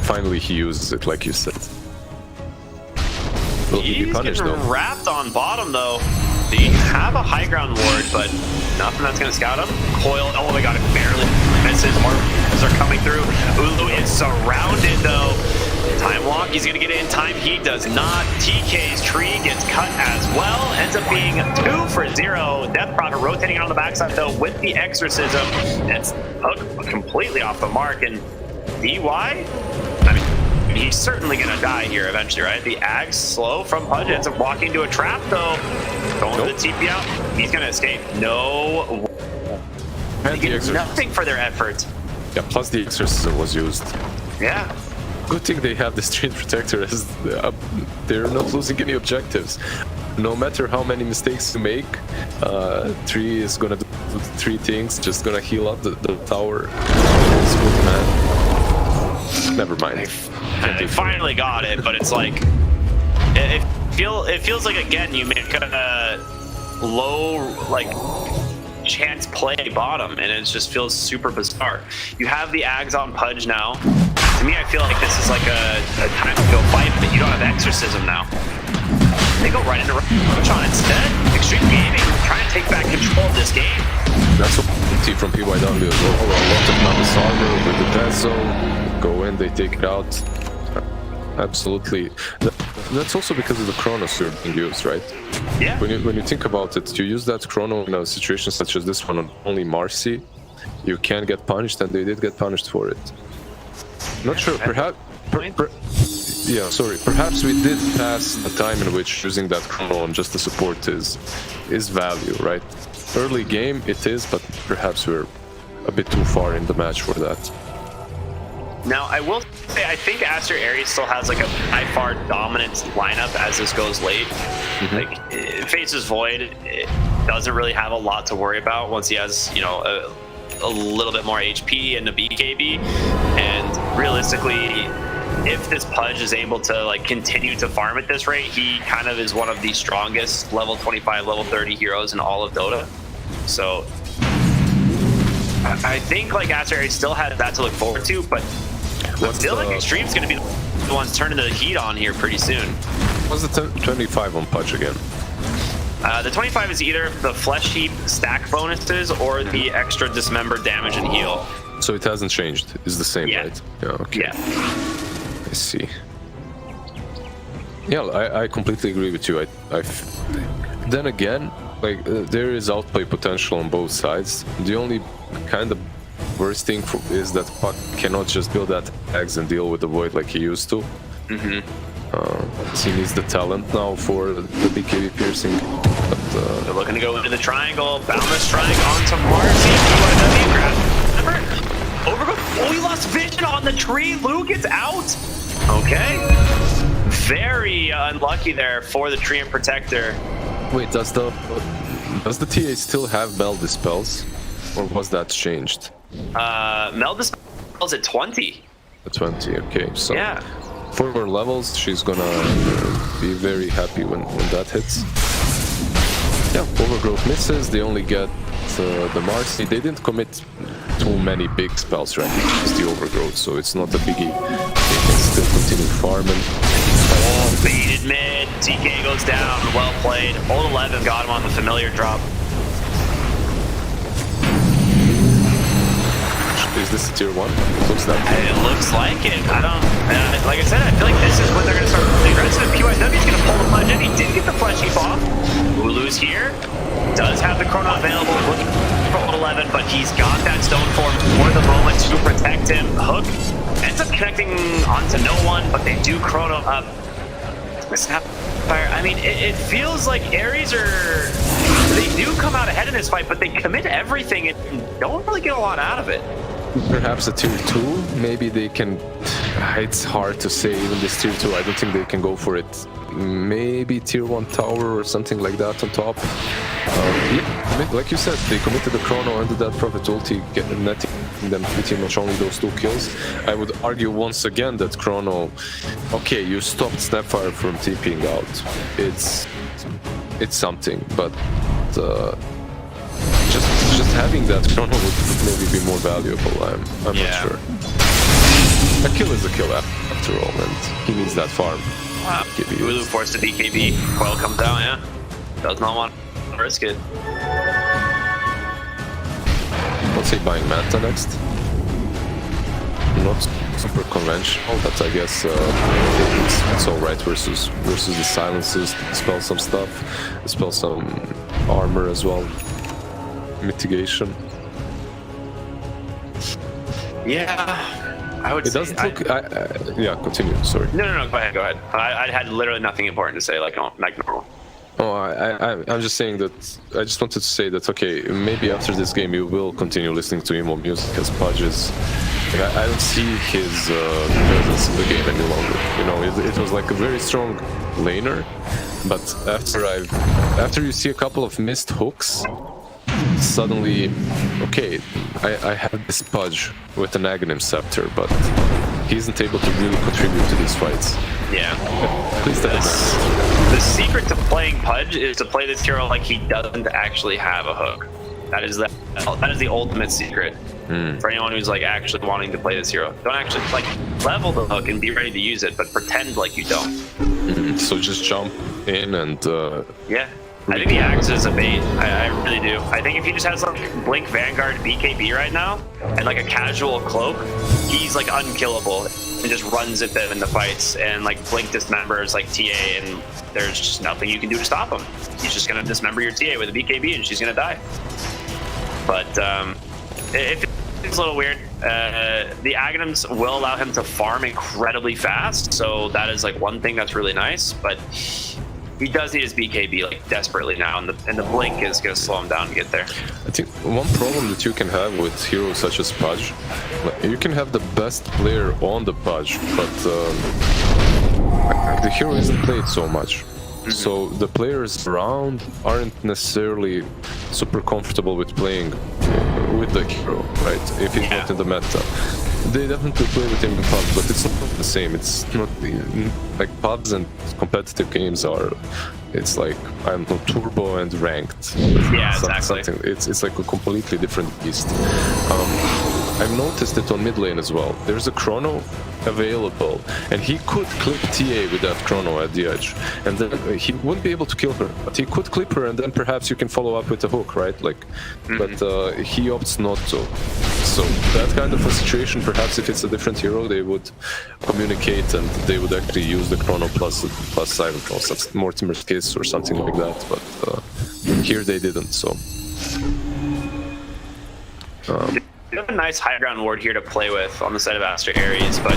Speaker 2: Finally he uses it like you said. Will he be punished though?
Speaker 4: Wrapped on bottom though. They have a high ground ward, but nothing that's gonna scout him. Coil, oh my god, it barely misses. Marbles are coming through. Ulu is surrounded though. Time walk, he's gonna get it in time. He does not. TK's tree gets cut as well. Ends up being 2 for 0. Death Prophet rotating on the backside though with the exorcism. It's Hook completely off the mark, and DY, I mean, he's certainly gonna die here eventually, right? The Ag's slow from Pudge, ends up walking into a trap though. Going to the TP out. He's gonna escape. No.
Speaker 2: And the exorcism.
Speaker 4: Nothing for their effort.
Speaker 2: Yeah, plus the exorcism was used.
Speaker 4: Yeah.
Speaker 2: Good thing they have the Stream Protector, as they're not losing any objectives. No matter how many mistakes you make, 3 is gonna do 3 things, just gonna heal up the tower. It's good, man. Never mind.
Speaker 4: They finally got it, but it's like it feels like again you make a low like chance play bottom, and it just feels super bizarre. You have the Ags on Pudge now. To me, I feel like this is like a time to go fight, but you don't have exorcism now. They go right into Rochan instead. Xtreme Gaming trying to take back control of this game.
Speaker 2: That's what we see from PYW as well. A lot of Navis armor with the death zone. Go in, they take it out. Absolutely. That's also because of the chronos you're being used, right?
Speaker 4: Yeah.
Speaker 2: When you think about it, you use that chrono in a situation such as this one on only Marcy, you can get punished, and they did get punished for it. Not sure, perhaps... yeah, sorry. Perhaps we did pass the time in which using that chrono on just the support is value, right? Early game, it is, but perhaps we're a bit too far in the match for that.
Speaker 4: Now, I will say, I think Aster.A still has like a by far dominant lineup as this goes late. Like, it faces Void, it doesn't really have a lot to worry about once he has, you know, a little bit more HP and a BKB. And realistically, if this Pudge is able to like continue to farm at this rate, he kind of is one of the strongest level 25, level 30 heroes in all of Dota. So I think like Aster.A still has that to look forward to, but I feel like Xtreme's going to be the ones turning the heat on here pretty soon.
Speaker 2: What's the 25 on Pudge again?
Speaker 4: The 25 is either the Flesh Heap stack bonuses or the extra dismember damage and heal.
Speaker 2: So it hasn't changed. It's the same, right? Yeah, okay.
Speaker 4: Yeah.
Speaker 2: I see. Yeah, I completely agree with you. Then again, like there is outplay potential on both sides. The only kind of worst thing is that Puck cannot just build that eggs and deal with the Void like he used to. He needs the talent now for the BKB piercing. But,
Speaker 4: they're looking to go into the triangle. Boundless triangle onto Marcy. PYW grab. Remember? Overgrowth. Oh, he lost vision on the tree. Lou gets out. Okay. Very unlucky there for the Tree and Protector.
Speaker 2: Wait, does the TA still have Meld Dispels? Or was that changed?
Speaker 4: Meld Dispels at 20.
Speaker 2: At 20, okay. So
Speaker 4: yeah.
Speaker 2: 4 more levels, she's gonna be very happy when that hits. Yeah, Overgrowth misses, they only get the Marcy. They didn't commit too many big spells, right? It's the Overgrowth, so it's not a biggie. They can still continue farming.
Speaker 4: Oh, baited mid. TK goes down. Well played. Old 11 got him on the familiar drop.
Speaker 2: Is this a tier 1? It looks like it.
Speaker 4: It looks like it. I don't... like I said, I feel like this is when they're going to start really aggressive. PYW's going to pull the Pudge in. He did get the Flesh Heap off. Ulu's here. Does have the Chrono available. Looking for old 11, but he's got that Stone Form for the moment to protect him. Hook ends up connecting onto no one, but they do Chrono up. Sapphire. I mean, it feels like Ares are... They do come out ahead in this fight, but they commit everything and don't really get a lot out of it.
Speaker 2: Perhaps a tier 2, maybe they can It's hard to say. Even this tier 2, I don't think they can go for it. Maybe tier 1 tower or something like that on top. Yeah, like you said, they committed the chrono under that Prophet ulti, netting them pretty much only those 2 kills. I would argue once again that chrono, okay, you stopped Snapfire from TPing out. It's something, but just having that chrono would maybe be more valuable. I'm not sure. A kill is a kill after all, and he needs that farm.
Speaker 4: Wow. Ulu forced to BKB. Coil comes out, yeah. Does not want to risk it.
Speaker 2: Let's say buying Manta next. Not super conventional, but I guess it's alright versus the silences. Spell some stuff, spell some armor as well. Mitigation.
Speaker 4: Yeah. I would
Speaker 2: it doesn't look. Yeah, continue. Sorry.
Speaker 4: No. Go ahead. I had literally nothing important to say, like normal.
Speaker 2: Oh, I'm just saying that. I just wanted to say that. Okay, maybe after this game you will continue listening to emo music, because Pudge is. Like, I don't see his presence in the game any longer. You know, it was like a very strong laner, but after you see a couple of missed hooks. Suddenly, okay, I have this Pudge with an Aghanim Scepter, but he isn't able to really contribute to these fights.
Speaker 4: Yeah.
Speaker 2: Please
Speaker 4: the secret to playing Pudge is to play this hero like he doesn't actually have a hook. That is the ultimate secret for anyone who's like actually wanting to play this hero. Don't actually like level the hook and be ready to use it, but pretend like you don't.
Speaker 2: So just jump in and
Speaker 4: yeah. I think he acts as a bait. I really do. I think if he just has like Blink Vanguard BKB right now and like a casual cloak, he's like unkillable and just runs at them in the fights, and like Blink dismembers like TA and there's just nothing you can do to stop him. He's just gonna dismember your TA with a BKB and she's gonna die. But it's a little weird. The Aghanims will allow him to farm incredibly fast, so that is like one thing that's really nice, but he does need his BKB like desperately now, and the blink is going to slow him down to get there.
Speaker 2: I think one problem that you can have with heroes such as Pudge, you can have the best player on the Pudge, but the hero isn't played so much. So the players around aren't necessarily super comfortable with playing with the hero, right? If he's not in the meta. They definitely play with him in pubs, but it's not the same. It's not like pubs and competitive games are. It's like, I don't know, turbo and ranked.
Speaker 4: Yeah, exactly.
Speaker 2: It's like a completely different beast. I've noticed it on mid lane as well. There's a chrono available, and he could clip TA with that chrono at the edge, and then he wouldn't be able to kill her, but he could clip her, and then perhaps you can follow up with a hook, right? Like, but he opts not to. So that kind of a situation, perhaps if it's a different hero, they would communicate and they would actually use the chrono plus Cybercross. That's Mortimer's case or something like that, but here they didn't. So.
Speaker 4: You have a nice high ground ward here to play with on the side of Aster.A, but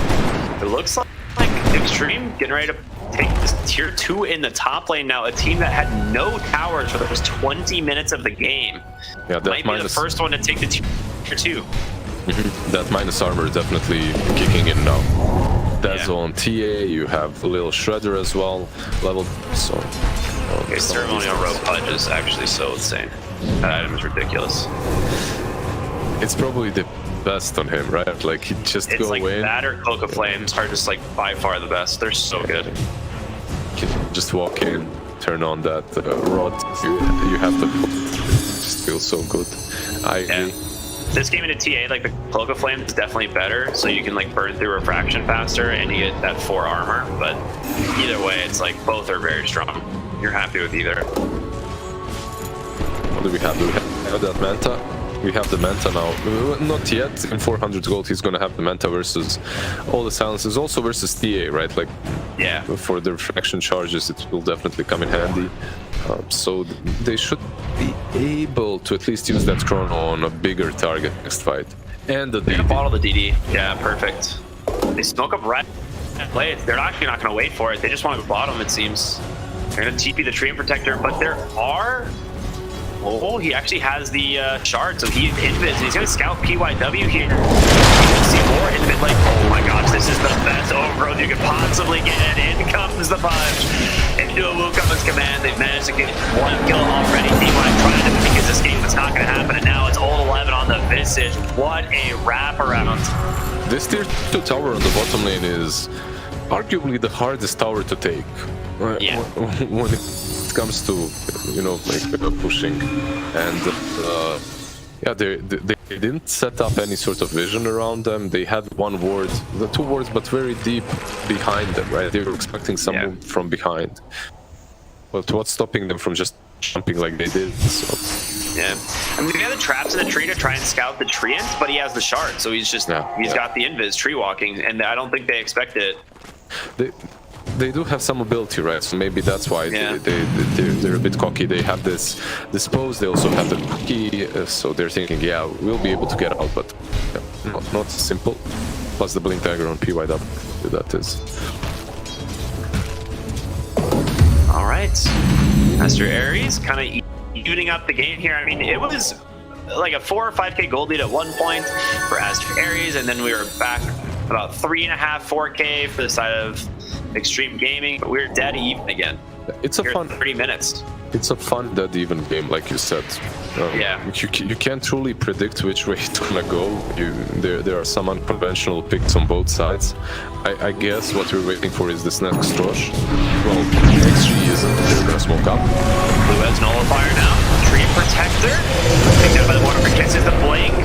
Speaker 4: it looks like Xtreme getting ready to take this tier 2 in the top lane now, a team that had no towers for the first 20 minutes of the game. Yeah, that might be the first one to take the tier 2.
Speaker 2: That minus armor definitely kicking in now. That's on TA, you have a little Shredder as well, level, so...
Speaker 4: Okay, Ceremonial Rope Pudge is actually so insane. That item is ridiculous.
Speaker 2: It's probably the best on him, right? Like, he just
Speaker 4: it's
Speaker 2: go
Speaker 4: like
Speaker 2: in.
Speaker 4: That or Cloak of Flames are just like by far the best. They're so good.
Speaker 2: You can just walk in, turn on that rod. You have to. It just feels so good. I agree.
Speaker 4: This game into TA, like the Cloak of Flames is definitely better, so you can like burn through refraction faster and you get that 4 armor. But either way, it's like both are very strong. You're happy with either.
Speaker 2: What do we have? Do we have that Manta? We have the Manta now. Not yet. In 400 gold, he's gonna have the Manta versus all the silences. Also versus TA, right? Like,
Speaker 4: yeah.
Speaker 2: For the refraction charges, it will definitely come in handy. So they should be able to at least use that chrono on a bigger target next fight. And the
Speaker 4: DD. Bottle the DD. Yeah, perfect. They smoke up right and play it. They're actually not going to wait for it. They just want to bottom, it seems. They're going to TP the Treant Protector, but there are Oh, he actually has the shard, so he's invis, and he's gonna scout PYW here. We'll see more invis, like, oh my gosh, this is the best overgrowth you could possibly get. In comes the punch. Into a WooCommerce command, they've managed to get one kill already. D1 trying to because this game is not gonna happen, and now it's Old 11 on the Visage. What a wraparound.
Speaker 2: This tier 2 tower on the bottom lane is arguably the hardest tower to take.
Speaker 4: Yeah.
Speaker 2: When it comes to, you know, like pushing, and yeah, they didn't set up any sort of vision around them. They had one ward, the two wards, but very deep behind them, right? They were expecting someone from behind. But what's stopping them from just jumping like they did? So.
Speaker 4: Yeah, I mean, they have the traps in the tree to try and scout the treant, but he has the shard, so he's just he's got the invis tree walking, and I don't think they expected it.
Speaker 2: They do have some ability, right? So maybe that's why they're a bit cocky. They have this pose. They also have the cookie, so they're thinking, yeah, we'll be able to get out, but not simple. Plus the blink dagger on PYW, that is.
Speaker 4: All right, Aster.A kind of evening up the game here. I mean, it was like a 4 or 5k gold lead at one point for Aster.A, and then we were back about 3.5, 4k for the side of Xtreme Gaming, but we're dead even again.
Speaker 2: It's a fun
Speaker 4: 30 minutes.
Speaker 2: It's a fun dead even game, like you said. You can't truly predict which way it's gonna go. There are some unconventional picks on both sides. I guess what we're waiting for is this next rush. Well, XG isn't. They're gonna smoke up.
Speaker 4: Blue has nullifier now. Tree protector. Picked up by the water for kisses the blink.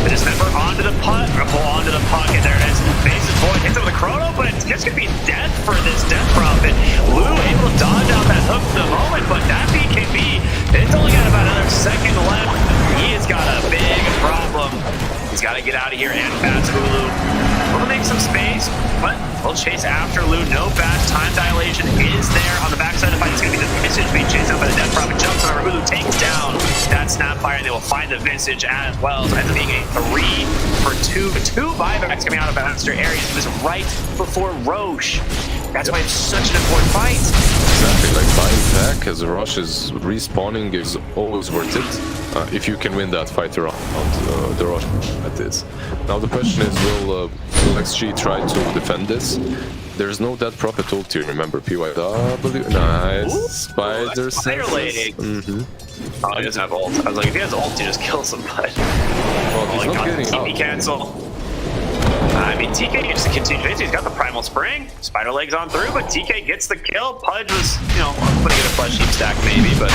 Speaker 4: The dismember onto the puck, or pull onto the puck, and there it is. Faces Void, hits him with a chrono, but it's just gonna be death for this Death Prophet. Lou able to dodge out that hook for the moment, but that BKB, it's only got about another second left. He has got a big problem. He's got to get out of here and fast Hulu. We'll make some space, but we'll chase after Lou. No fast time dilation is there on the backside of the fight. It's going to be the Visage being chased out by the Death Prophet. Jumps on Hulu, takes down that Snapfire, and they will find the Visage as well. So it ends up being a 3 for 2. 2 buybacks coming out of Aster.A. This right before Roche. That's why it's such an important fight.
Speaker 2: Exactly, like buying back as Roche is respawning is always worth it. If you can win that fight around the Roche, that is. Now the question is, will XG try to defend this? There's no Dead Prophet ult here, remember, PYW. Nice.
Speaker 4: Ooh,
Speaker 2: Spider
Speaker 4: lady. Oh, he doesn't have ult. I was like, if he has ult, he just kills him, but...
Speaker 2: Well, he's not getting
Speaker 4: TP
Speaker 2: out.
Speaker 4: cancel. I mean, TK can just continue chasing. He's got the Primal Spring. Spider Legs on through, but TK gets the kill. Pudge was, you know, putting in a flesh heap stack maybe, but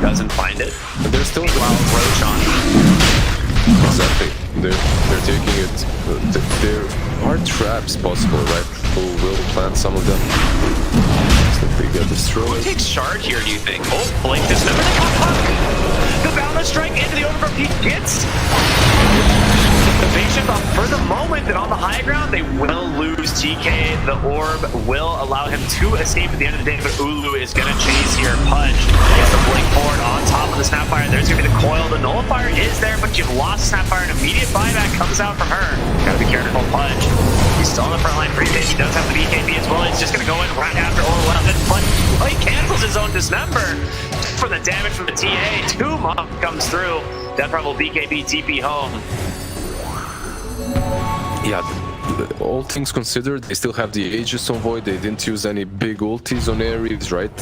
Speaker 4: doesn't find it.
Speaker 2: But they're still...
Speaker 4: Meanwhile, Roche on.
Speaker 2: Exactly. They're taking it. There are traps possible, right? Who will plant some of them. So they get destroyed.
Speaker 4: Who takes shard here, do you think? Oh, Blink dismember the puck. The boundless strike into the overgrowth he gets. The patient off for the moment, and on the high ground, they will lose TK. The orb will allow him to escape at the end of the day, but Ulu is going to chase here. Pudge gets the blink forward on top of the Snapfire. There's going to be the coil. The nullifier is there, but you've lost Snapfire. An immediate buyback comes out from her. Gotta be careful, Pudge. He's still on the front line for his. He does have the BKB as well. He's just going to go in right after Old 11. But he cancels his own dismember for the damage from the TA. 2 Monk comes through. Death Rebel BKB TP home.
Speaker 2: Yeah, all things considered, they still have the Aegis on Void. They didn't use any big ultis on Ares, right?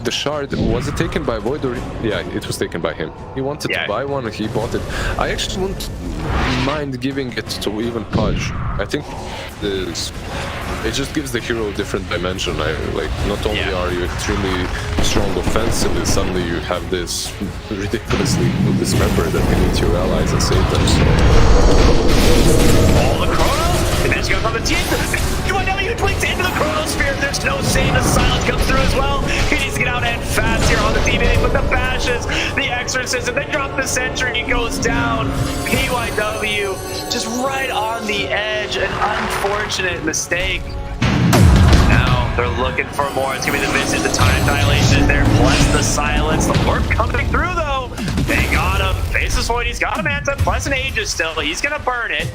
Speaker 2: The shard, was it taken by Void or... Yeah, it was taken by him. He wanted to buy one and he bought it. I actually wouldn't mind giving it to even Pudge. I think it just gives the hero a different dimension. Like, not only are you extremely strong offensively, suddenly you have this ridiculously good dismember that can hit your allies and save them, so...
Speaker 4: All the chronos, and then she goes on the team. PYW blinks into the chronosphere. There's no save. The silence comes through as well. He needs to get out and fast here on the DBA, but the bashes, the exorcism, they drop the sentry. He goes down. PYW just right on the edge. An unfortunate mistake. Now they're looking for more. It's gonna be the Visage. The time dilation is there, plus the silence. The orb coming through though. They got him. Faces Void. He's got a Manta, plus an Aegis still. He's gonna burn it.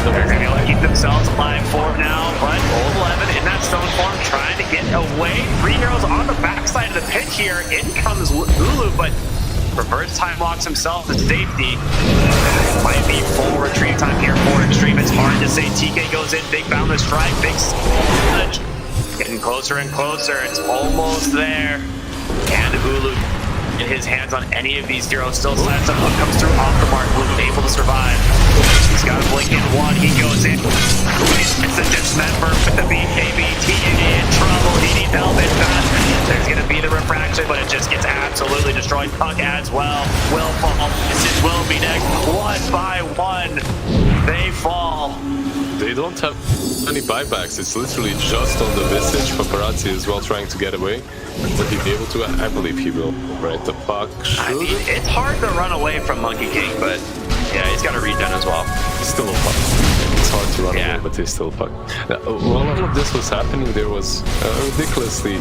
Speaker 4: They're gonna be able to keep themselves alive for now, but Old 11 in that stone form trying to get away. 3 heroes on the backside of the pit here. In comes Ulu, but reverse time locks himself to safety. Might be full retreat time here for Xtreme. It's hard to say. TK goes in, big boundless strike, big sludge. Getting closer and closer. It's almost there. And Ulu get his hands on any of these heroes. Still slams up, comes through off the mark. Ulu able to survive. He's got a blink in one. He goes in. It's a dismember with the BKB. TK in trouble. He needs help in fast. There's going to be the refraction, but it just gets absolutely destroyed. Puck as well. Will fall. This will be next. One by one, they fall.
Speaker 2: They don't have any buybacks. It's literally just on the Visage. Paparazzi as well trying to get away. Will he be able to? I believe he will. Right, the puck.
Speaker 4: I mean, it's hard to run away from Monkey King, but yeah, he's got a redone as well.
Speaker 2: He's still a puck. It's hard to run away, but he's still a puck. While all of this was happening, there was a ridiculously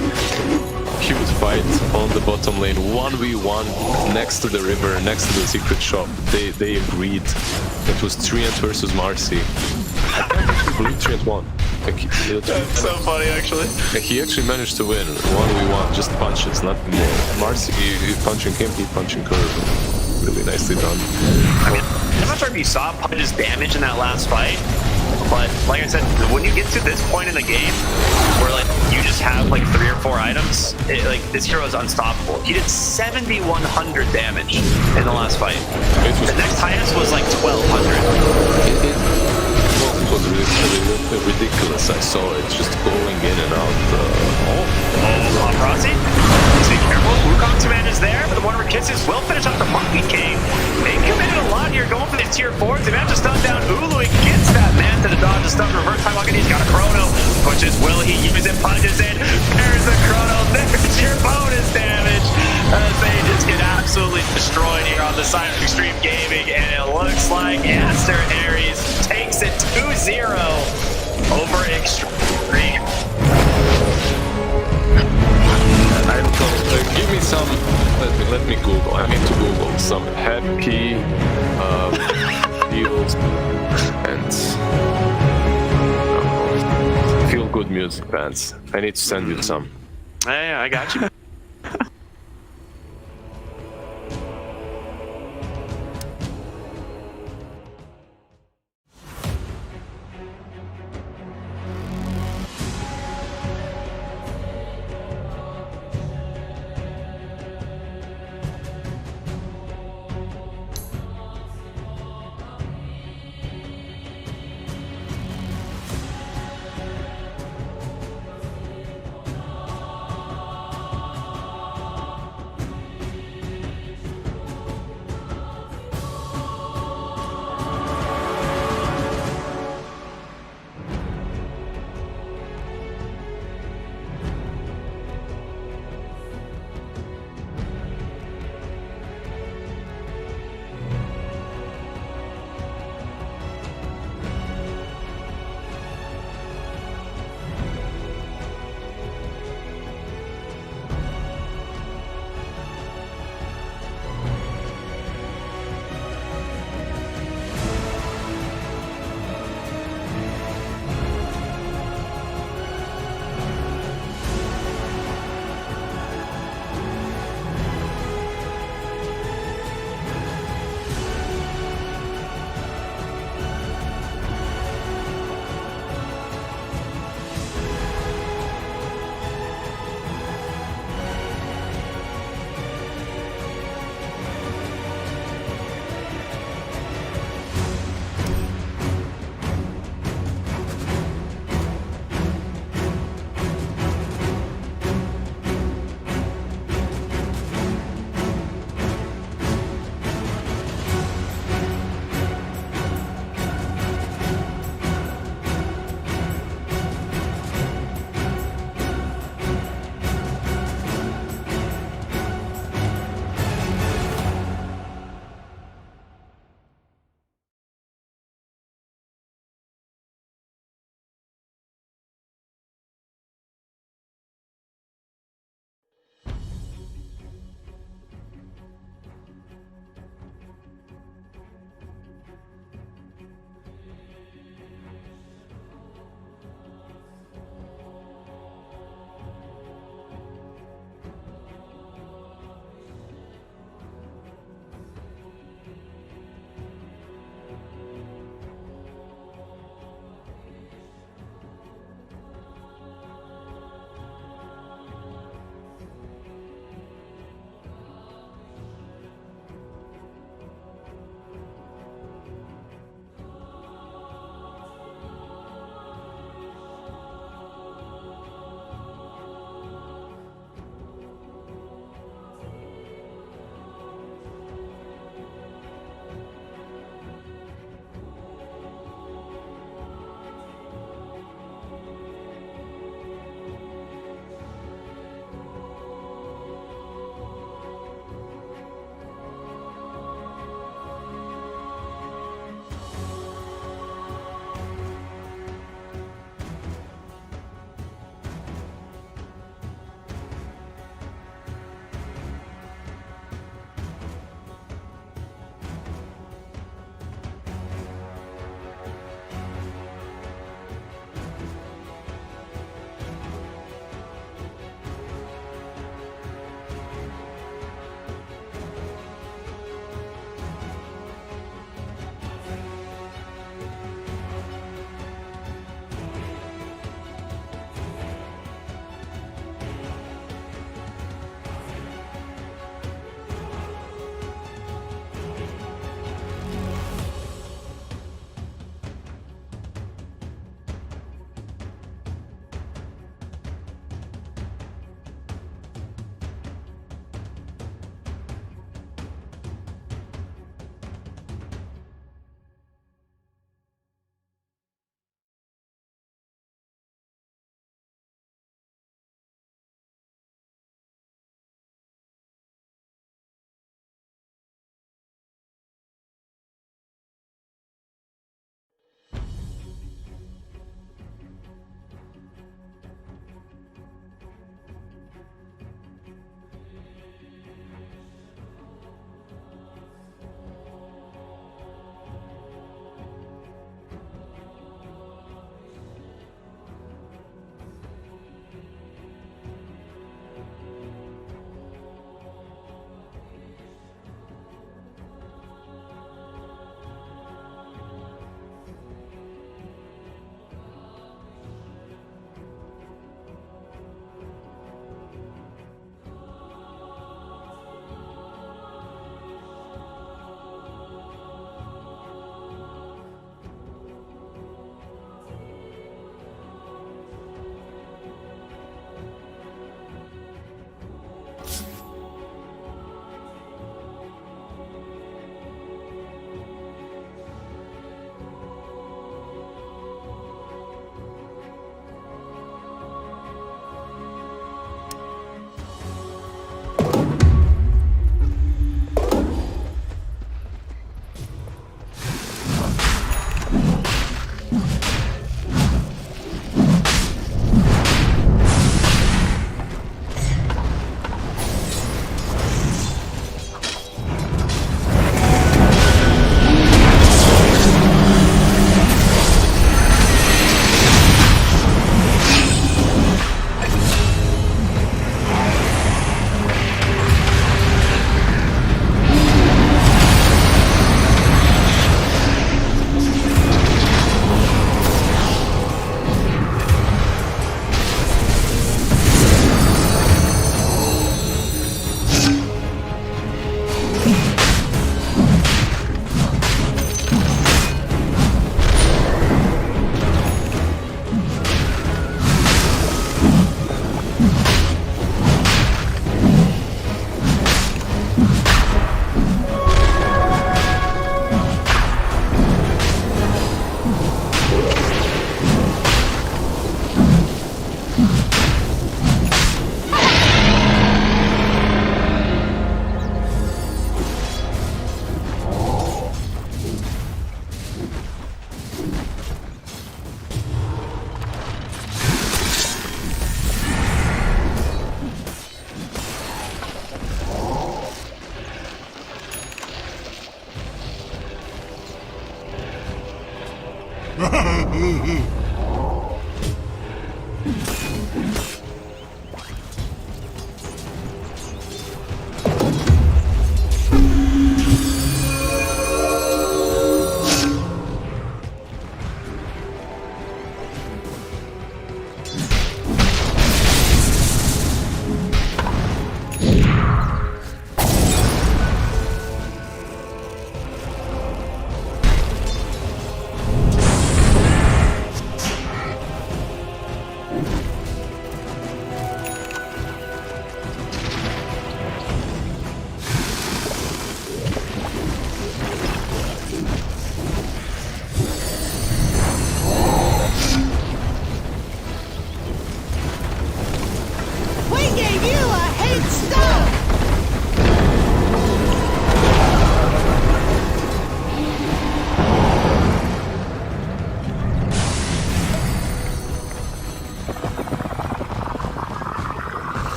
Speaker 2: huge fight on the bottom lane. 1v1 next to the river, next to the secret shop. They agreed. It was Treant versus Marcy. I can't actually believe Treant won.
Speaker 4: That's so funny, actually.
Speaker 2: He actually managed to win 1v1, just punches, not more. Marcy punching him, he punching her. Really nicely done.
Speaker 4: I mean, I'm not sure if you saw Punch's damage in that last fight, but like I said, when you get to this point in the game where like you just have like 3 or 4 items, like this hero is unstoppable. He did 7,100 damage in the last fight. The next highest was like 1,200.
Speaker 2: It was really ridiculous. I saw it just going in and out.
Speaker 4: Paparazzi? Be careful. Wukong's man is there, but the Wonder Kisses will finish off the Monkey King. They committed a lot here going for these tier 4s. They have to stun down Ulu. He gets that man to the dodge, the stun, reverse time lock, and he's got a chrono. Pushes Will, he uses it, punches in. There's the chrono. There's your bonus damage. As they just get absolutely destroyed here on the side of Xtreme Gaming, and it looks like Aster.A takes it 2-0 over Xtreme.
Speaker 2: Give me some. Let me Google. I need to Google some happy feels and feel good music bands. I need to send you some.
Speaker 4: Hey, I got you.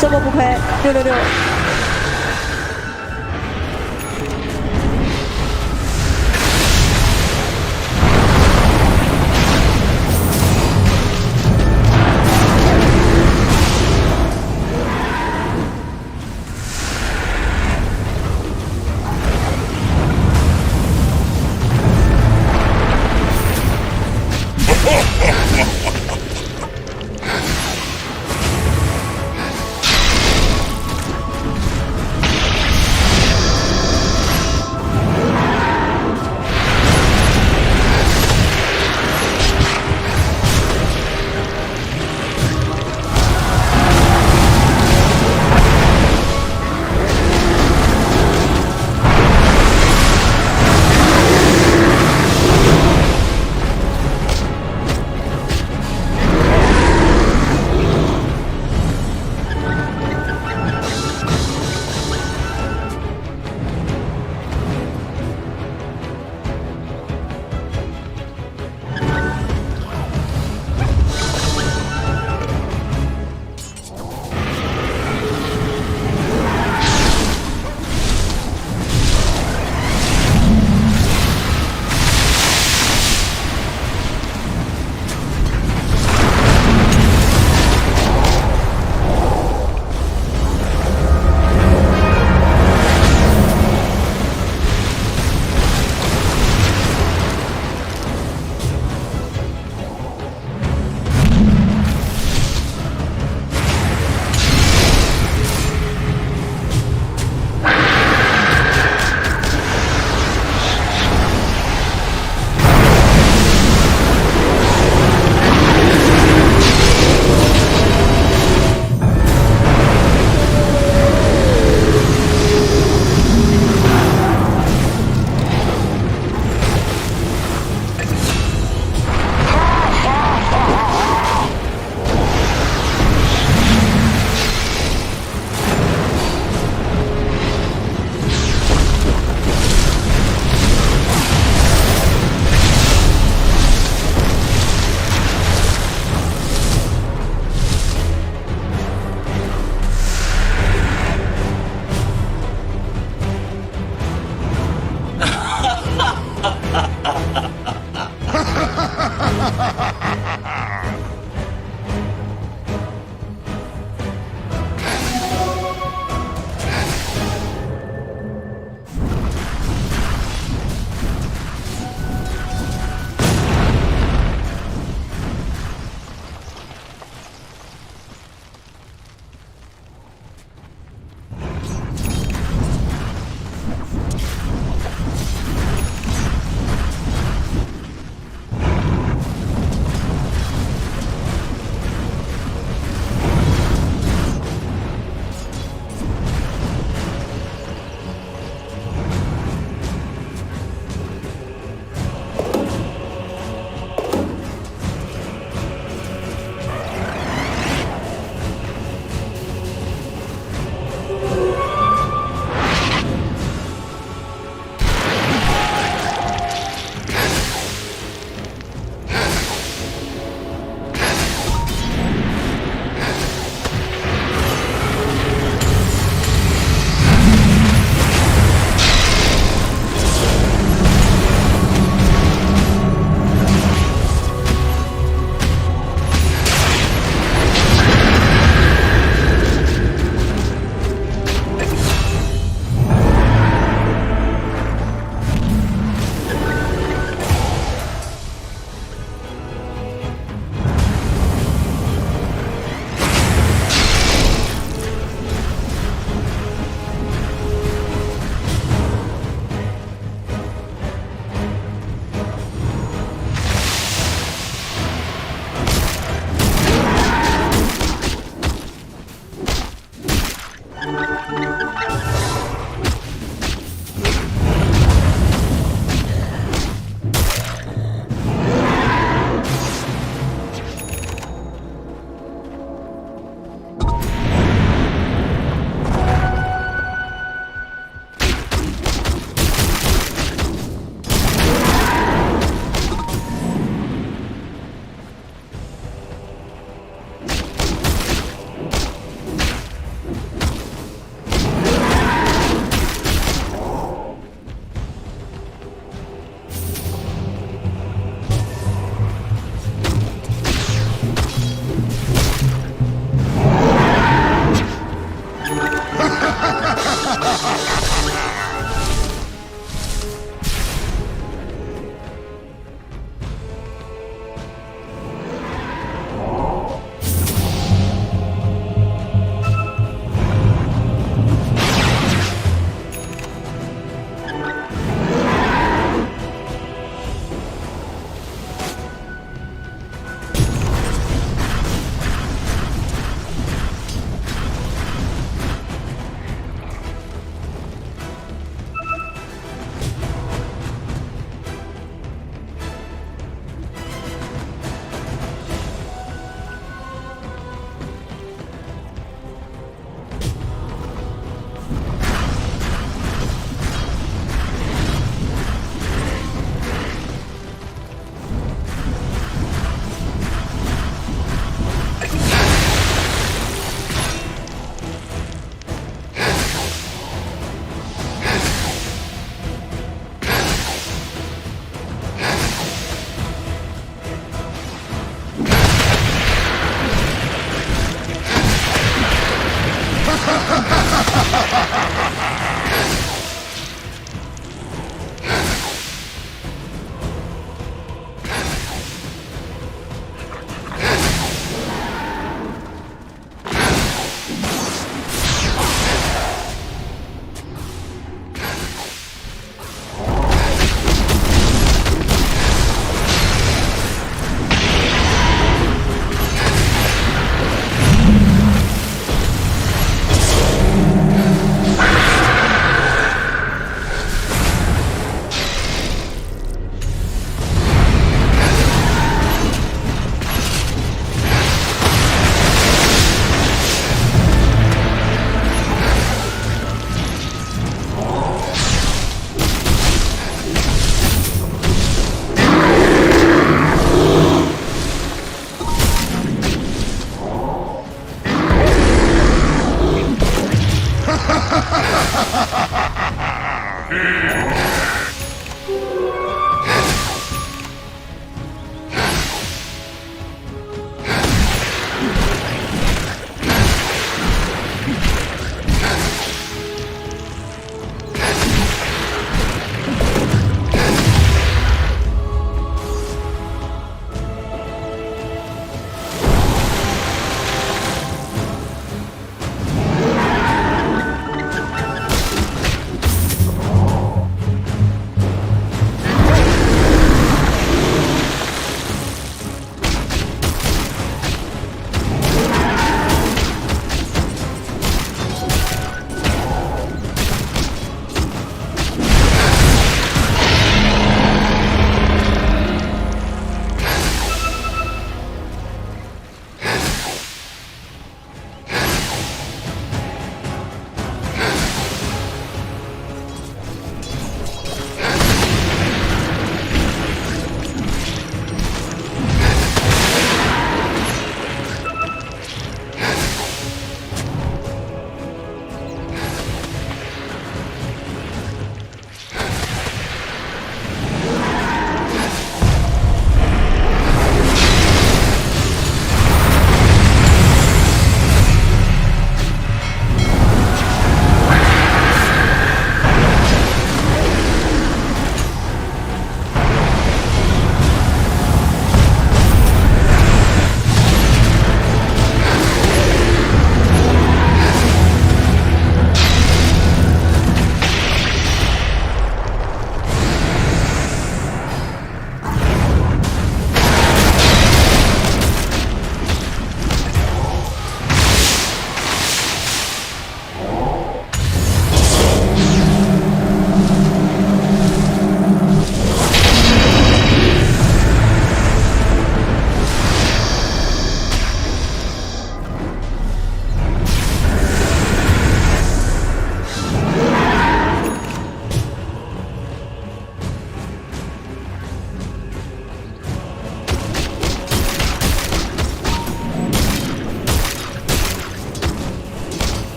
Speaker 5: 这波不亏，666。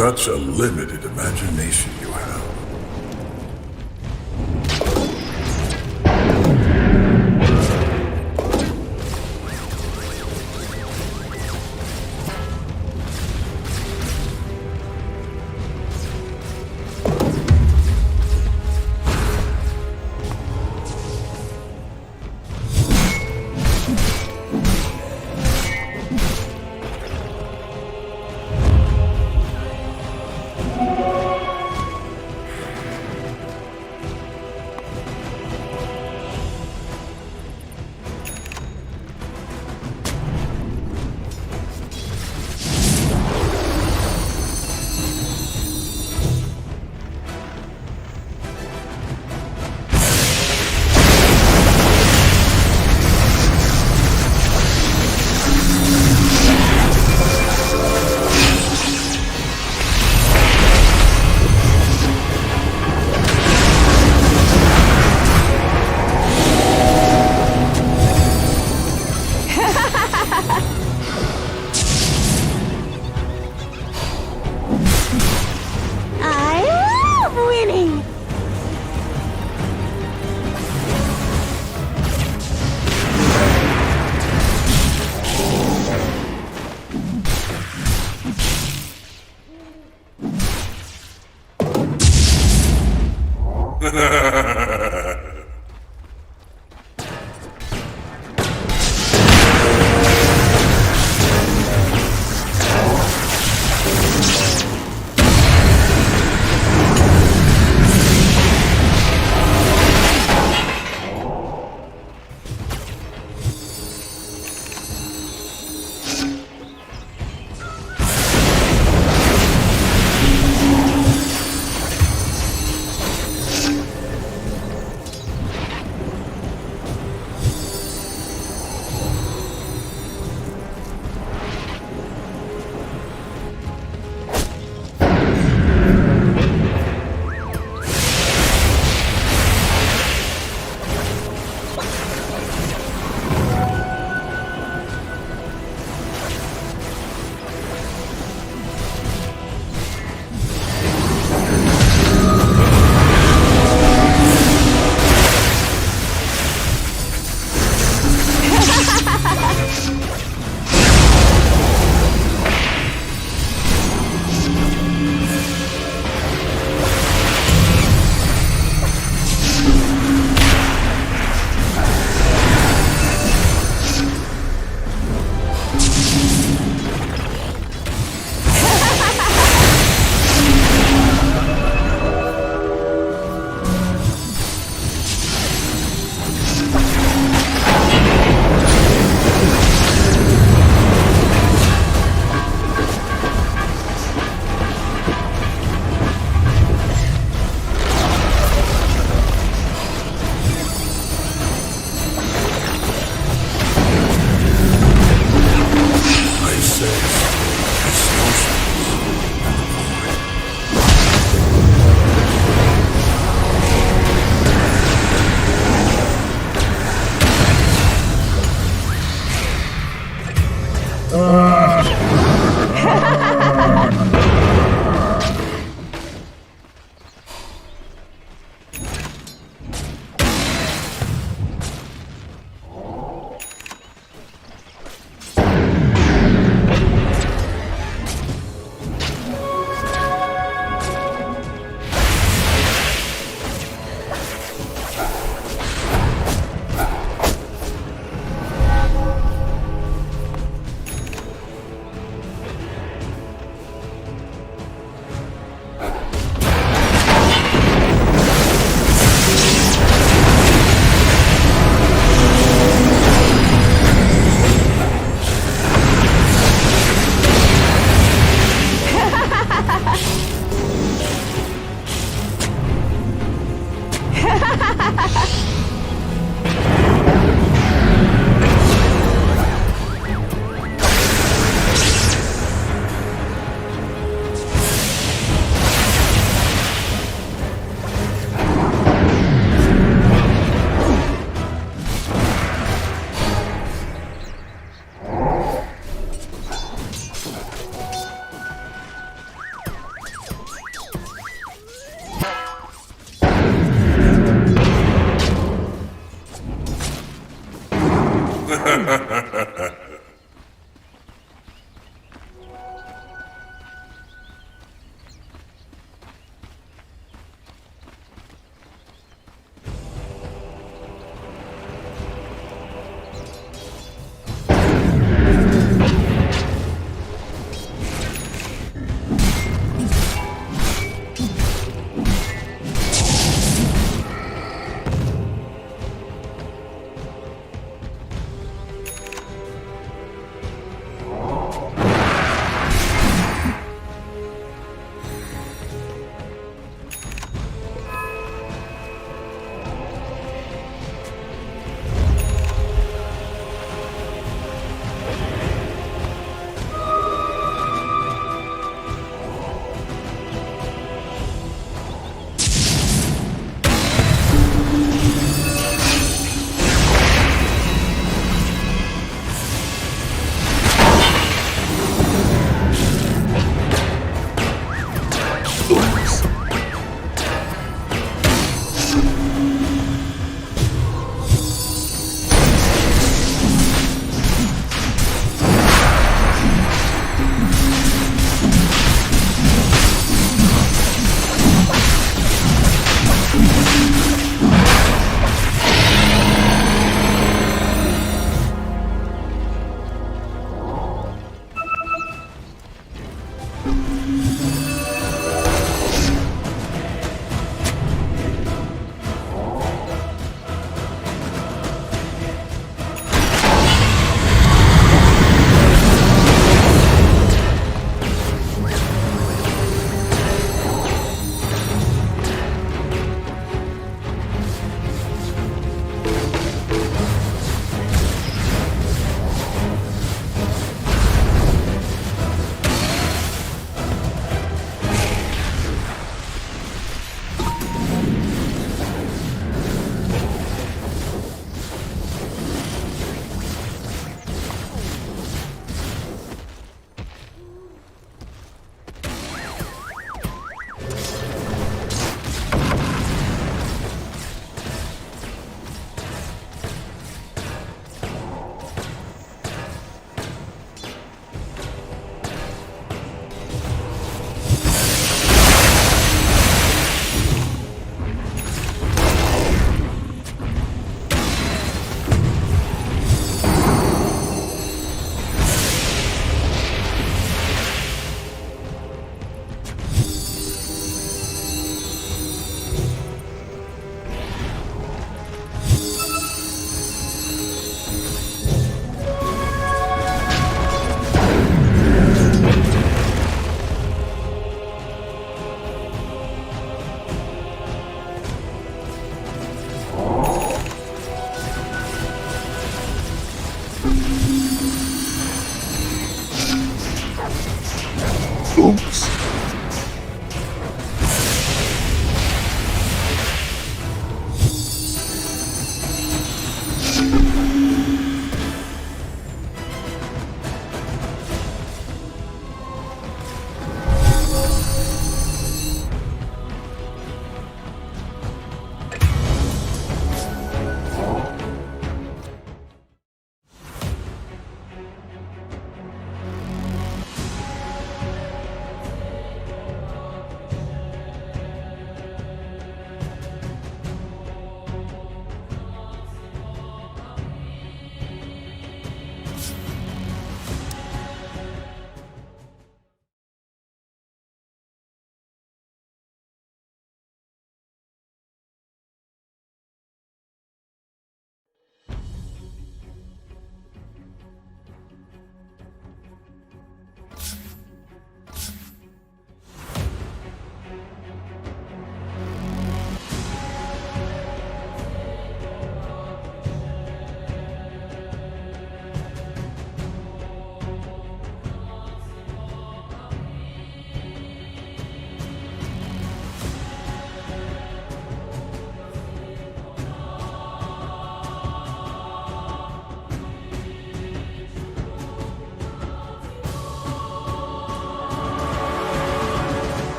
Speaker 5: Such a limited imagination you have.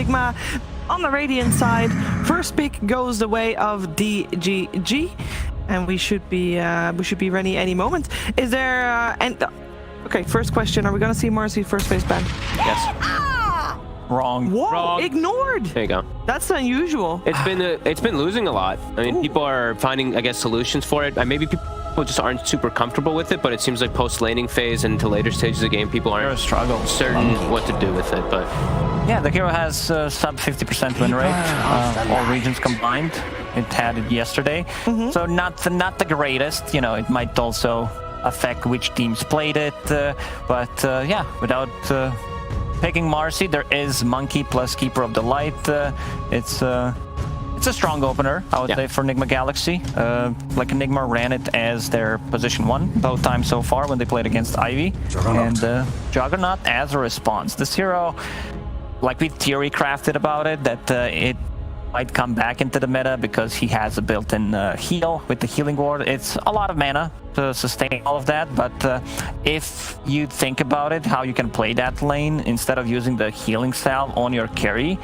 Speaker 6: Enigma. On the Radiant side, first pick goes the way of DGG, and we should be ready any moment. Is there okay, first question: are we gonna see Marcy first phase ban?
Speaker 7: Yes. Wrong.
Speaker 6: Whoa!
Speaker 7: Wrong.
Speaker 6: Ignored.
Speaker 8: There you go.
Speaker 6: That's unusual.
Speaker 8: It's been losing a lot. I mean, people are finding, I guess, solutions for it. Maybe people just aren't super comfortable with it, but it seems like post-laning phase and to later stages of the game, people aren't certain what to do with it. But
Speaker 7: yeah, the hero has sub 50% win rate, all regions combined. It had it yesterday, so not the greatest. You know, it might also affect which teams played it, but yeah, without picking Marcy, there is Monkey plus Keeper of the Light. It's a strong opener, I would say, for Enigma Galaxy. Like Enigma ran it as their position 1 both times so far when they played against Ivy. And Juggernaut as a response. This hero, like we theory crafted about it, that it might come back into the meta because he has a built-in heal with the healing ward. It's a lot of mana to sustain all of that, but if you think about it, how you can play that lane instead of using the healing salve on your carry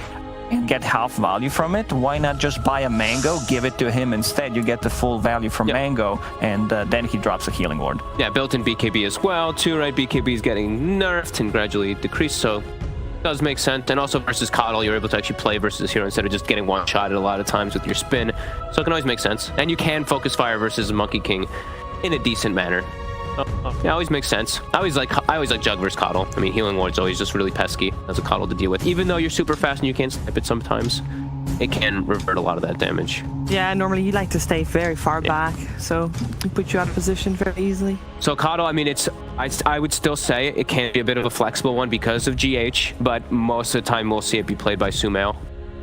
Speaker 7: and get half value from it, why not just buy a Mango, give it to him instead? You get the full value from Mango, and then he drops a healing ward.
Speaker 8: Yeah, built-in BKB as well too, right? BKB is getting nerfed and gradually decreased, so it does make sense. And also versus Coddle, you're able to actually play versus this hero instead of just getting one-shotted a lot of times with your spin, so it can always make sense. And you can focus fire versus Monkey King in a decent manner. Yeah, always makes sense. I always like Jug versus Coddle. I mean, healing ward's always just really pesky as a Coddle to deal with. Even though you're super fast and you can't snipe it sometimes, it can revert a lot of that damage.
Speaker 6: Yeah, normally you like to stay very far back, so it puts you out of position very easily.
Speaker 8: So Coddle, I mean, I would still say it can be a bit of a flexible one because of GH, but most of the time we'll see it be played by Sumail.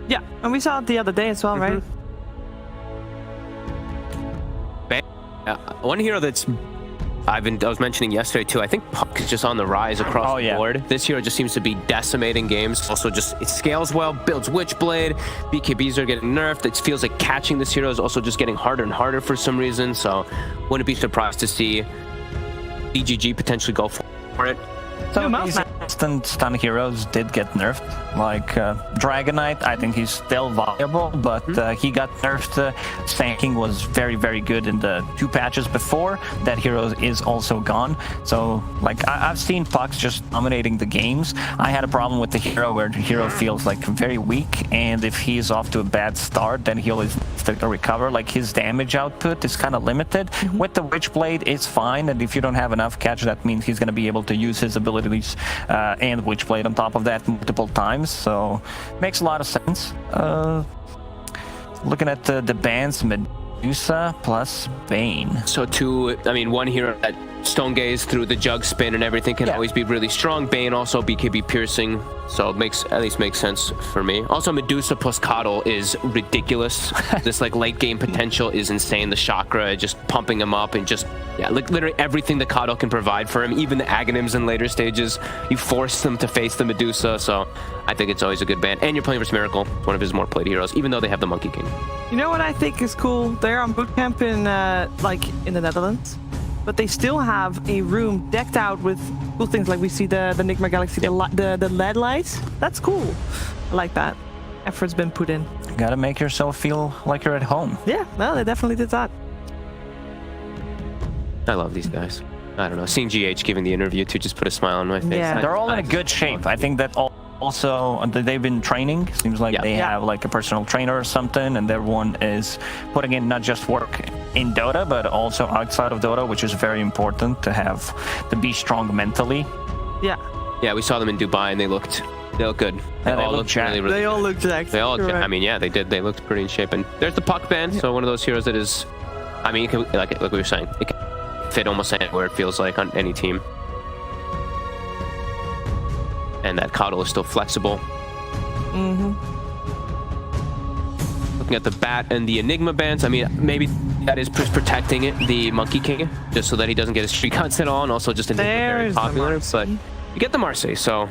Speaker 6: Yeah, and we saw it the other day as well, right?
Speaker 8: One hero that's I was mentioning yesterday too, I think Puck is just on the rise across the board. This hero just seems to be decimating games. Also just, it scales well, builds Witchblade, BKBs are getting nerfed. It feels like catching this hero is also just getting harder and harder for some reason. So wouldn't be surprised to see DGG potentially go for it.
Speaker 7: So these instant stun heroes did get nerfed. Like Dragonite, I think he's still viable, but he got nerfed. Sanking was very, very good in the 2 patches before. That hero is also gone. So, like, I've seen Pucks just dominating the games. I had a problem with the hero where the hero feels like very weak, and if he's off to a bad start, then he'll recover. Like, his damage output is kind of limited. With the Witchblade, it's fine, and if you don't have enough catch, that means he's going to be able to use his abilities and Witchblade on top of that multiple times, so makes a lot of sense. Looking at the bans, Medusa plus Bane.
Speaker 8: So one hero that Stone Gaze through the Jug spin and everything can always be really strong. Bane also BKB piercing, so it at least makes sense for me. Also, Medusa plus Coddle is ridiculous. This like late game potential is insane. The chakra just pumping him up and just like literally everything the Coddle can provide for him. Even the Aghanims in later stages, you force them to face the Medusa. So I think it's always a good ban. And you're playing versus Miracle, one of his more played heroes, even though they have the Monkey King.
Speaker 6: You know what I think is cool? They're on bootcamp in the Netherlands, but they still have a room decked out with cool things, like we see the Enigma Galaxy, the LED lights. That's cool. I like that. Effort's been put in.
Speaker 7: You gotta make yourself feel like you're at home.
Speaker 6: Yeah, no, they definitely did that.
Speaker 8: I love these guys. I don't know. Seeing GH giving the interview too just put a smile on my face.
Speaker 6: Yeah.
Speaker 7: They're all in a good shape. I think that also they've been training. Seems like they have like a personal trainer or something, and everyone is putting in not just work in Dota, but also outside of Dota, which is very important to be strong mentally.
Speaker 8: Yeah, we saw them in Dubai, and they look good. They all look really, really
Speaker 6: They all look jacked.
Speaker 8: They all, I mean, yeah, they did. They looked pretty in shape. And there's the Puck ban, so one of those heroes that is, I mean, like we were saying, it can fit almost anywhere, it feels like, on any team. And that Coddle is still flexible. Looking at the Bat and the Enigma bans, I mean, maybe that is protecting it, the Monkey King, just so that he doesn't get his streak cuts at all, and also just Enigma very popular, but you get the Marseille, so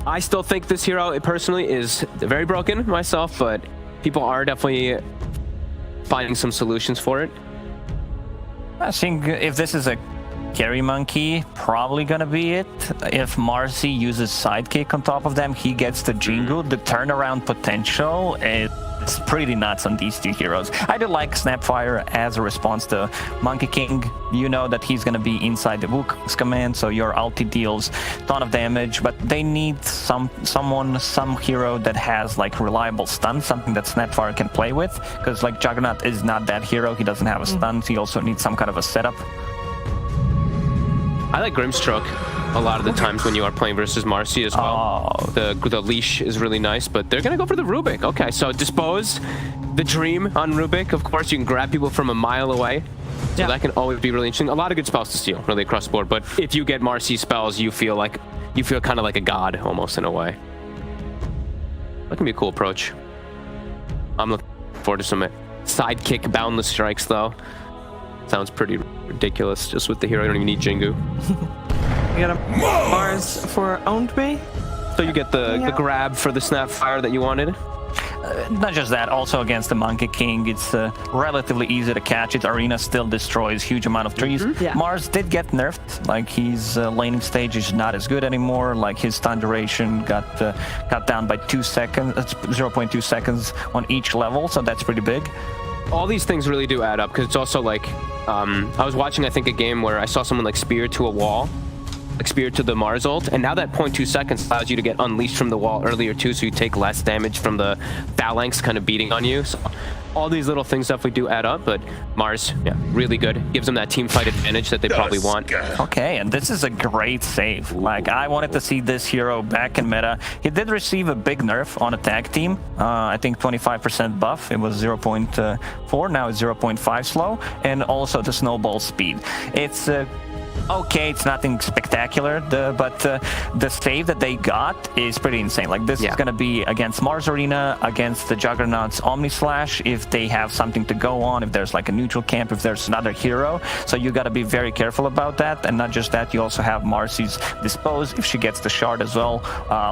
Speaker 8: I still think this hero, personally, is very broken myself, but people are definitely finding some solutions for it.
Speaker 7: I think if this is a carry monkey, probably gonna be it. If Marcy uses sidekick on top of them, he gets the Jingu. The turnaround potential is pretty nuts on these two heroes. I do like Snapfire as a response to Monkey King. You know that he's gonna be inside the Wukong's command, so your ulti deals ton of damage, but they need some hero that has like reliable stun, something that Snapfire can play with, because like Juggernaut is not that hero. He doesn't have a stun. He also needs some kind of a setup.
Speaker 8: I like Grimstroke a lot of the times when you are playing versus Marcy as well.
Speaker 7: Oh.
Speaker 8: The leash is really nice, but they're gonna go for the Rubik. Okay, so dispose the Dream on Rubik. Of course, you can grab people from a mile away. So that can always be really interesting. A lot of good spells to steal, really across the board. But if you get Marcy spells, you feel kind of like a god almost in a way. That can be a cool approach. I'm looking forward to some sidekick boundless strikes though. Sounds pretty ridiculous just with the hero. You don't even need Jingu.
Speaker 6: You got a Mars for owned me.
Speaker 8: So you get the grab for the Snapfire that you wanted.
Speaker 7: Not just that, also against the Monkey King, it's relatively easy to catch it. Arena still destroys huge amount of trees.
Speaker 6: Yeah.
Speaker 7: Mars did get nerfed, like his laning stage is not as good anymore. Like his stun duration got cut down by 2 seconds, 0.2 seconds on each level, so that's pretty big.
Speaker 8: All these things really do add up, because it's also like, I was watching, I think, a game where I saw someone like spear to a wall, like spear to the Mars ult, and now that 0.2 seconds allows you to get unleashed from the wall earlier too, so you take less damage from the phalanx kind of beating on you. So all these little things definitely do add up, but Mars, yeah, really good. Gives them that team fight advantage that they probably want.
Speaker 7: Okay, and this is a great save. Like, I wanted to see this hero back in meta. He did receive a big nerf on a tag team. I think 25% buff. It was 0.4, now it's 0.5 slow, and also the snowball speed. It's okay, it's nothing spectacular, but the save that they got is pretty insane. Like, this is going to be against Mars Arena, against the Juggernaut's Omni Slash, if they have something to go on, if there's like a neutral camp, if there's another hero. So you got to be very careful about that. And not just that, you also have Marcy's Dispose if she gets the shard as well,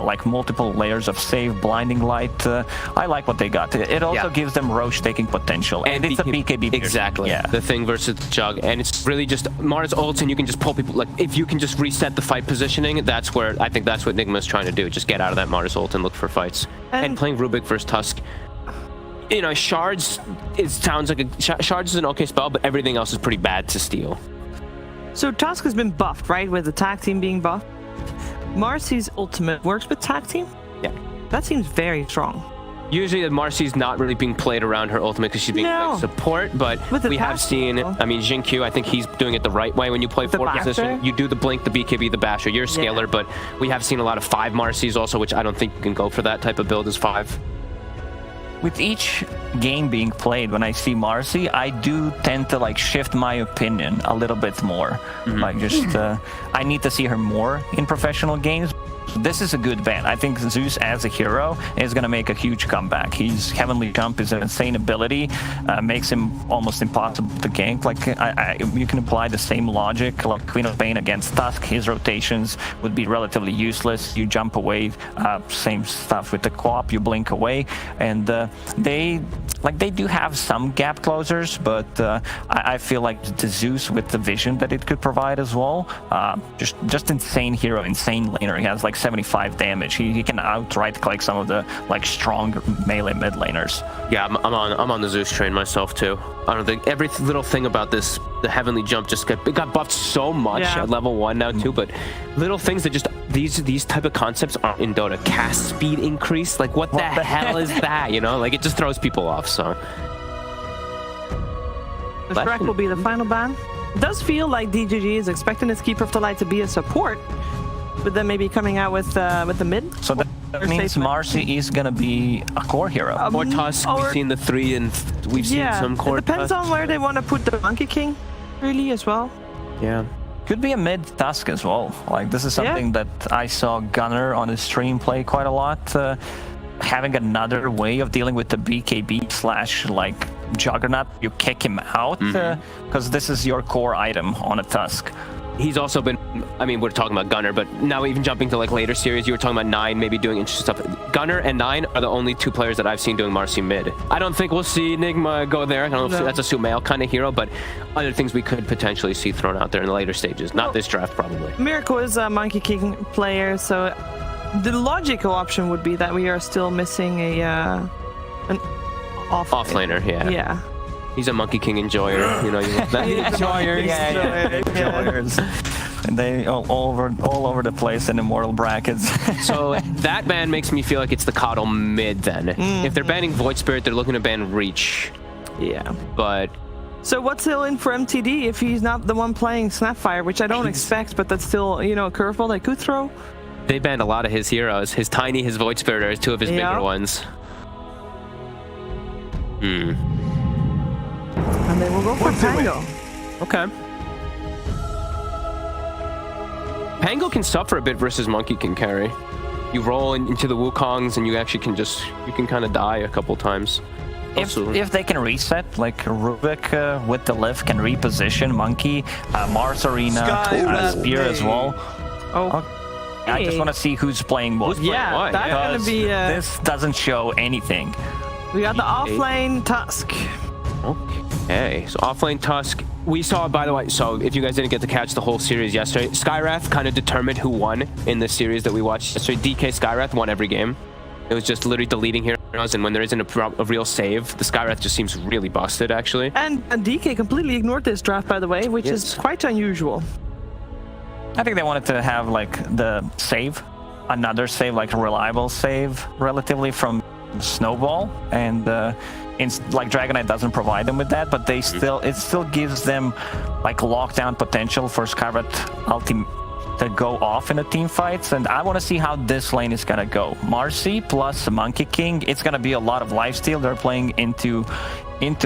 Speaker 7: like multiple layers of save, blinding light. I like what they got. It also gives them Roche taking potential, and it's a BKB.
Speaker 8: Exactly. Yeah. The thing versus the Jug, and it's really just Mars ults, and you can just pull people. Like, if you can just reset the fight positioning, that's where I think that's what Nigma is trying to do. Just get out of that Mars ult and look for fights. And playing Rubik versus Tusk, you know, shards. It sounds like shards is an okay spell, but everything else is pretty bad to steal.
Speaker 6: So Tusk has been buffed, right? With the tag team being buffed. Marcy's ultimate works with tag team.
Speaker 8: Yeah,
Speaker 6: that seems very strong.
Speaker 8: Usually Marcy's not really being played around her ultimate because she's being played support, but we have seen, I mean, Jin Q, I think he's doing it the right way when you play 4 position. You do the Blink, the BKB, the Basher, you're a scaler, but we have seen a lot of 5 Marcy's also, which I don't think you can go for that type of build as 5.
Speaker 7: With each game being played, when I see Marcy, I do tend to like shift my opinion a little bit more. Like, just, I need to see her more in professional games. This is a good ban. I think Zeus as a hero is going to make a huge comeback. His Heavenly Jump is an insane ability, makes him almost impossible to gank. Like, you can apply the same logic, like Queen of Pain against Tusk. His rotations would be relatively useless. You jump away, same stuff with the co-op, you blink away, and they do have some gap closers, but I feel like the Zeus with the vision that it could provide as well, just insane hero, insane laner. He has like 75 damage. He can outright like some of the like strong melee mid laners.
Speaker 8: Yeah, I'm on the Zeus train myself too. I don't think every little thing about this, the Heavenly Jump just got buffed so much at level 1 now too, but little things that just these type of concepts aren't in Dota. Cast speed increase, like what the hell is that? You know, like it just throws people off. So
Speaker 6: the track will be the final ban. It does feel like DGG is expecting its Keeper of the Light to be a support, but then maybe coming out with the mid.
Speaker 7: So that means Marcy is gonna be a core hero.
Speaker 8: Or Tusk. We've seen the 3 and we've seen some core.
Speaker 6: It depends on where they want to put the Monkey King, really, as well.
Speaker 8: Yeah.
Speaker 7: Could be a mid Tusk as well. Like, this is something that I saw Gunner on his stream play quite a lot. Having another way of dealing with the BKB slash like Juggernaut, you kick him out because this is your core item on a Tusk.
Speaker 8: he's also been, I mean, we're talking about Gunner, but now even jumping to like later series, you were talking about 9 maybe doing interesting stuff. Gunner and 9 are the only 2 players that I've seen doing Marcy mid. I don't think we'll see Nigma go there. I don't know if that's a Sumail kind of hero, but other things we could potentially see thrown out there in the later stages. Not this draft, probably.
Speaker 6: Miracle is a Monkey King player, so the logical option would be that we are still missing an
Speaker 8: Offlaner, yeah.
Speaker 6: Yeah.
Speaker 8: He's a Monkey King enjoyer, you know. You love that.
Speaker 7: Enjoyers, enjoyers. And they all over the place in immortal brackets.
Speaker 8: So that ban makes me feel like it's the Coddle mid then. If they're banning Void Spirit, they're looking to ban Reach.
Speaker 6: Yeah.
Speaker 8: But
Speaker 6: so what's still in for MTD if he's not the one playing Snapfire, which I don't expect, but that's still, you know, a curveball they could throw.
Speaker 8: they banned a lot of his heroes. His Tiny, his Void Spirit are 2 of his bigger ones.
Speaker 6: And they will go for Pango.
Speaker 8: Okay. Pango can suffer a bit versus Monkey can carry. You roll into the Wukongs and you actually can just, you can kind of die a couple times.
Speaker 7: If they can reset, like Rubik with the lift can reposition Monkey, Mars Arena, Spear as well. I just want to see who's playing what.
Speaker 6: Yeah, that's gonna be.
Speaker 7: This doesn't show anything.
Speaker 6: We got the offlane Tusk.
Speaker 8: Okay, so offlane Tusk. We saw, by the way, so if you guys didn't get to catch the whole series yesterday, Skywrath kind of determined who won in the series that we watched yesterday. DK Skywrath won every game. It was just literally deleting heroes, and when there isn't a real save, the Skywrath just seems really busted, actually.
Speaker 6: And DK completely ignored this draft, by the way, which is quite unusual.
Speaker 7: I think they wanted to have, like, the save, another save, like a reliable save, relatively from Snowball, and like Dragonite doesn't provide them with that, but they still, it still gives them like lockdown potential for Skywrath ultimate to go off in the team fights, and I want to see how this lane is gonna go. Marcy plus Monkey King, it's gonna be a lot of lifesteal. They're playing into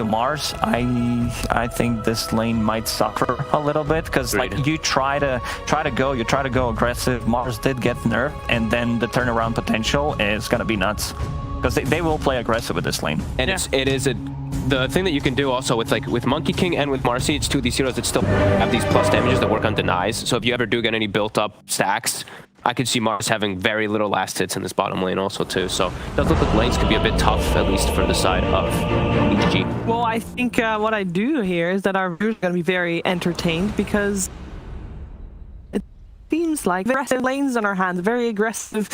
Speaker 7: Mars. I think this lane might suffer a little bit because like you try to go aggressive. Mars did get nerfed, and then the turnaround potential is gonna be nuts because they will play aggressive with this lane.
Speaker 8: And the thing that you can do also with Monkey King and with Marcy, it's 2 of these heroes that still have these plus damages that work on denies. So if you ever do get any built up stacks, I could see Mars having very little last hits in this bottom lane also too. So it does look like lanes could be a bit tough, at least for the side of DGG.
Speaker 6: Well, I think what I do here is that our viewers are going to be very entertained because it seems like aggressive lanes on our hands, very aggressive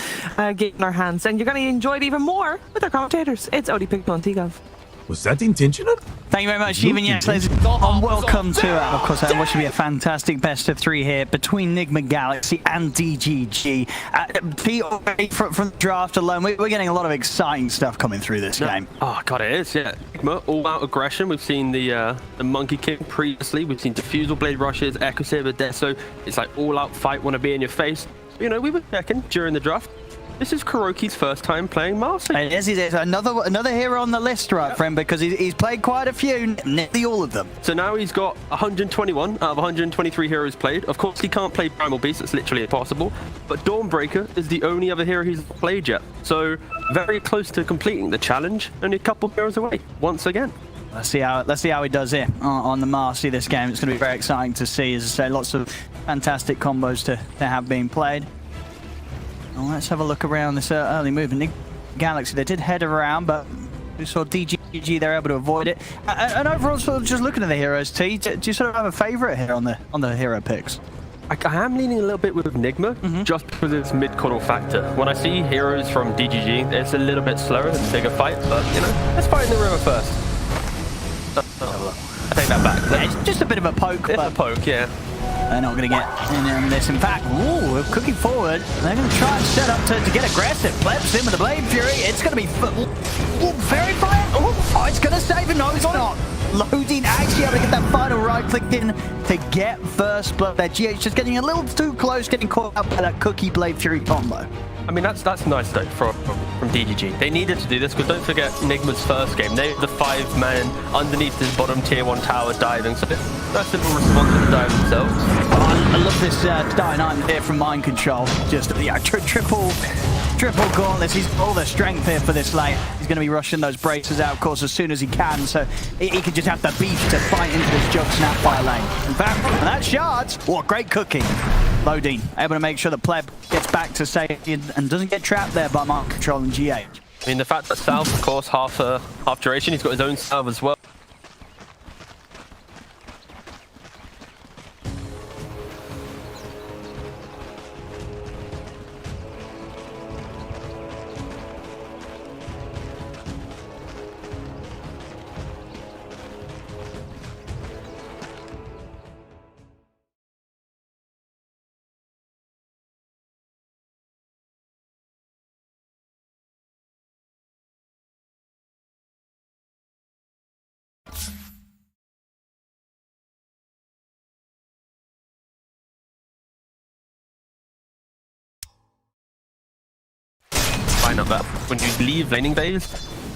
Speaker 6: game in our hands, and you're going to enjoy it even more with our commentators. It's Odie Pixel and Tigov.
Speaker 5: Was that intentional?
Speaker 9: Thank you very much, Steven. Yes, ladies and welcome to, of course, what should be a fantastic best of 3 here between Nigma Galaxy and DGG. Pete, from the draft alone, we're getting a lot of exciting stuff coming through this game.
Speaker 10: Oh, God, it is, yeah. Nigma, all-out aggression. We've seen the Monkey King previously. We've seen Diffusal Blade rushes, Echo Saber Death, so it's like all-out fight, want to be in your face. You know, we were checking during the draft. This is Kuroki's first time playing Marcy.
Speaker 9: And yes, it's another hero on the list, right, friend, because he's played quite a few, nearly all of them.
Speaker 10: So now he's got 121 out of 123 heroes played. Of course, he can't play Primal Beast, it's literally impossible. But Dawnbreaker is the only other hero he's played yet. So very close to completing the challenge, only a couple heroes away, once again.
Speaker 9: Let's see how he does here on the Marcy this game. It's going to be very exciting to see. As I say, lots of fantastic combos to have been played. Well, let's have a look around this early move. Nigma Galaxy, they did head around, but we saw DGG, they're able to avoid it. And overall, sort of just looking at the heroes, T, do you sort of have a favourite here on the hero picks?
Speaker 10: I am leaning a little bit with Nigma, just because of its mid-coddle factor. When I see heroes from DGG, it's a little bit slower, it's a bigger fight, but, you know, let's fight in the river first. I take that back.
Speaker 9: Yeah, it's just a bit of a poke.
Speaker 10: It's a poke, yeah.
Speaker 9: They're not going to get in on this. In fact, we're cooking forward. They're going to try and set up to get aggressive. Flips in with the Blade Fury. It's going to be very fire. Oh, it's going to save him. No, it's not. Loading, actually able to get that final right click in to get first blood. Their GH just getting a little too close, getting caught up by that Cookie Blade Fury combo.
Speaker 10: I mean, that's nice though from DGG. They needed to do this, but don't forget Nigma's first game. They were the 5-man underneath this bottom tier 1 tower diving, so that's simple response to dive themselves.
Speaker 9: I love this Dynamite here from Mind Control. Just triple triple gauntlets. He's all the strength here for this lane. He's going to be rushing those braces out, of course, as soon as he can. So he can just have the beef to fight into this Jug Snapfire lane. In fact, and that shards. What great cooking. Loading, able to make sure that Pleb gets back to safety and doesn't get trapped there by Mark Control and GH.
Speaker 10: I mean, the fact that Salve, of course, half duration. He's got his own Salve as well. Of that. When you leave laning phase,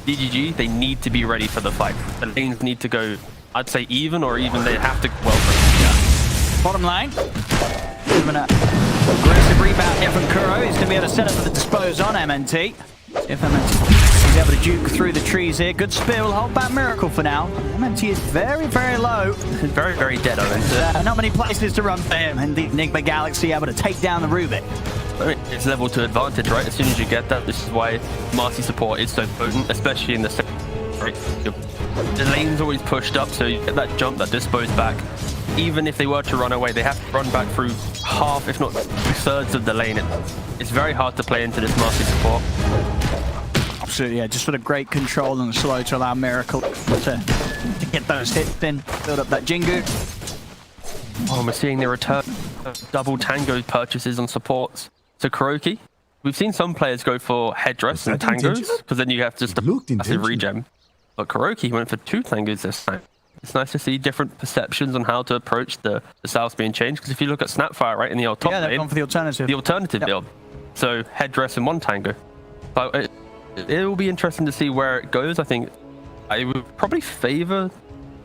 Speaker 10: DGG, they need to be ready for the fight. The lanes need to go, I'd say even, or even they have to
Speaker 9: Bottom lane. Even an aggressive rebound here from Kuro. He's going to be able to set up for the dispose on MNT. If MNT is able to juke through the trees here. Good spear will hold back Miracle for now. MNT is very, very low.
Speaker 10: Very, very dead on it.
Speaker 9: Not many places to run for him. And the Enigma Galaxy able to take down the Rubik.
Speaker 10: I mean, it's level to advantage, right? As soon as you get that, this is why Marcy support is so potent, especially in the second. Right? The lane's always pushed up, so you get that jump, that dispose back. Even if they were to run away, they have to run back through half, if not 2/3 of the lane. It's very hard to play into this Marcy support.
Speaker 9: Absolutely, yeah. Just sort of great control and slow to allow Miracle to get those hits in, build up that Jingu.
Speaker 10: Oh, we're seeing the return of double tango purchases on supports. So Kuroki, we've seen some players go for headdress and tangos, because then you have just a massive regen. But Kuroki went for 2 tangos this time. It's nice to see different perceptions on how to approach the South being changed, because if you look at Snapfire, right, in the old top
Speaker 9: they've
Speaker 10: lane,
Speaker 9: gone for the alternative.
Speaker 10: The alternative build. So headdress and 1 tango. But it will be interesting to see where it goes. I think I would probably favor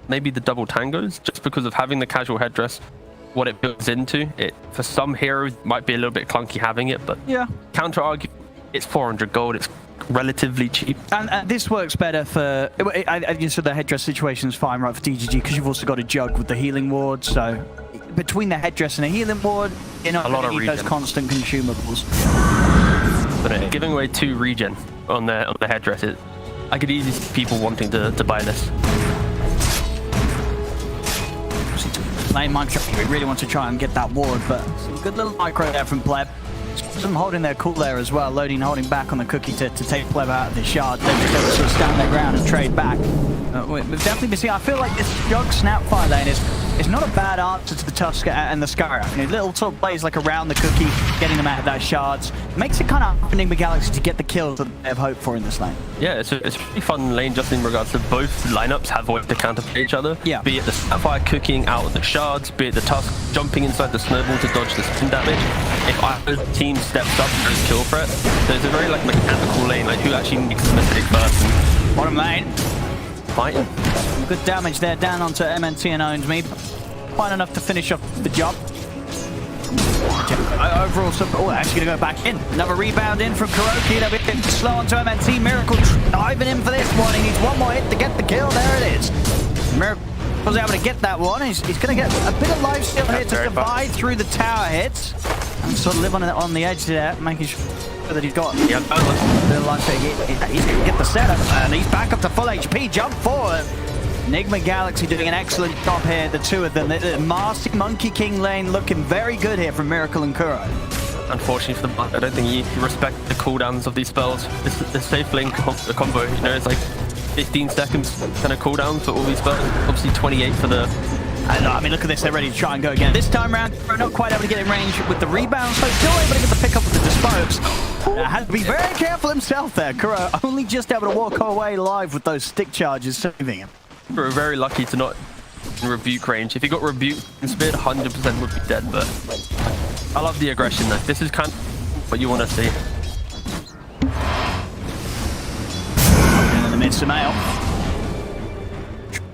Speaker 10: maybe the double tangos, just because of having the casual headdress, what it builds into. It for some heroes might be a little bit clunky having it, but
Speaker 9: yeah,
Speaker 10: counter argue, it's 400 gold. It's relatively cheap,
Speaker 9: and this works better for. I guess the headdress situation is fine, right, for DGG, because you've also got a Jug with the healing ward. So between the headdress and the healing ward, you're not going to need those constant consumables.
Speaker 10: But giving away 2 regen on the headdress, I could easily see people wanting to buy this.
Speaker 9: Lane might really want to try and get that ward, but some good little micro there from Pleb. Some holding their cool there as well, loading, holding back on the cookie to take Pleb out of the shard. They're just able to sort of stand their ground and trade back. We've definitely been seeing, I feel like this Jug Snapfire lane is not a bad answer to the Tusker and the Skyra. You know, little sort of plays like around the cookie, getting them out of those shards. Makes it kind of opening the Galaxy to get the kills that they have hope for in this lane.
Speaker 10: Yeah, it's a really fun lane just in regards to both lineups have ways to counterplay each other.
Speaker 9: Yeah.
Speaker 10: Be it the Snapfire cooking out of the shards, be it the Tusk jumping inside the snowball to dodge the spin damage. If either team steps up and kill threat, so it's a very like mechanical lane, like who actually makes the mistake first.
Speaker 9: Bottom lane.
Speaker 10: Fighting.
Speaker 9: Good damage there down onto MNT and owns me. Quite enough to finish off the job. Overall, actually going to go back in. Another rebound in from Kuroki. They'll be slow onto MNT. Miracle diving in for this one. He needs one more hit to get the kill. There it is. Miracle's able to get that one. He's going to get a bit of life steal here to survive through the tower hits. And sort of live on the edge there, making sure that he's got he's going to get the setup, and he's back up to full HP. Jump forward. Enigma Galaxy doing an excellent job here, the two of them. The Marcy Monkey King lane looking very good here from Miracle and Kuro.
Speaker 10: Unfortunately for them, I don't think you respect the cooldowns of these spells. The safe lane combo, you know, it's like 15 seconds kind of cooldowns for all these spells. Obviously 28 for the...
Speaker 9: I mean, look at this, they're ready to try and go again. This time round, Kuro not quite able to get in range with the rebound, so still able to get the pick up with the dispose. Has to be very careful himself there. Kuro only just able to walk away live with those stick charges, saving him.
Speaker 10: We're very lucky to not in rebuke range. If he got rebuked and speared, 100% would be dead, but I love the aggression though. This is kind of what you want to see.
Speaker 9: In the mid, Sumail.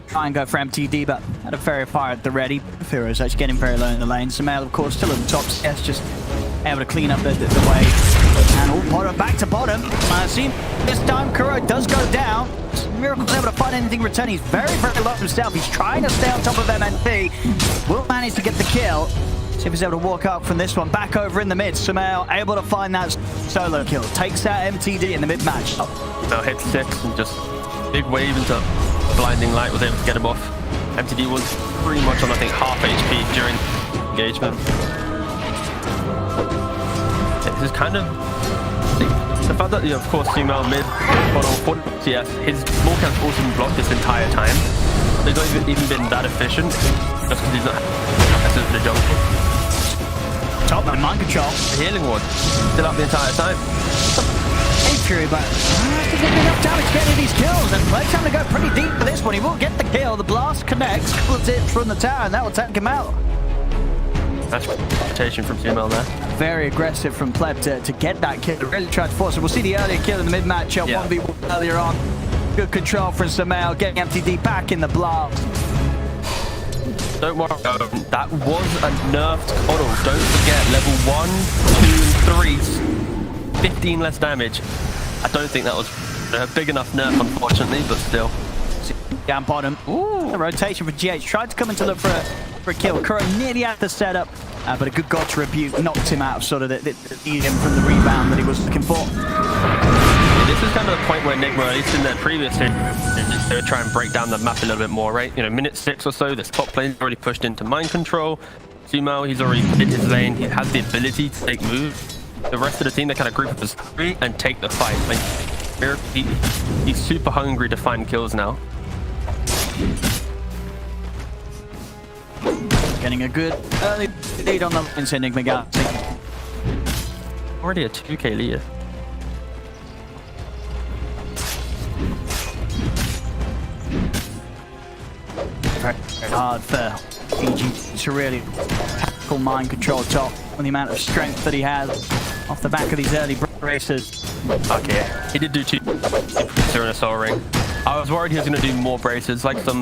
Speaker 9: Try and go for MTD, but had a fairy fire at the ready. Firo's actually getting very low in the lane. Sumail, of course, still at the top. Yes, just able to clean up the way. And all bottom, back to bottom. See, this time Kuro does go down. Miracle's able to find anything return. He's very, very low himself. He's trying to stay on top of MNP. Will manage to get the kill. See if he's able to walk up from this one. Back over in the mid. Sumail able to find that solo kill. Takes out MTD in the mid match.
Speaker 10: Now hit 6 and just big wave into blinding light, was able to get him off. MTD was pretty much on, I think, half HP during engagement. This is kind of the fact that, of course, Sumail mid, on yes, his small camp's also been blocked this entire time. He's not even been that efficient, just because he's not access to the jungle.
Speaker 9: Top man, mind control.
Speaker 10: The healing ward still up the entire time.
Speaker 9: Hey, Fury, but he's getting enough damage getting these kills, and Play's having to go pretty deep for this one. He will get the kill. The blast connects, pulls it from the tower, and that will take him out.
Speaker 10: That's rotation from Sumail there.
Speaker 9: Very aggressive from Pleb to get that kill. Really tried to force it. We'll see the earlier kill in the mid-match 1v1 earlier on. Good control from Sumail, getting MTD back in the blast.
Speaker 10: Don't worry, that was a nerfed Coddle. Don't forget, level 1, 2, and 3's 15 less damage. I don't think that was a big enough nerf, unfortunately, but still.
Speaker 9: Down bottom. Ooh, the rotation for GH. Tried to come in to look for a kill. Kuro nearly had the setup, but a good Gotcha rebuke knocked him out of sort of the him from the rebound that he was looking for.
Speaker 10: Yeah, this is kind of the point where Enigma, at least in their previous hit, they would try and break down the map a little bit more, right? You know, minute 6 or so, this top lane's already pushed into mind control. Sumail, he's already hit his lane. He has the ability to take moves. The rest of the team, they kind of group up as 3 and take the fight. Like, he's super hungry to find kills now.
Speaker 9: Getting a good early lead on the lanes, Enigma Galaxy.
Speaker 10: Already a 2k lead.
Speaker 9: Very hard for DGG to really tackle mind control top with the amount of strength that he has off the back of these early races.
Speaker 10: Okay, he did do 2 in a soul ring. I was worried he was going to do more braces, like some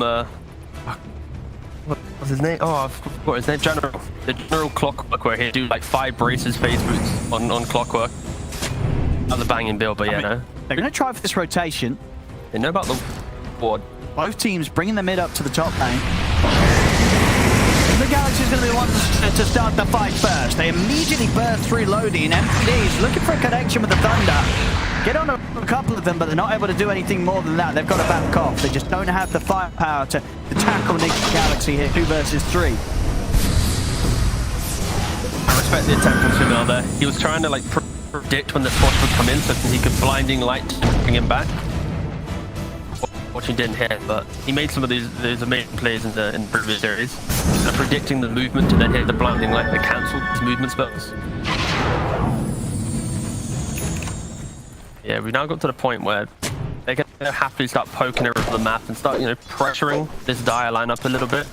Speaker 10: what was his name? Oh, I forgot his name. General. The General Clockwork, where he'd do like 5 braces phase boots on Clockwork. That was a banging build, but yeah, no.
Speaker 9: They're going to try for this rotation.
Speaker 10: They know about the ward.
Speaker 9: Both teams bringing the mid up to the top lane. The Galaxy is going to be the ones to start the fight first. They immediately burst through loading. MPD's looking for a connection with the Thunder. Get on a couple of them, but they're not able to do anything more than that. They've got to back off. They just don't have the firepower to tackle Nick Galaxy here. 2 versus 3.
Speaker 10: I respect the attempt from Sumail there. He was trying to like predict when the squash would come in so he could blinding light to bring him back. Which he didn't hit, but he made some of these amazing plays in the previous series. Predicting the movement to then hit the blinding light that cancelled his movement spells. Yeah, we've now got to the point where they can happily start poking around the map and start, pressuring this Dire lineup a little bit.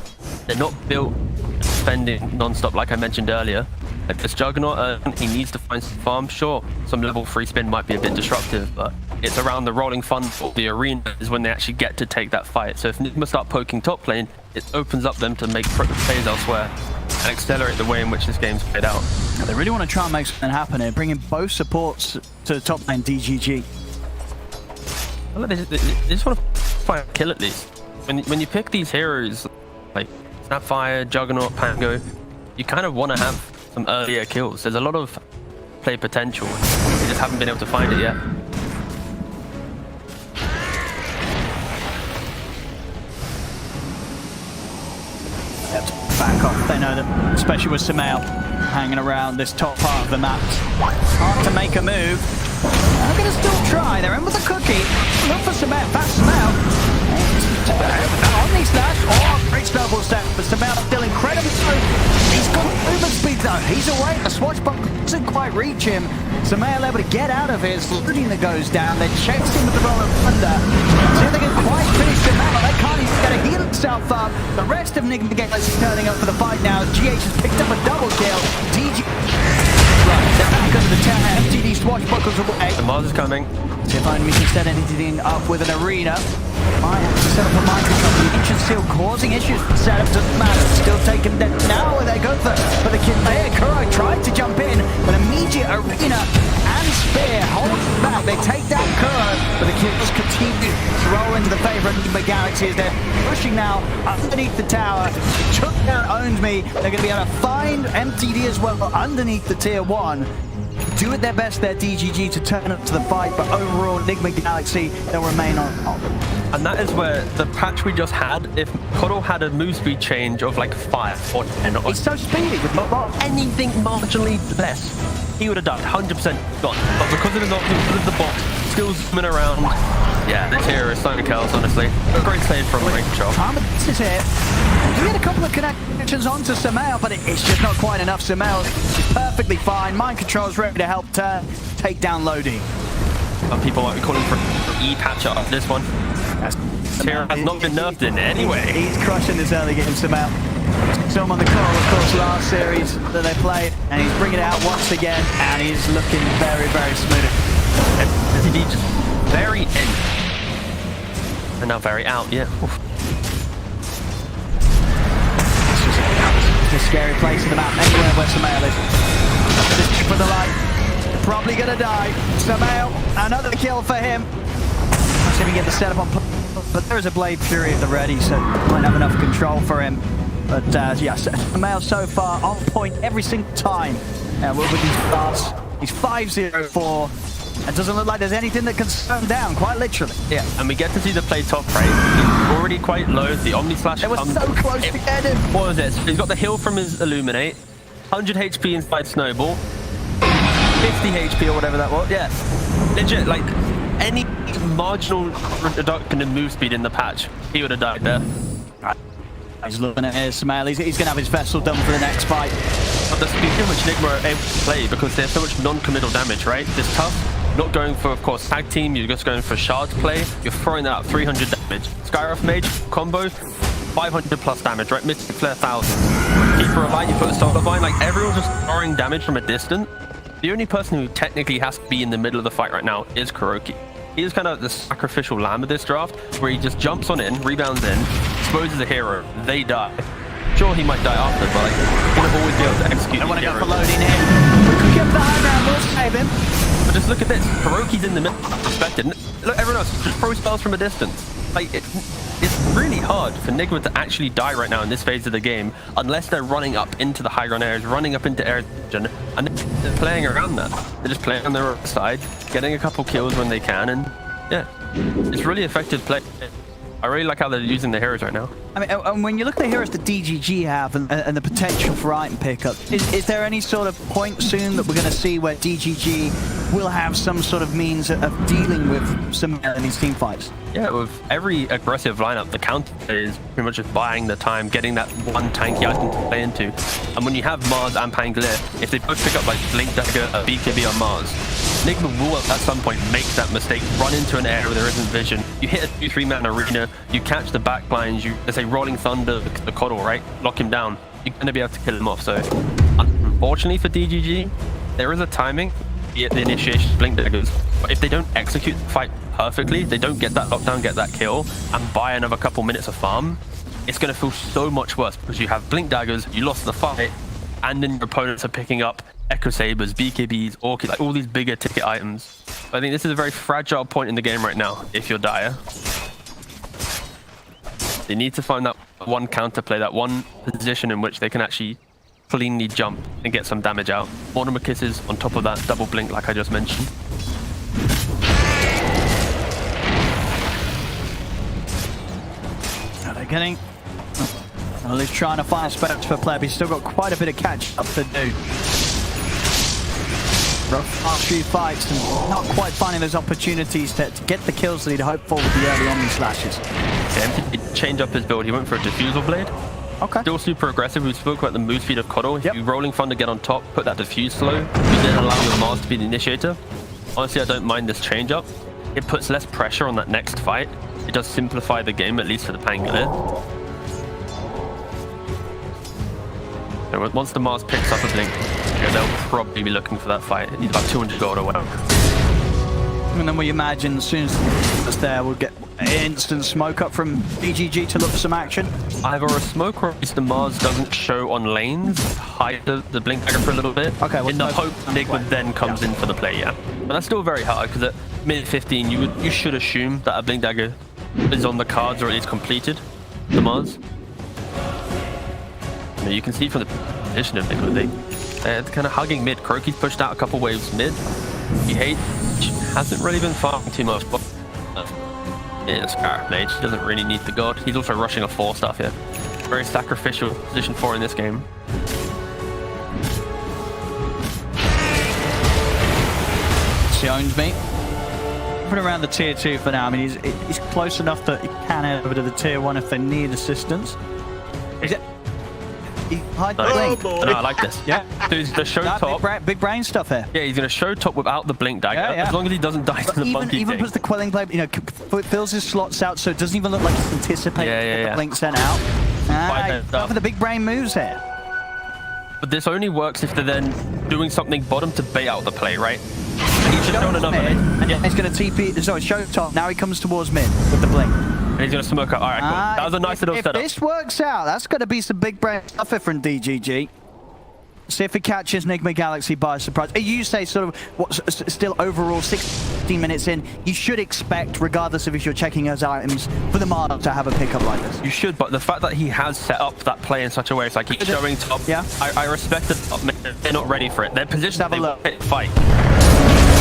Speaker 10: They're not built defending non-stop like I mentioned earlier. Like this Juggernaut, he needs to find some farm. Sure, some level 3 spin might be a bit disruptive, but it's around the rolling fun for the arena is when they actually get to take that fight. So if Nigma start poking top lane, it opens up them to make plays elsewhere and accelerate the way in which this game's played out.
Speaker 9: They really want to try and make something happen here, bringing both supports to the top lane DGG.
Speaker 10: Well, they just want to find a kill at least. When you pick these heroes like Snapfire, Juggernaut, Pango, you kind of want to have some earlier kills. There's a lot of play potential. We just haven't been able to find it yet.
Speaker 9: Back off. They know that, especially with Sumail hanging around this top part of the map. Hard to make a move. I'm going to still try. They're in with a cookie. Look for Sumail. Fast Sumail. Omni slash. Oh, great snowball step. But Sumail still incredibly slow. He's got movement speed though. He's away. The swashbuckler doesn't quite reach him. Sumail able to get out of his looting that goes down. They chase him with the roll of thunder. See if they can quite finish him out, but they can't. He's got to heal himself up. The rest of Enigma Galaxy is turning up for the fight now. GH has picked up a double kill. DG. Right, they're back under the tower. MTD swashbuckles away.
Speaker 10: The Mars is coming.
Speaker 9: If only we can set anything up with an arena. Might have to set up a mind control. The Ancient still causing issues. Setup doesn't matter. Still taking that. Now they go for the kid there. Kuro tried to jump in, but immediate arena and spear hold back. They take down Kuro, but the kills continue to roll into the favor of Enigma Galaxy as they're pushing now underneath the tower. Took down Owns Me. They're going to be able to find MTD as well underneath the tier 1. Do it their best, their DGG, to turn up to the fight, but overall, Enigma Galaxy, they'll remain on top.
Speaker 10: And that is where the patch we just had, if Coddle had a move speed change of like 5 or 10 or
Speaker 9: He's so speedy with
Speaker 10: anything marginally less, he would have died, 100% gone. But because of his option, because of the box, skills coming around, yeah, this hero is so chaos, honestly. A great save from Range Control.
Speaker 9: This is here. We had a couple of connections onto Sumail, but it's just not quite enough. Sumail is perfectly fine. Mind Control is ready to help turn, take down Lodi.
Speaker 10: Some people might be calling for E-patch up this one. Tira has not been nerfed in anyway.
Speaker 9: He's crushing this early game, Sumail. Saw him on the call, of course, last series that they played, and he's bringing it out once again, and he's looking very, very smooth.
Speaker 10: And he's very in. And now very out, yeah. Oof.
Speaker 9: It's a scary place in the map, anywhere where Sumail is. Just for the light. Probably gonna die. Sumail, another kill for him. Let's see if we get the setup on. But there's a Blade Fury at the ready, so might have enough control for him. But yeah, Sumail so far on point every single time with these bars. He's 5-0-4. It doesn't look like there's anything that can slow him down, quite literally.
Speaker 10: Yeah, and we get to see the play top right. He's already quite low. The Omni Slash.
Speaker 9: It was so close to get him.
Speaker 10: What was it? He's got the heal from his Illuminate, 100 HP inside Snowball, 50 HP or whatever that was. Yeah, legit. Like any marginal reduction in move speed in the patch, he would have died there.
Speaker 9: He's looking at Sumail. He's going to have his vessel done for the next fight.
Speaker 10: But the speed in which Enigma are able to play, because there's so much non-committal damage, right? It's tough. Not going for, of course, tag team. You're just going for shards play. You're throwing that out 300 damage. Skyroth Mage combo, 500 plus damage, right? Mystic Flare 1000. Keeper of Light, you put a Solar Vine. Like everyone's just throwing damage from a distance. The only person who technically has to be in the middle of the fight right now is Kuroki. He is kind of the sacrificial lamb of this draft, where he just jumps on in, rebounds in, exposes a hero, they die. Sure, he might die after, but like, he's gonna always be able to execute.
Speaker 9: I want to go for loading in. We could get the high ground, we'll save him.
Speaker 10: But just look at this. Kuroki's in the middle, respected. Look, everyone else, just throw spells from a distance. Like, it's really hard for Enigma to actually die right now in this phase of the game, unless they're running up into the high ground areas, running up into air region, and they're playing around that. They're just playing on their side, getting a couple kills when they can, and yeah, it's really effective play. I really like how they're using the heroes right now.
Speaker 9: I mean, and when you look at the heroes that DGG have and the potential for item pickup, is there any sort of point soon that we're going to see where DGG will have some sort of means of dealing with some in these team fights?
Speaker 10: Yeah, with every aggressive lineup, the counter is pretty much just buying the time, getting that one tanky item to play into. And when you have Mars and Pangolier, if they both pick up like Blink Dagger, a BKB on Mars, Enigma will at some point make that mistake, run into an area where there isn't vision. You hit a 2-3 man arena, you catch the backlines, you say Rolling Thunder, the Coddle, right? Lock him down. You're going to be able to kill him off. So, unfortunately for DGG, there is a timing, be it the initiation Blink Daggers. But if they don't execute the fight perfectly, they don't get that lockdown, get that kill, and buy another couple minutes of farm, it's going to feel so much worse because you have Blink Daggers, you lost the fight, and then your opponents are picking up Echo Sabers, BKBs, Orchid, like all these bigger ticket items. So I think this is a very fragile point in the game right now if you're Dire. They need to find that one counterplay, that one position in which they can actually cleanly jump and get some damage out. Mortimer Kisses on top of that double blink like I just mentioned.
Speaker 9: Are they getting? Well, he's trying to find spots for play, but he's still got quite a bit of catch up to do. Rough last few fights and not quite finding those opportunities to get the kills that he'd hoped for with the early Omni Slashes.
Speaker 10: Yeah, he changed up his build. He went for a Diffusal Blade.
Speaker 9: Okay.
Speaker 10: Still super aggressive. We spoke about the move speed of Coddle. If you Rolling Thunder get on top, put that Diffuse slow, you then allow your Mars to be the initiator. Honestly, I don't mind this change up. It puts less pressure on that next fight. It does simplify the game, at least for the Pangolier. So once the Mars picks up a blink, they'll probably be looking for that fight. He's about 200 gold away.
Speaker 9: And then we imagine as soon as it's there, we'll get instant smoke up from DGG to look for some action.
Speaker 10: Either a smoke or at least the Mars doesn't show on lanes, hide the blink dagger for a little bit.
Speaker 9: Okay, well,
Speaker 10: in the hope Enigma then comes in for the play, yeah. But that's still very hard because at mid 15, you should assume that a blink dagger is on the cards or it is completed. The Mars. You can see from the position of Enigma, they're kind of hugging mid. Croaky's pushed out a couple waves mid. He hasn't really been farming too much, but it's Mage. He doesn't really need the god. He's also rushing a 4-star here. Very sacrificial position 4 in this game.
Speaker 9: He owns me. Put around the tier 2 for now. I mean, he's close enough that he can head over to the tier 1 if they need assistance. Is it? Hide the blink.
Speaker 10: No, I like this. Yeah. So he's gonna show top.
Speaker 9: Big brain stuff here.
Speaker 10: Yeah, he's gonna show top without the blink dagger. Yeah, yeah. As long as he doesn't die to the monkey
Speaker 9: even puts the quelling blade, you know, fills his slots out so it doesn't even look like he's anticipating the blink sent out. For the big brain moves here.
Speaker 10: But this only works if they're then doing something bottom to bait out the play, right? And he's just shown another
Speaker 9: mid. Yeah, he's gonna TP. Sorry, show top. Now he comes towards mid with the blink.
Speaker 10: And he's going to smoke up. All right, cool. That was a nice little setup.
Speaker 9: If this works out, that's going to be some big brain stuff from DGG. See if it catches Enigma Galaxy by surprise. You say sort of what's still overall 16 minutes in, you should expect, regardless of if you're checking those items, for the Mars to have a pickup like this.
Speaker 10: You should, but the fact that he has set up that play in such a way, it's like he's showing top.
Speaker 9: Yeah.
Speaker 10: I respect that they're not ready for it. They're positioned
Speaker 9: have a look.
Speaker 10: Fight.
Speaker 9: There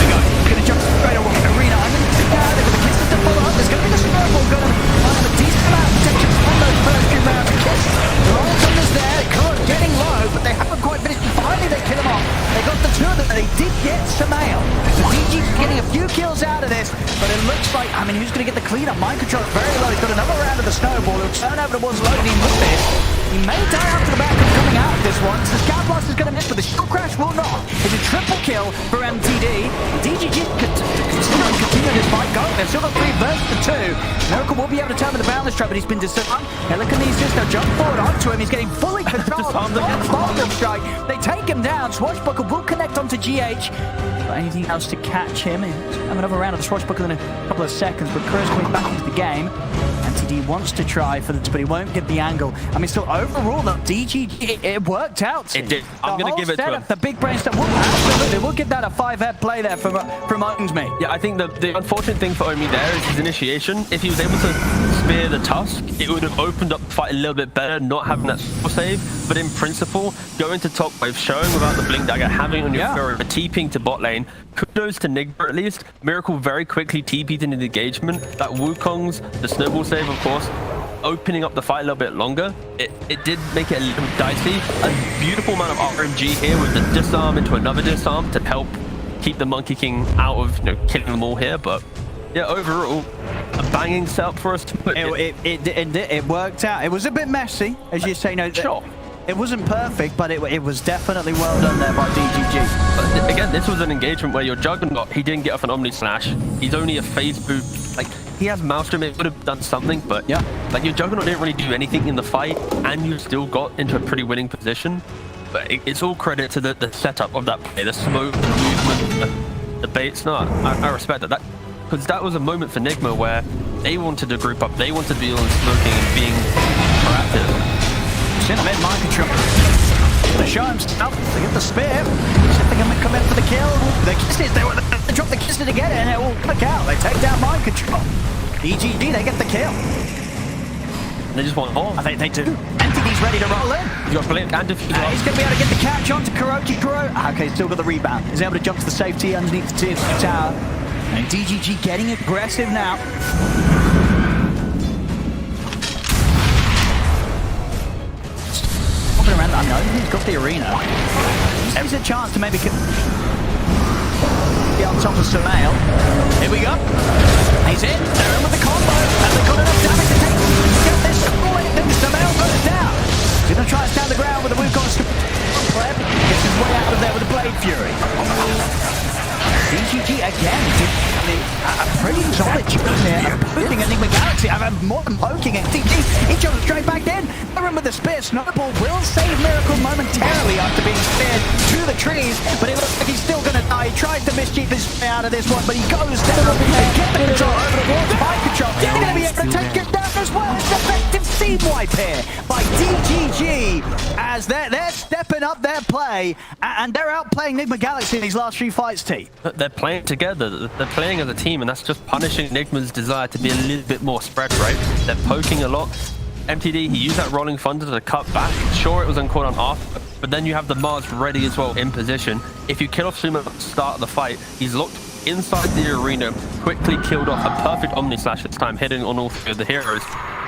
Speaker 9: we go. He's going to jump straight away. Arena. I'm going to take out of the kisses to follow up. There's going to be the snowball going to have a decent amount of protection on those first 2 rounds of kiss. The roll thumbers there. Current getting low, but they haven't quite finished. Finally, they kill him off. They got the 2 of them, and they did get Samael. So DG's getting a few kills out of this, but it looks like, I mean, who's going to get the cleanup? Mind control very low. He's got another round of the snowball. He'll turn over towards loading with this. He may die after the back of coming out of this one. So the Scout Blast is going to miss, but the Shield Crash will not. It's a triple kill for MTD. DGG considering continuing this fight going. They've still got 3 versus the 2. Miracle will be able to turn with the Boundless Trap, but he's been disarmed. Telekinesis, they'll jump forward onto him. He's getting fully controlled. Boundless Strike. They take him down. Swashbuckle will connect onto GH. Got anything else to catch him? Have another round of the Swashbuckle in a couple of seconds, but Cruz coming back into the game. MTD wants to try for this, but he won't get the angle. I mean, still overall, the DGG, it worked out.
Speaker 10: It did. I'm going to give it to him.
Speaker 9: The big brain stuff, we'll give that a 5-head play there from Owns me.
Speaker 10: Yeah, I think the unfortunate thing for Omi there is his initiation. If he was able to spear the Tusk, it would have opened up the fight a little bit better, not having that save. But in principle, going to top wave, showing without the blink dagger, having on your Fury, TPing to bot lane, kudos to Nigma at least. Miracle very quickly TP'd into the engagement. That Wukong's, the snowball save, of course, opening up the fight a little bit longer. It did make it a little dicey. A beautiful amount of RNG here with the disarm into another disarm to help keep the Monkey King out of killing them all here. But yeah, overall, a banging setup for us to put
Speaker 9: it worked out. It was a bit messy, as you say.
Speaker 10: Sure.
Speaker 9: It wasn't perfect, but it was definitely well done there by DGG.
Speaker 10: But again, this was an engagement where your Juggernaut, he didn't get off an Omni Slash. He's only a phase boot. Like, he has Maelstrom, it would have done something, but yeah, like your Juggernaut didn't really do anything in the fight, and you still got into a pretty winning position. But it's all credit to the setup of that play, the smoke, the movement, the baits. No, I respect that. Because that was a moment for Nigma where they wanted to group up, they wanted to be on smoking and being proactive.
Speaker 9: Mid mind control. They show him stuff. They get the spear. They're going to come in for the kill. The kisses. They drop the kisses to get it, and it will click out. They take down mind control. DGG, they get the kill.
Speaker 10: They just want more.
Speaker 9: I think they do. NTD's ready to roll in.
Speaker 10: He's got blink and defuse.
Speaker 9: He's going to be able to get the catch onto Kuroki. Okay, still got the rebound. He's able to jump to the safety underneath the tier 2 tower. And DGG getting aggressive now. Around, I know he's got the arena. There's a chance to maybe get on top of Samael. Here we go. He's in. They're in with the combo. And they've got enough damage to get this. Samael got it down. He's going to try to stand the ground with the Wukong. Gets his way out of there with the Blade Fury. DGG again did a pretty solid job there. poking Enigma Galaxy. I'm more than poking NGX. He jumps straight back in. Aaron with the spear. Snowball will save Miracle momentarily after being speared to the trees, but it looks like he's still going to die. He tries to mischief his way out of this one, but he goes down and get the control over the walls. Mind control. They're going to be able to take it down as well. It's an effective team wipe here by DGG as they're stepping up their play and they're outplaying Enigma Galaxy in these last 3 fights, T.
Speaker 10: They're playing together. They're playing as a team, and that's just punishing Enigma's desire to be a little bit more spread, right? They're poking a lot. MTD, he used that rolling thunder to cut back. Sure, it was on cooldown off, but then you have the Mars ready as well in position. If you kill off Sumo at the start of the fight, he's looked inside the arena, quickly killed off a perfect Omni Slash this time, hitting on all 3 of the heroes.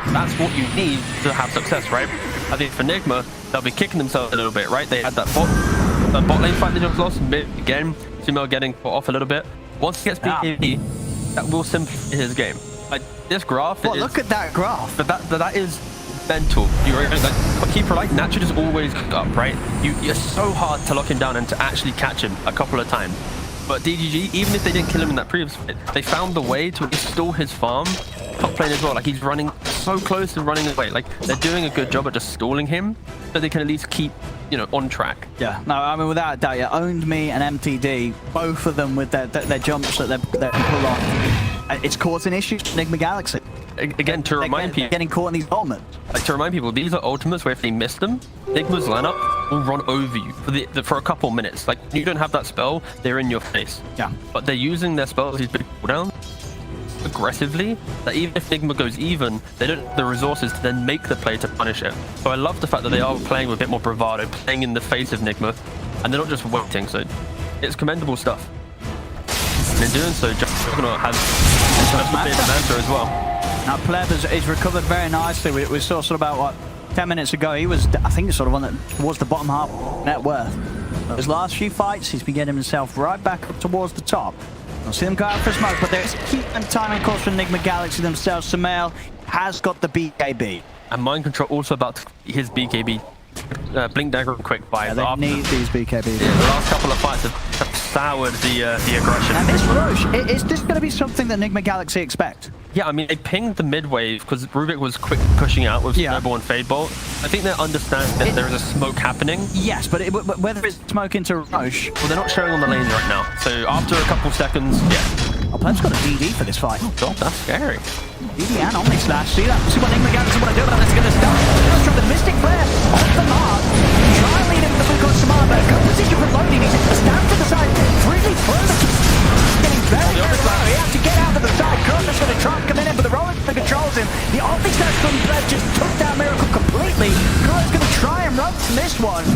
Speaker 10: That's what you need to have success, right? I think for Enigma, they'll be kicking themselves a little bit, right? They had that bot lane fight they just lost, mid again. Sumo getting put off a little bit. Once he gets BKB, that will simplify his game. Like this graph.
Speaker 9: Well, look at that graph.
Speaker 10: But that is mental. You're like keeper like naturally just always up, right? You're so hard to lock him down and to actually catch him a couple of times. But DGG, even if they didn't kill him in that previous fight, they found the way to stall his farm. Top lane as well, like he's running so close and running away. Like they're doing a good job at just stalling him, so they can at least keep, you know, on track.
Speaker 9: Yeah, no, I mean without a doubt, yeah, Owned Me and MTD, both of them with their jumps that they pull off, it's causing issues for Enigma Galaxy.
Speaker 10: Again, to remind people,
Speaker 9: getting caught in these ultimates.
Speaker 10: Like to remind people, these are ultimates where if they miss them, Enigma's lineup will run over you for a couple minutes. Like you don't have that spell, they're in your face. Yeah. But they're using their spells, these big cooldowns, aggressively, that even if Enigma goes even, they don't have the resources to then make the play to punish it. So I love the fact that they are playing with a bit more bravado, playing in the face of Enigma, and they're not just waiting. So it's commendable stuff. And in doing so, Juggernaut has a bit of an answer as well.
Speaker 9: Now Pleb is recovered very nicely. We saw sort of about, what, 10 minutes ago, he was, I think, sort of on towards the bottom half net worth. His last few fights, he's been getting himself right back up towards the top. We'll see them go out for smoke, but there's keep and timing calls for Enigma Galaxy themselves. Sumail has got the BKB.
Speaker 10: And Mind Control also about to his BKB. Blink Dagger quick buy.
Speaker 9: Yeah, they need these BKBs.
Speaker 10: Yeah, the last couple of fights have soured the aggression.
Speaker 9: And this Roche, is this going to be something that Enigma Galaxy expect?
Speaker 10: Yeah, I mean, they pinged the mid wave because Rubik was quick pushing out with Snowball and Fade Bolt. I think they understand that there is a smoke happening.
Speaker 9: Yes, but whether it's smoke into Roche...
Speaker 10: Well, they're not showing on the lane right now. So after a couple seconds,
Speaker 9: Oh, Pleb's got a DD for this fight.
Speaker 10: Oh, God, that's scary.
Speaker 9: DD and Omni Slash. See that? See what Enigma Galaxy want to do about this. Going to start. Goes from the Mystic Flare off the mark. Try and lead him to the Blue Samar, but a good position for loading. He's going to stand to the side. Freely throws the... Getting very low. He has to get out to the side. Kurt's going to try and come in, but the roller controls him. The Omni Slash from Pleb just took down Miracle completely. Kurt's going to try and run from this one.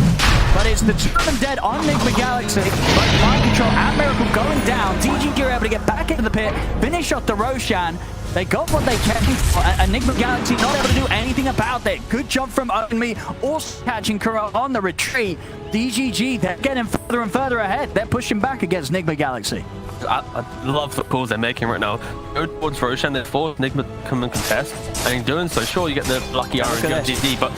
Speaker 9: But it's the German dead on Enigma Galaxy. But Mind Control and Miracle going down. DGG are able to get back into the pit, finish off the Roshan. They got what they can. Enigma Galaxy not able to do anything about that. Good job from Own Me, also catching Kuro on the retreat. DGG, they're getting further and further ahead. They're pushing back against Enigma Galaxy.
Speaker 10: I love the calls they're making right now. Go towards Roshan, they're forced Enigma to come and contest. And in doing so, sure, you get the lucky RNG, but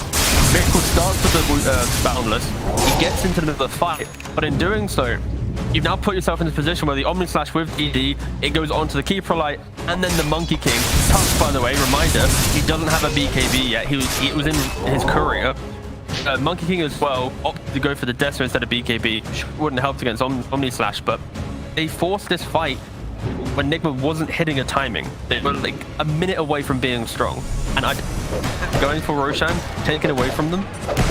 Speaker 10: Miracle starts with the Boundless. He gets into the middle of the fight, but in doing so, you've now put yourself in this position where the Omni Slash with DD, it goes on to the Keeper Light, and then the Monkey King. Tough, by the way, reminder, he doesn't have a BKB yet. It was in his courier. Monkey King as well opted to go for the Desert instead of BKB. Wouldn't have helped against Omni Slash, but they forced this fight when Enigma wasn't hitting a timing. They were like a minute away from being strong. And going for Roshan, taken away from them.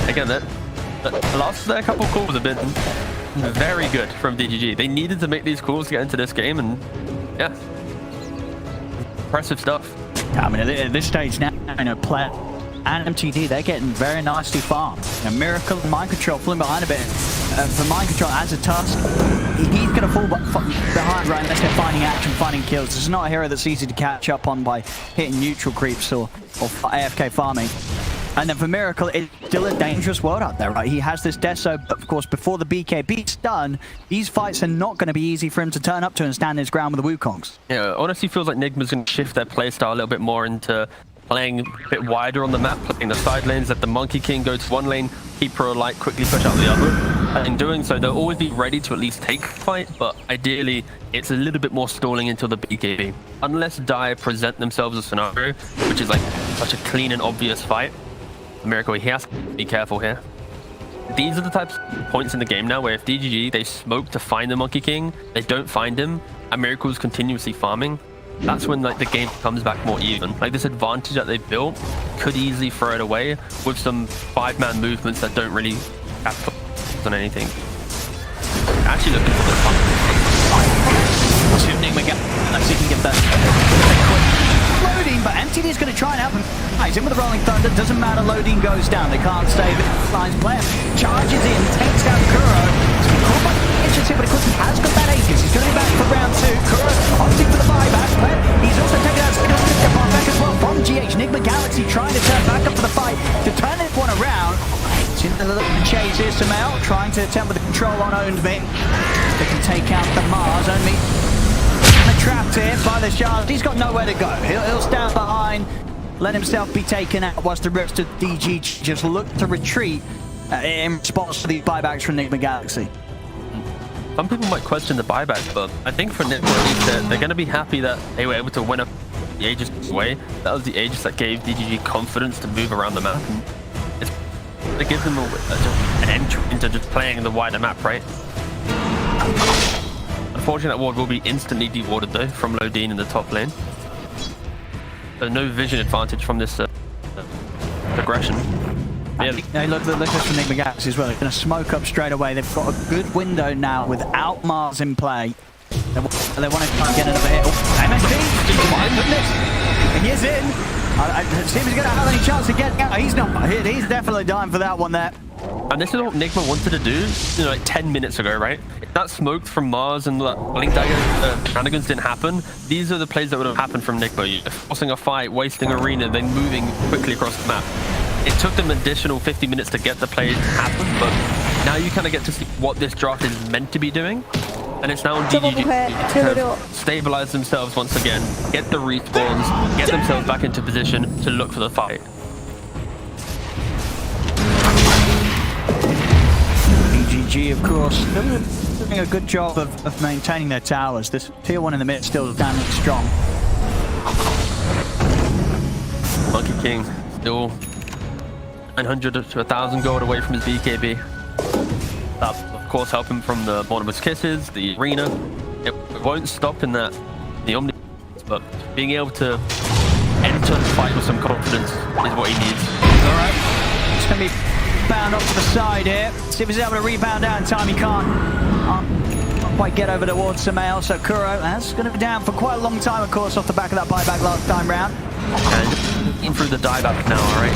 Speaker 10: Again, the last couple calls have been very good from DGG. They needed to make these calls to get into this game, and yeah, impressive stuff.
Speaker 9: I mean, at this stage now, you know, Plaid and MTD, they're getting very nicely farmed. You know, Miracle and Mind Control falling behind a bit. For Mind Control as a Tusk, he's going to fall behind right unless they're finding action, finding kills. This is not a hero that's easy to catch up on by hitting neutral creeps or AFK farming. And then for Miracle, it's still a dangerous world out there, right? He has this Deso, but of course, before the BKB's done, these fights are not going to be easy for him to turn up to and stand his ground with the Wukongs.
Speaker 10: Yeah, honestly feels like Enigma's going to shift their playstyle a little bit more into playing a bit wider on the map, playing the side lanes, let the Monkey King go to one lane, keep Pro Light, quickly push out the other. And in doing so, they'll always be ready to at least take the fight, but ideally, it's a little bit more stalling until the BKB. Unless Dire present themselves a scenario, which is like such a clean and obvious fight, Miracle, he has to be careful here. These are the types of points in the game now where if DGG, they smoke to find the Monkey King, they don't find him, and Miracle's continuously farming, that's when like the game comes back more even. Like this advantage that they built could easily throw it away with some 5-man movements that don't really capitalize on anything. Actually looking for the fun.
Speaker 9: Let's see if he can get that loading, but MTD's going to try and help him. He's in with the Rolling Thunder, doesn't matter, loading goes down, they can't save it. Lines player charges in, takes down Kuro. He's been caught by inches here, but of course he has got that Aegis. He's going to be back for round 2. Kuro opting for the buyback, but he's also taken out Stepon back as well from GH. Enigma Galaxy trying to turn back up for the fight to turn this one around. It's in the little chase here, Samel trying to attempt with the control on Owned Me. They can take out the Mars, Owned Me trapped here by the shards. He's got nowhere to go. He'll stand behind, let himself be taken out whilst the rest of DG just look to retreat in response to these buybacks from Enigma Galaxy.
Speaker 10: Some people might question the buyback, but I think for Enigma, they're going to be happy that they were able to win up the Aegis way. That was the Aegis that gave DGG confidence to move around the map. It gives them an entry into just playing the wider map, right? Unfortunately, that ward will be instantly dewarded though from Lodine in the top lane. So no vision advantage from this aggression. Yeah.
Speaker 9: Look at this from Enigma Galaxy as well. They're going to smoke up straight away. They've got a good window now without Mars in play. They want to try and get another hit. Oh, MSD! My goodness! He is in. It seems he's going to have any chance to get out. He's not. He's definitely dying for that one there.
Speaker 10: And this is what Enigma wanted to do, you know, like 10 minutes ago, right? If that smoke from Mars and Blink Dagger shenanigans didn't happen, these are the plays that would have happened from Enigma. You're forcing a fight, wasting arena, then moving quickly across the map. It took them an additional 50 minutes to get the plays to happen, but now you kind of get to see what this draft is meant to be doing. And it's now on DGG to stabilize themselves once again, get the respawns, get themselves back into position to look for the fight.
Speaker 9: DGG, of course, doing a good job of maintaining their towers. This tier 1 in the mid still standing strong.
Speaker 10: Monkey King still 900 to 1,000 gold away from his BKB. That, of course, help him from the Mortimer's Kisses, the arena. It won't stop in that, the Omni, but being able to enter the fight with some confidence is what he needs.
Speaker 9: All right, it's going to be bound up to the side here. See if he's able to rebound out in time. He can't quite get over towards Samael. So Kuro, that's going to be down for quite a long time, of course, off the back of that buyback last time round.
Speaker 10: And in through the dive up now, all right?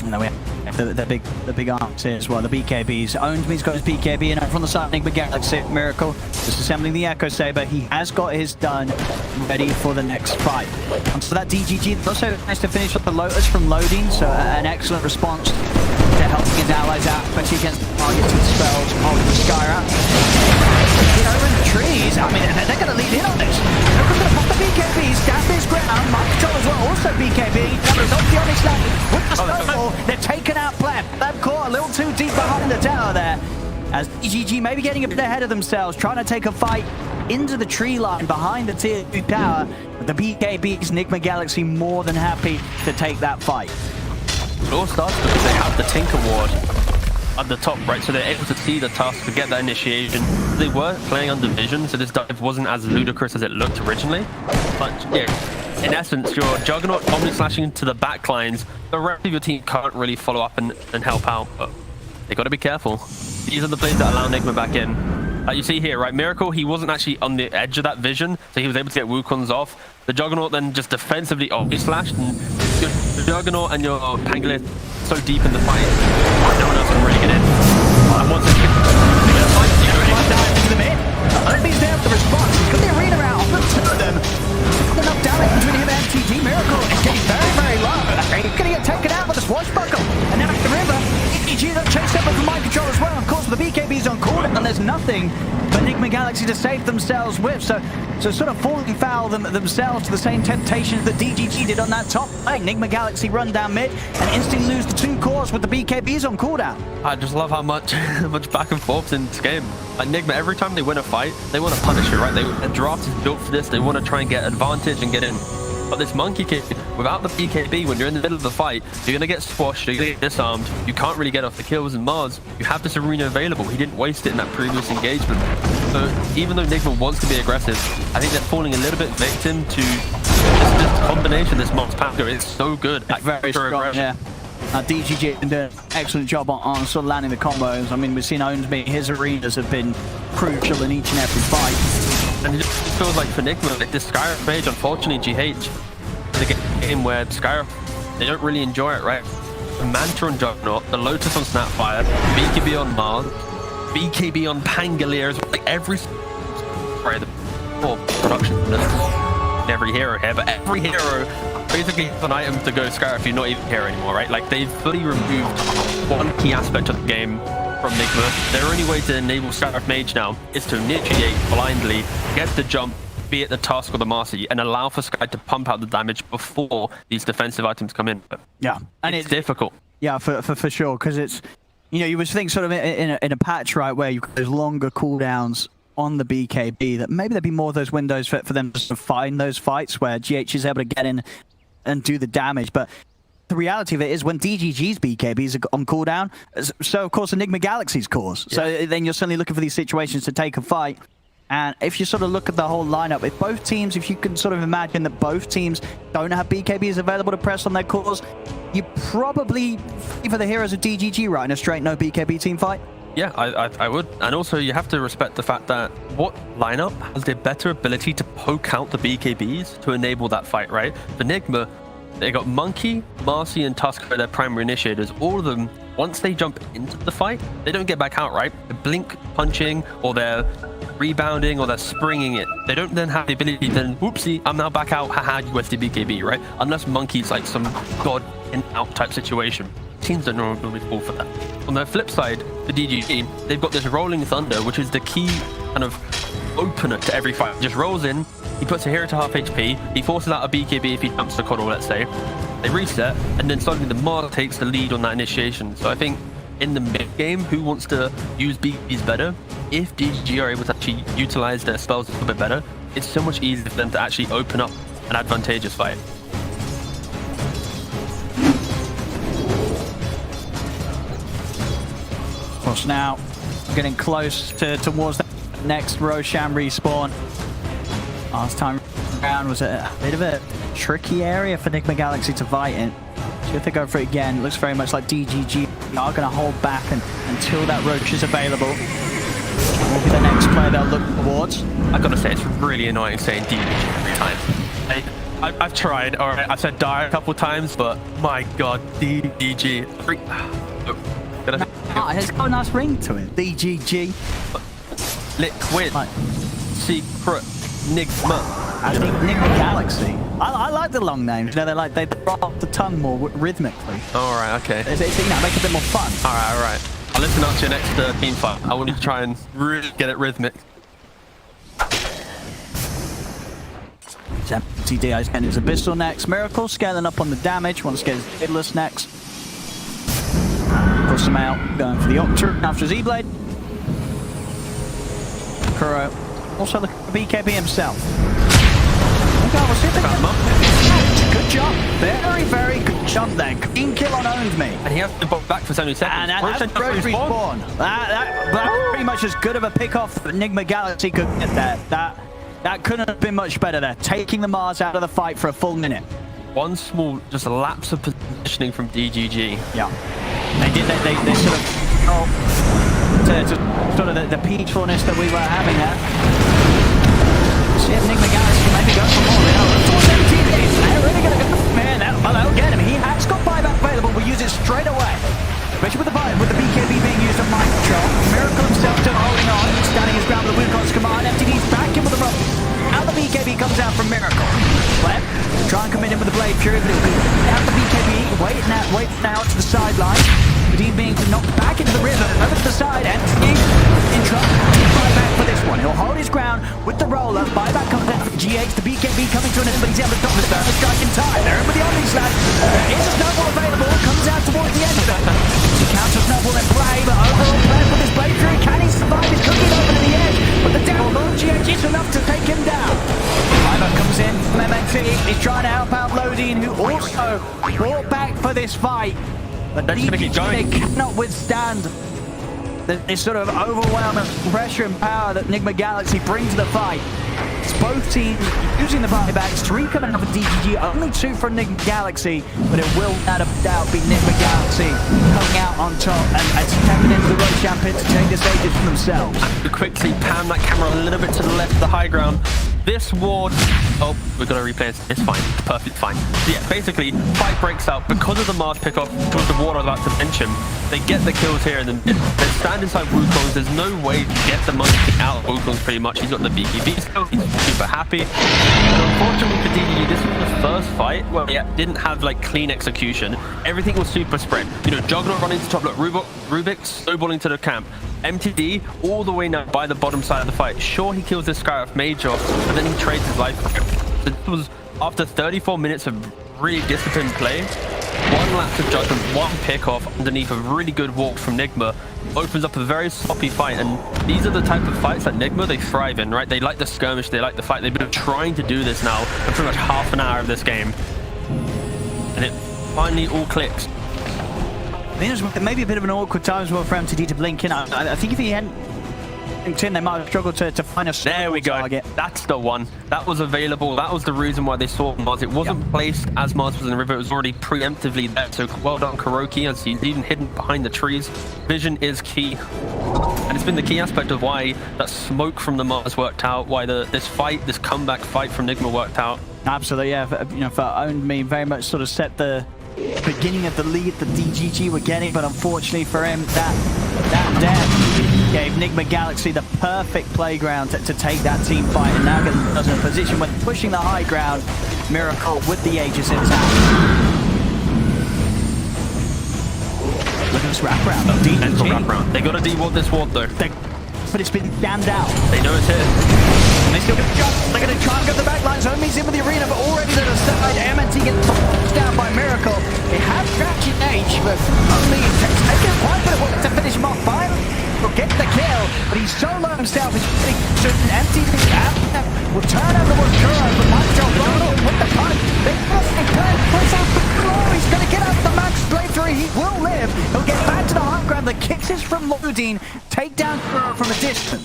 Speaker 9: And then we have the big arms here as well. The BKBs. Owned Me's got his BKB and from the side, Enigma Galaxy, Miracle just assembling the Echo Saber. He has got his done, ready for the next fight. And so that DGG also nice to finish with the Lotus from loading, so an excellent response to helping his allies out, especially against the targeted spells of the Skyra. Over in the trees, I mean, they're going to lead in on this. They're going to pop the BKBs, stand his ground, Mind Control as well, also BKB. Numbers off the Onyx Lane with the snowball. They've taken out Pleb. They've caught a little too deep behind the tower there. As DGG maybe getting a bit ahead of themselves, trying to take a fight into the tree line behind the tier 2 tower. But the BKBs, Enigma Galaxy, more than happy to take that fight.
Speaker 10: It all starts because they have the Tinker Ward at the top, right? So they're able to see the task to get that initiation. They were playing under vision, so this dive wasn't as ludicrous as it looked originally. But yeah, in essence, your Juggernaut Omni slashing into the back lines, the rest of your team can't really follow up and help out, but they got to be careful. These are the plays that allow Enigma back in. Like you see here, right? Miracle, he wasn't actually on the edge of that vision, so he was able to get Wukongs off. The Juggernaut then just defensively Omni slashed, and your Juggernaut and your Pangolier so deep in the fight, no one else can really get in. And once again,
Speaker 9: He's there with the response. He's got the arena out on the two of them. Enough damage between him and MTG. Miracle is getting very, very low. He's going to get taken out with the swashbuckle. And then at the river, DGG got chased up with the Mind Control as well. Of course, with the BKBs on cooldown, and there's nothing but Enigma Galaxy to save themselves with. So sort of falling foul themselves to the same temptations that DGG did on that top lane. Enigma Galaxy run down mid and instantly lose the 2 cores with the BKBs on cooldown.
Speaker 10: I just love how much back and forth in this game. Enigma, every time they win a fight, they want to punish it, right? The draft is built for this. They want to try and get advantage and get in. But this Monkey King, without the BKB, when you're in the middle of the fight, you're going to get squashed, you're going to get disarmed, you can't really get off the kills, and Mars, you have this arena available. He didn't waste it in that previous engagement. So even though Enigma wants to be aggressive, I think they're falling a little bit victim to this combination, this Mars Packer. It's so good at
Speaker 9: very strong, yeah. DGG did an excellent job on sort of landing the combos. I mean, we've seen Ownsby, his arenas have been crucial in each and every fight.
Speaker 10: And it just feels like for Enigma, like this Skyrim page, unfortunately, GH is a game where Skyrim, they don't really enjoy it, right? The Manta on Juggernaut, the Lotus on Snapfire, BKB on Mars, BKB on Pangolier, like every... Sorry, the poor production for every hero here, but every hero basically has an item to go Skyrim if you're not even here anymore, right? Like, they've fully removed one key aspect of the game from Enigma. Their only way to enable Skyrim Mage now is to initiate blindly, get the jump, be it the Tusk or the Marcy, and allow for Sky to pump out the damage before these defensive items come in. But
Speaker 9: yeah, and
Speaker 10: it's difficult.
Speaker 9: Yeah, for sure, because it's, you know, you would think sort of in a patch, right, where you've got those longer cooldowns on the BKB, that maybe there'd be more of those windows for them to sort of find those fights where GH is able to get in and do the damage. But the reality of it is when DGG's BKBs are on cooldown, so of course Enigma Galaxy's cores. Yeah. So then you're suddenly looking for these situations to take a fight. And if you sort of look at the whole lineup, if both teams, if you can sort of imagine that both teams don't have BKBs available to press on their cores, you probably favor the heroes of DGG, right, in a straight no BKB team fight.
Speaker 10: Yeah, I would. And also you have to respect the fact that what lineup has the better ability to poke out the BKBs to enable that fight, right? For Enigma, they got Monkey, Marcy, and Tusk are their primary initiators. All of them, once they jump into the fight, they don't get back out, right? They're blink punching, or they're rebounding, or they're springing it. They don't then have the ability to then, whoopsie, I'm now back out, haha, you wasted BKB, right? Unless Monkey's like some god in out type situation. Teams don't normally fall for that. On the flip side, for DGG, they've got this Rolling Thunder, which is the key kind of opener to every fight. He just rolls in, he puts a hero to half HP, he forces out a BKB if he jumps the corner, let's say. They reset, and then suddenly the Mars takes the lead on that initiation. So I think in the mid game, who wants to use BKBs better? If DGG are able to actually utilize their spells a little bit better, it's so much easier for them to actually open up an advantageous fight.
Speaker 9: Of course, now getting close towards that next Roshan respawn. Last time around was a bit of a tricky area for Enigma Galaxy to fight in. So if they go for it again, it looks very much like DGG are going to hold back until that Roach is available. Will be the next player they'll look towards.
Speaker 10: I gotta say, it's really annoying saying DGG every time. I've tried, alright, I've said die a couple times, but my god, DGG.
Speaker 9: It's got a nice ring to it. DGG.
Speaker 10: Liquid. Secret. Enigma.
Speaker 9: I think Enigma Galaxy. I like the long names. You know, they drop the tongue more rhythmically.
Speaker 10: Alright, okay.
Speaker 9: It's, you know, make it a bit more fun.
Speaker 10: Alright. I'll listen up to your next team fight. I want you to try and really get it rhythmic.
Speaker 9: TD is getting his Abyssal next. Miracle scaling up on the damage. Wants to get his Idless next. Push him out. Going for the Octa after his E-Blade. Kuro. Also the BKB himself. Good job. Very, very good job there. Clean kill on Owned Me.
Speaker 10: And he has to pop back for 70 seconds.
Speaker 9: And that's Roach respawn. That pretty much as good of a pick off Enigma Galaxy could get there. That couldn't have been much better there. Taking the Mars out of the fight for a full minute.
Speaker 10: One small, just a lapse of positioning from DGG.
Speaker 9: Yeah. They sort of to sort of the peacefulness that we were having there. See if Enigma Galaxy maybe go for more. They're really going to go for man. They'll get him. He has got buyback available. We'll use it straight away. Especially with the BKB being used on mind control. Miracle himself still holding on. Standing his ground with the Wukong's command. FTD's back in with the rope. Now the BKB comes out from Miracle. Flip. Try and come in with the Blade Fury, but it'll be out the BKB. Way waiting now to the sideline. But he being knocked back into the river, over to the side, and in trouble. Buyback for this one. He'll hold his ground with the roller. Buyback comes down for GX. The BKB coming to an end, but he's able to stop the start. Striking time. They're in with the Omni Slash. There is a snowball available. Comes out towards the end of it. He counts a snowball in play, but overall plan with his blade through. Can he survive? He's cooking over to the edge. But the download GX is enough to take him down. Buyback comes in from MNT. He's trying to help out Lodine, who also brought back for this fight. But
Speaker 10: they're just going to keep going.
Speaker 9: They cannot withstand this sort of overwhelming pressure and power that Nigma Galaxy bring to the fight. It's both teams using the buybacks, 3 coming out for DGG, only 2 for Nigma Galaxy, but it will, without a doubt, be Nigma Galaxy coming out on top and stepping into the road champion to take the stages for themselves.
Speaker 10: To quickly pan that camera a little bit to the left of the high ground. This ward, oh, we've got to replay it. It's fine, it's perfect, fine. So yeah, basically, fight breaks out because of the Mars pickoff, because the ward I was about to mention. They get the kills here, and then they stand inside Wukong's. There's no way to get the monkey out of Wukong's pretty much. He's got the BKB still, he's super happy. But unfortunately for DGG, this was the first fight where they didn't have like clean execution. Everything was super spread. You know, Juggernaut running to top, look, Rubik snowballing to the camp. MTD all the way now by the bottom side of the fight. Sure, he kills this guy off Major, but then he trades his life for him. So this was after 34 minutes of really disciplined play. 1 lapse of judgment, 1 pick-off underneath a really good walk from Nigma. Opens up a very sloppy fight, and these are the type of fights that Nigma, they thrive in, right? They like the skirmish, they like the fight. They've been trying to do this now for pretty much half an hour of this game. And it finally all clicks.
Speaker 9: I think it was maybe a bit of an awkward time as well for MTD to blink in. I think if he hadn't blinked in, they might have struggled to find a
Speaker 10: there we go.
Speaker 9: Target.
Speaker 10: That's the one. That was available. That was the reason why they saw Mars. It wasn't placed as Mars was in the river. It was already preemptively there. So well done, Kuroki, as he's even hidden behind the trees. Vision is key. And it's been the key aspect of why that smoke from the Mars worked out, why this comeback fight from Nigma worked out.
Speaker 9: Absolutely, yeah. For Owned Me, very much sort of set the beginning of the lead that DGG were getting, but unfortunately for him, that death gave Nigma Galaxy the perfect playground to take that team fight, and now gets us in a position when pushing the high ground. Miracle with the Aegis intact. Look at this wraparound though, DGG.
Speaker 10: They got to de-ward this ward though.
Speaker 9: But it's been jammed out.
Speaker 10: They know it's here.
Speaker 9: They still get shot. They're going to try and go to the back lines. Homie's in with the arena, but already to the side. MNT gets pushed down by Miracle. They have traction H, but only takes quite a bit of work to finish him off. Will get the kill, but he's solo himself. He's getting certain MTD will turn over towards Kuro, but Maestro Ronald with the punch. They must declare puts out the claw. He's going to get out the max playthrough. He will live. He'll get back to the high ground. The kicks is from Lodine. Take down Kuro from a distance.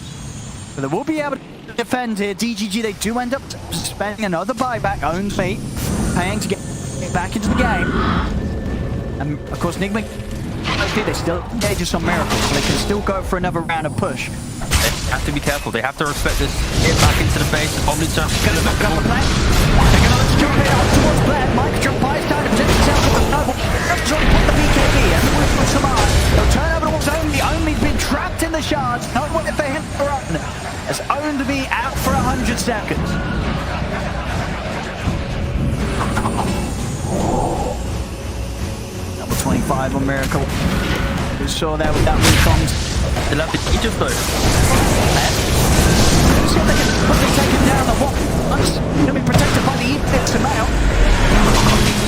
Speaker 9: But they will be able to defend here. DGG, they do end up spending another buyback. Owns me, paying to get back into the game. And of course, Nigma, they still engage us on Miracle, so they can still go for another round of push.
Speaker 10: They have to be careful. They have to respect this. Get back into the base. Omni jump.
Speaker 9: Gonna knock up the plan. They're gonna let's jump it out towards Blair. Mike jump buys time to protect himself with the snowball. Trying to put the BKB and the win from Samar. They'll turn over towards Only. Only's been trapped in the shards. No way for him to run. Has Owned Me out for 100 seconds. Number 25 on Miracle. We saw that with that Wukong's.
Speaker 10: They love the Aegis though.
Speaker 9: See if they can quickly take him down. The walk once he'll be protected by the Ethan Samael.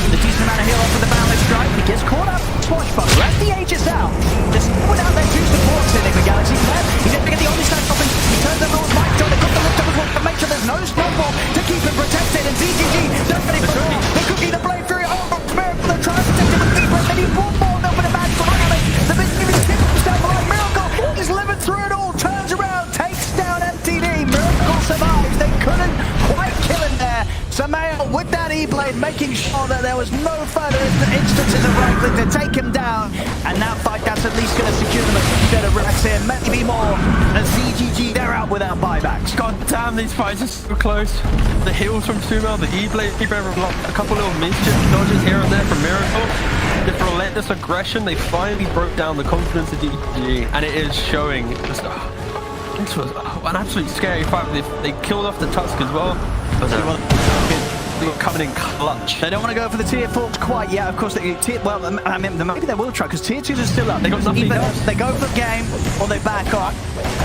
Speaker 9: The decent amount of heal off with the boundless strike. He gets caught up. Swashbuckler. That's the Aegis out. There's without their two supports in Nigma Galaxy. He's able to get the Omni Stack off. He turns over towards Mike. They got the lift up as well to make sure there's no snowball to keep him protected. And DGG don't ready for it. They could either blade through it. Oh, Miracle. They're trying to protect him with deep breath. They need one more. They'll put it back for running. The big even himself like Miracle. He's living through it all. Turns around. Takes down MTD. Miracle survives. They couldn't quite kill him there. Samael with that E-blade making sure that there was no further instances of right click to take him down. And that fight, that's at least going to secure them a set of racks here. Maybe more. And DGG, they're out without buybacks.
Speaker 10: God damn, these fights are so close. The heals from Sumo, the E-blade, a couple little mischief dodges here and there from Miracle. This relentless aggression, they finally broke down the confidence of DGG, and it is showing. Just, this was an absolute scary fight. They killed off the Tusk as well. were coming in clutch.
Speaker 9: They don't want to go for the tier 4s quite yet. Of course, maybe they will try because tier 2s are still up.
Speaker 10: They got nothing else.
Speaker 9: They go for the game or they back off.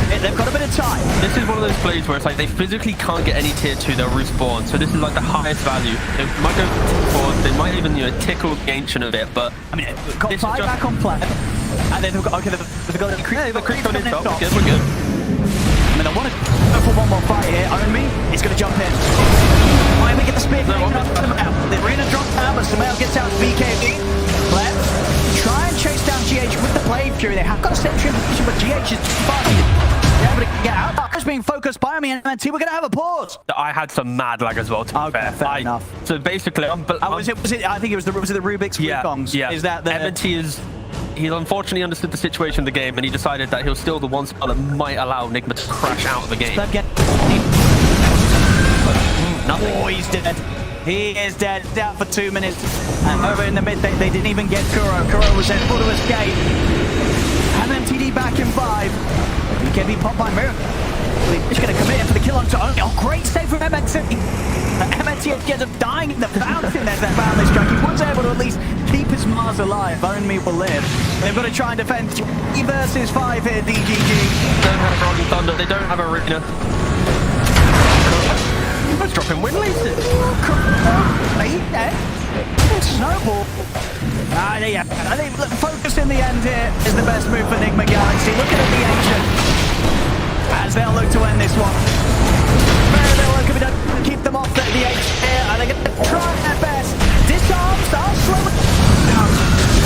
Speaker 9: They've got a bit of time.
Speaker 10: This is one of those plays where it's like they physically can't get any tier 2, they'll respawn. So this is like the highest value. They might go for tier 4, they might even tickle the ancient a bit, but
Speaker 9: I mean, got 5 back on play. And then they've got the creep.
Speaker 10: Yeah, the creep on top. We're good.
Speaker 9: I mean, I want to go for one more fight here. Omi is going to jump in. Might we get the spear? The arena drops out, but Samel gets out to BKB. Let's try and chase down GH with the Blade Fury. They have got a sentry position, but GH is fine. They're able to get out. Dark is being focused by Omi and MNT. We're going to have a pause.
Speaker 10: I had some mad lag as well, to be
Speaker 9: fair enough.
Speaker 10: So basically,
Speaker 9: was it? I think it was the Rubik's Wukong's.
Speaker 10: Yeah.
Speaker 9: Is that the
Speaker 10: MNT is... He unfortunately understood the situation of the game, and he decided that he'll steal the one spell that might allow Nigma to crash out of the game.
Speaker 9: Nothing. Oh, he's dead. He is dead. Down for 2 minutes. And over in the mid, they didn't even get Kuro. Kuro was able to escape. MMTD back in 5. BKB popped by Miracle. He's going to commit him for the kill on to Omi. Oh, great save from MNT. MNT ends up dying in the fountain. There's that boundless strike. He was able to at least keep his Mars alive. Omi will live. They've got to try and defend 3 versus 5 here, DGG.
Speaker 10: They don't have Rolling Thunder. They don't have Arena. Let's drop him win leases.
Speaker 9: Snowball. Yeah. I think focus in the end here is the best move for Nigma Galaxy. Looking at the ancient as they'll look to end this one. Very little can be done to keep them off the H here. Are they going to try their best? Disarms, I'll slow it down.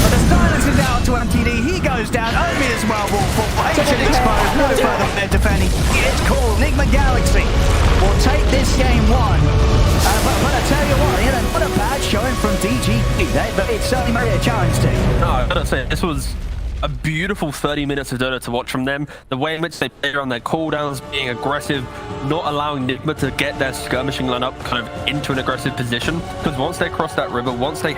Speaker 9: But the silence is out to MTD. He goes down. Omi as well will fall. Ancient exposed. No further they're defending. It's called Nigma Galaxy will take this game 1. But I tell you what a bad showing from DGG. But it certainly made it a challenge to.
Speaker 10: No, I gotta say, this was a beautiful 30 minutes of Dota to watch from them. The way in which they play on their cooldowns, being aggressive, not allowing Nigma to get their skirmishing line up kind of into an aggressive position. Because once they cross that river, once they...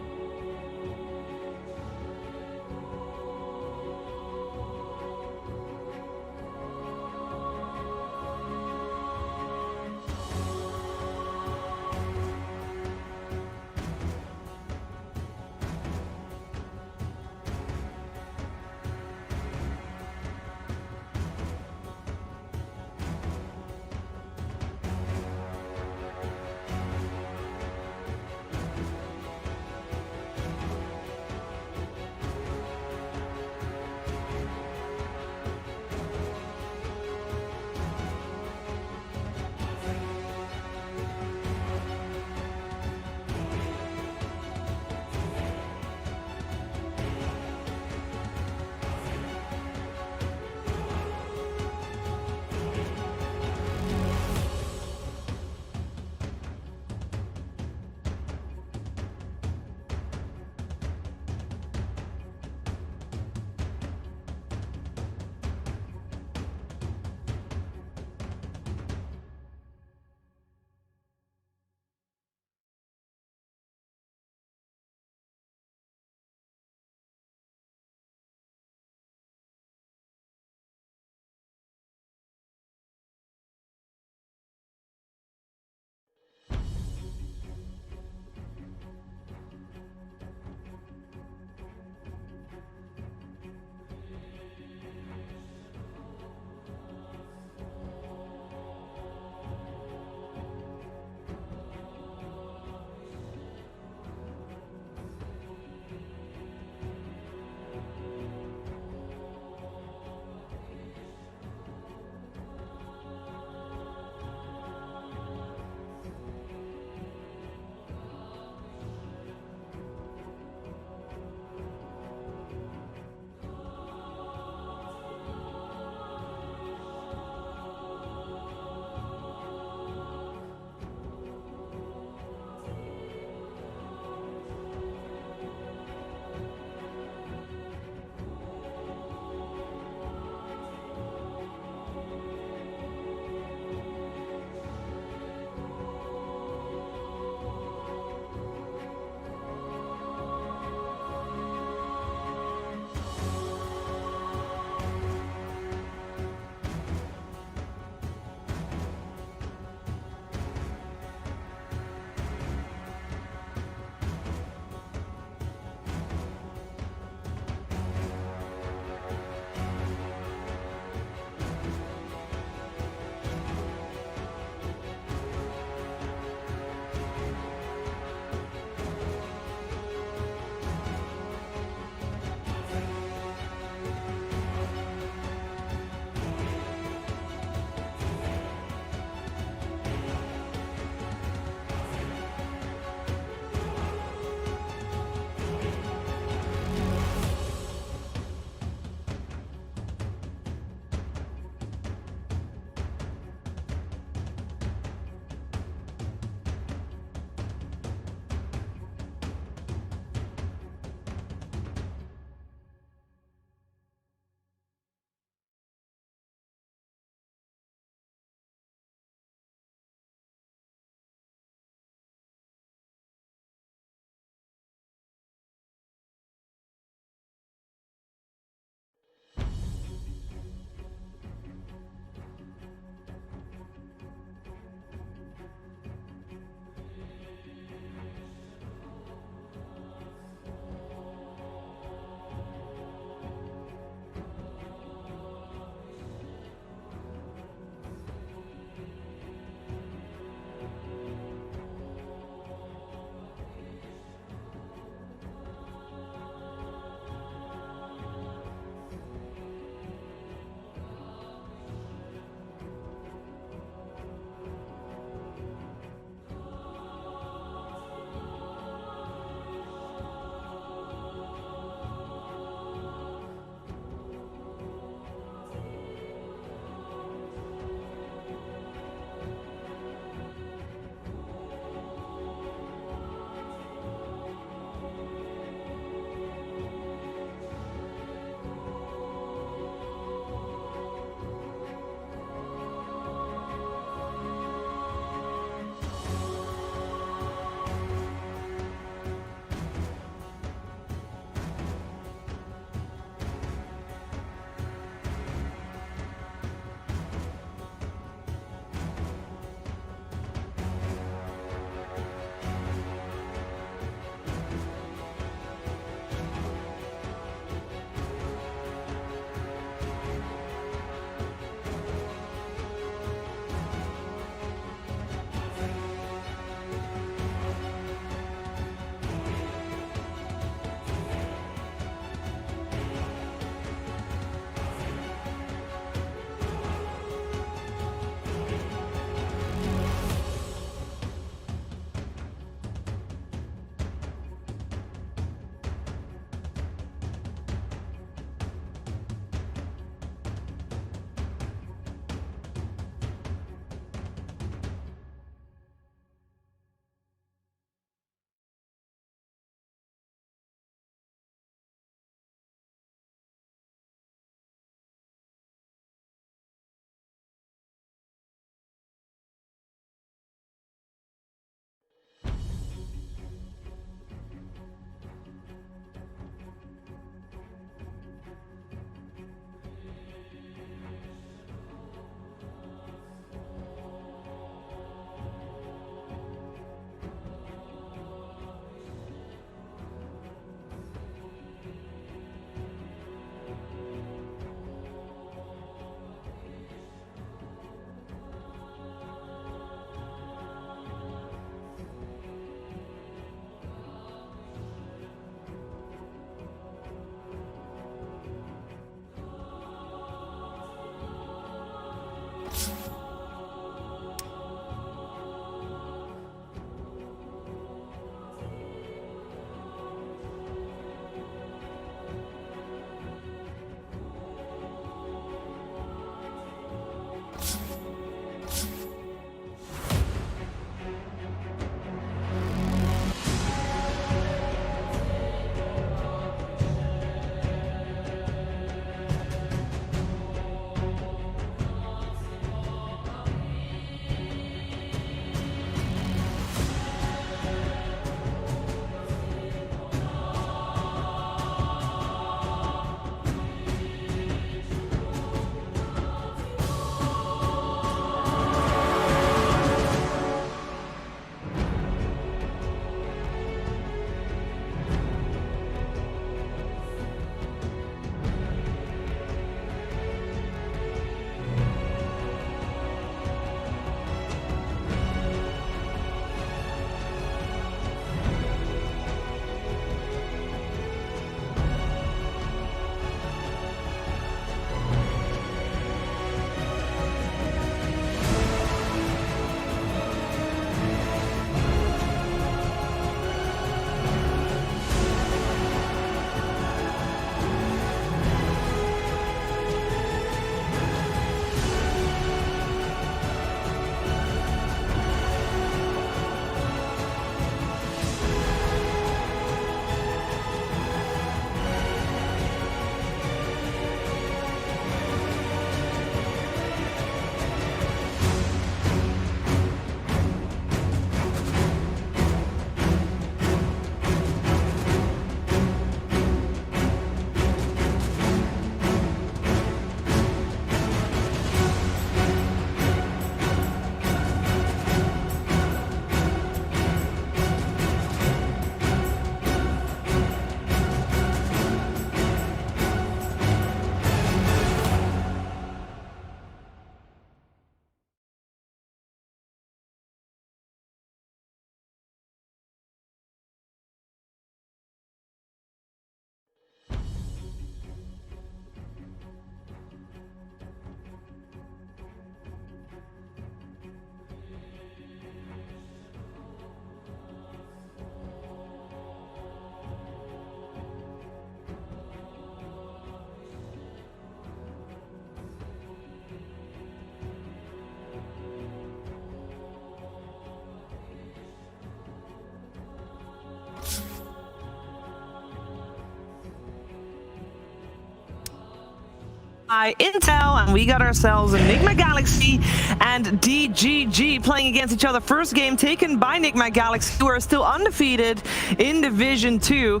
Speaker 6: Intel, and we got ourselves Enigma Galaxy and DGG playing against each other. First game taken by Enigma Galaxy, who are still undefeated in Division 2.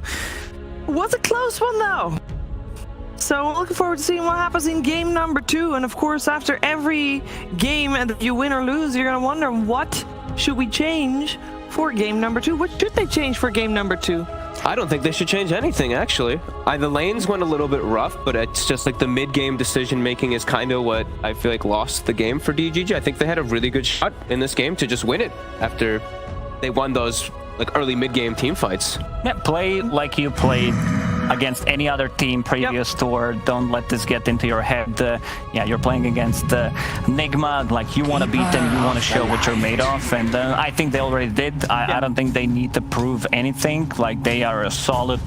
Speaker 6: Was a close one though. So looking forward to seeing what happens in game number 2. And of course, after every game and you win or lose, you're gonna wonder, what should we change for game number 2? What should they change for game number 2?
Speaker 8: I don't think they should change anything, actually. The lanes went a little bit rough, but it's just like the mid-game decision-making is kind of what I feel like lost the game for DGG. I think they had a really good shot in this game to just win it after they won those like early mid-game team fights.
Speaker 7: Yeah, play like you played against any other team previous tour. Don't let this get into your head. Yeah, you're playing against Enigma, like you want to beat them, you want to show what you're made of, and I think they already did. I don't think they need to prove anything. Like, they are a solid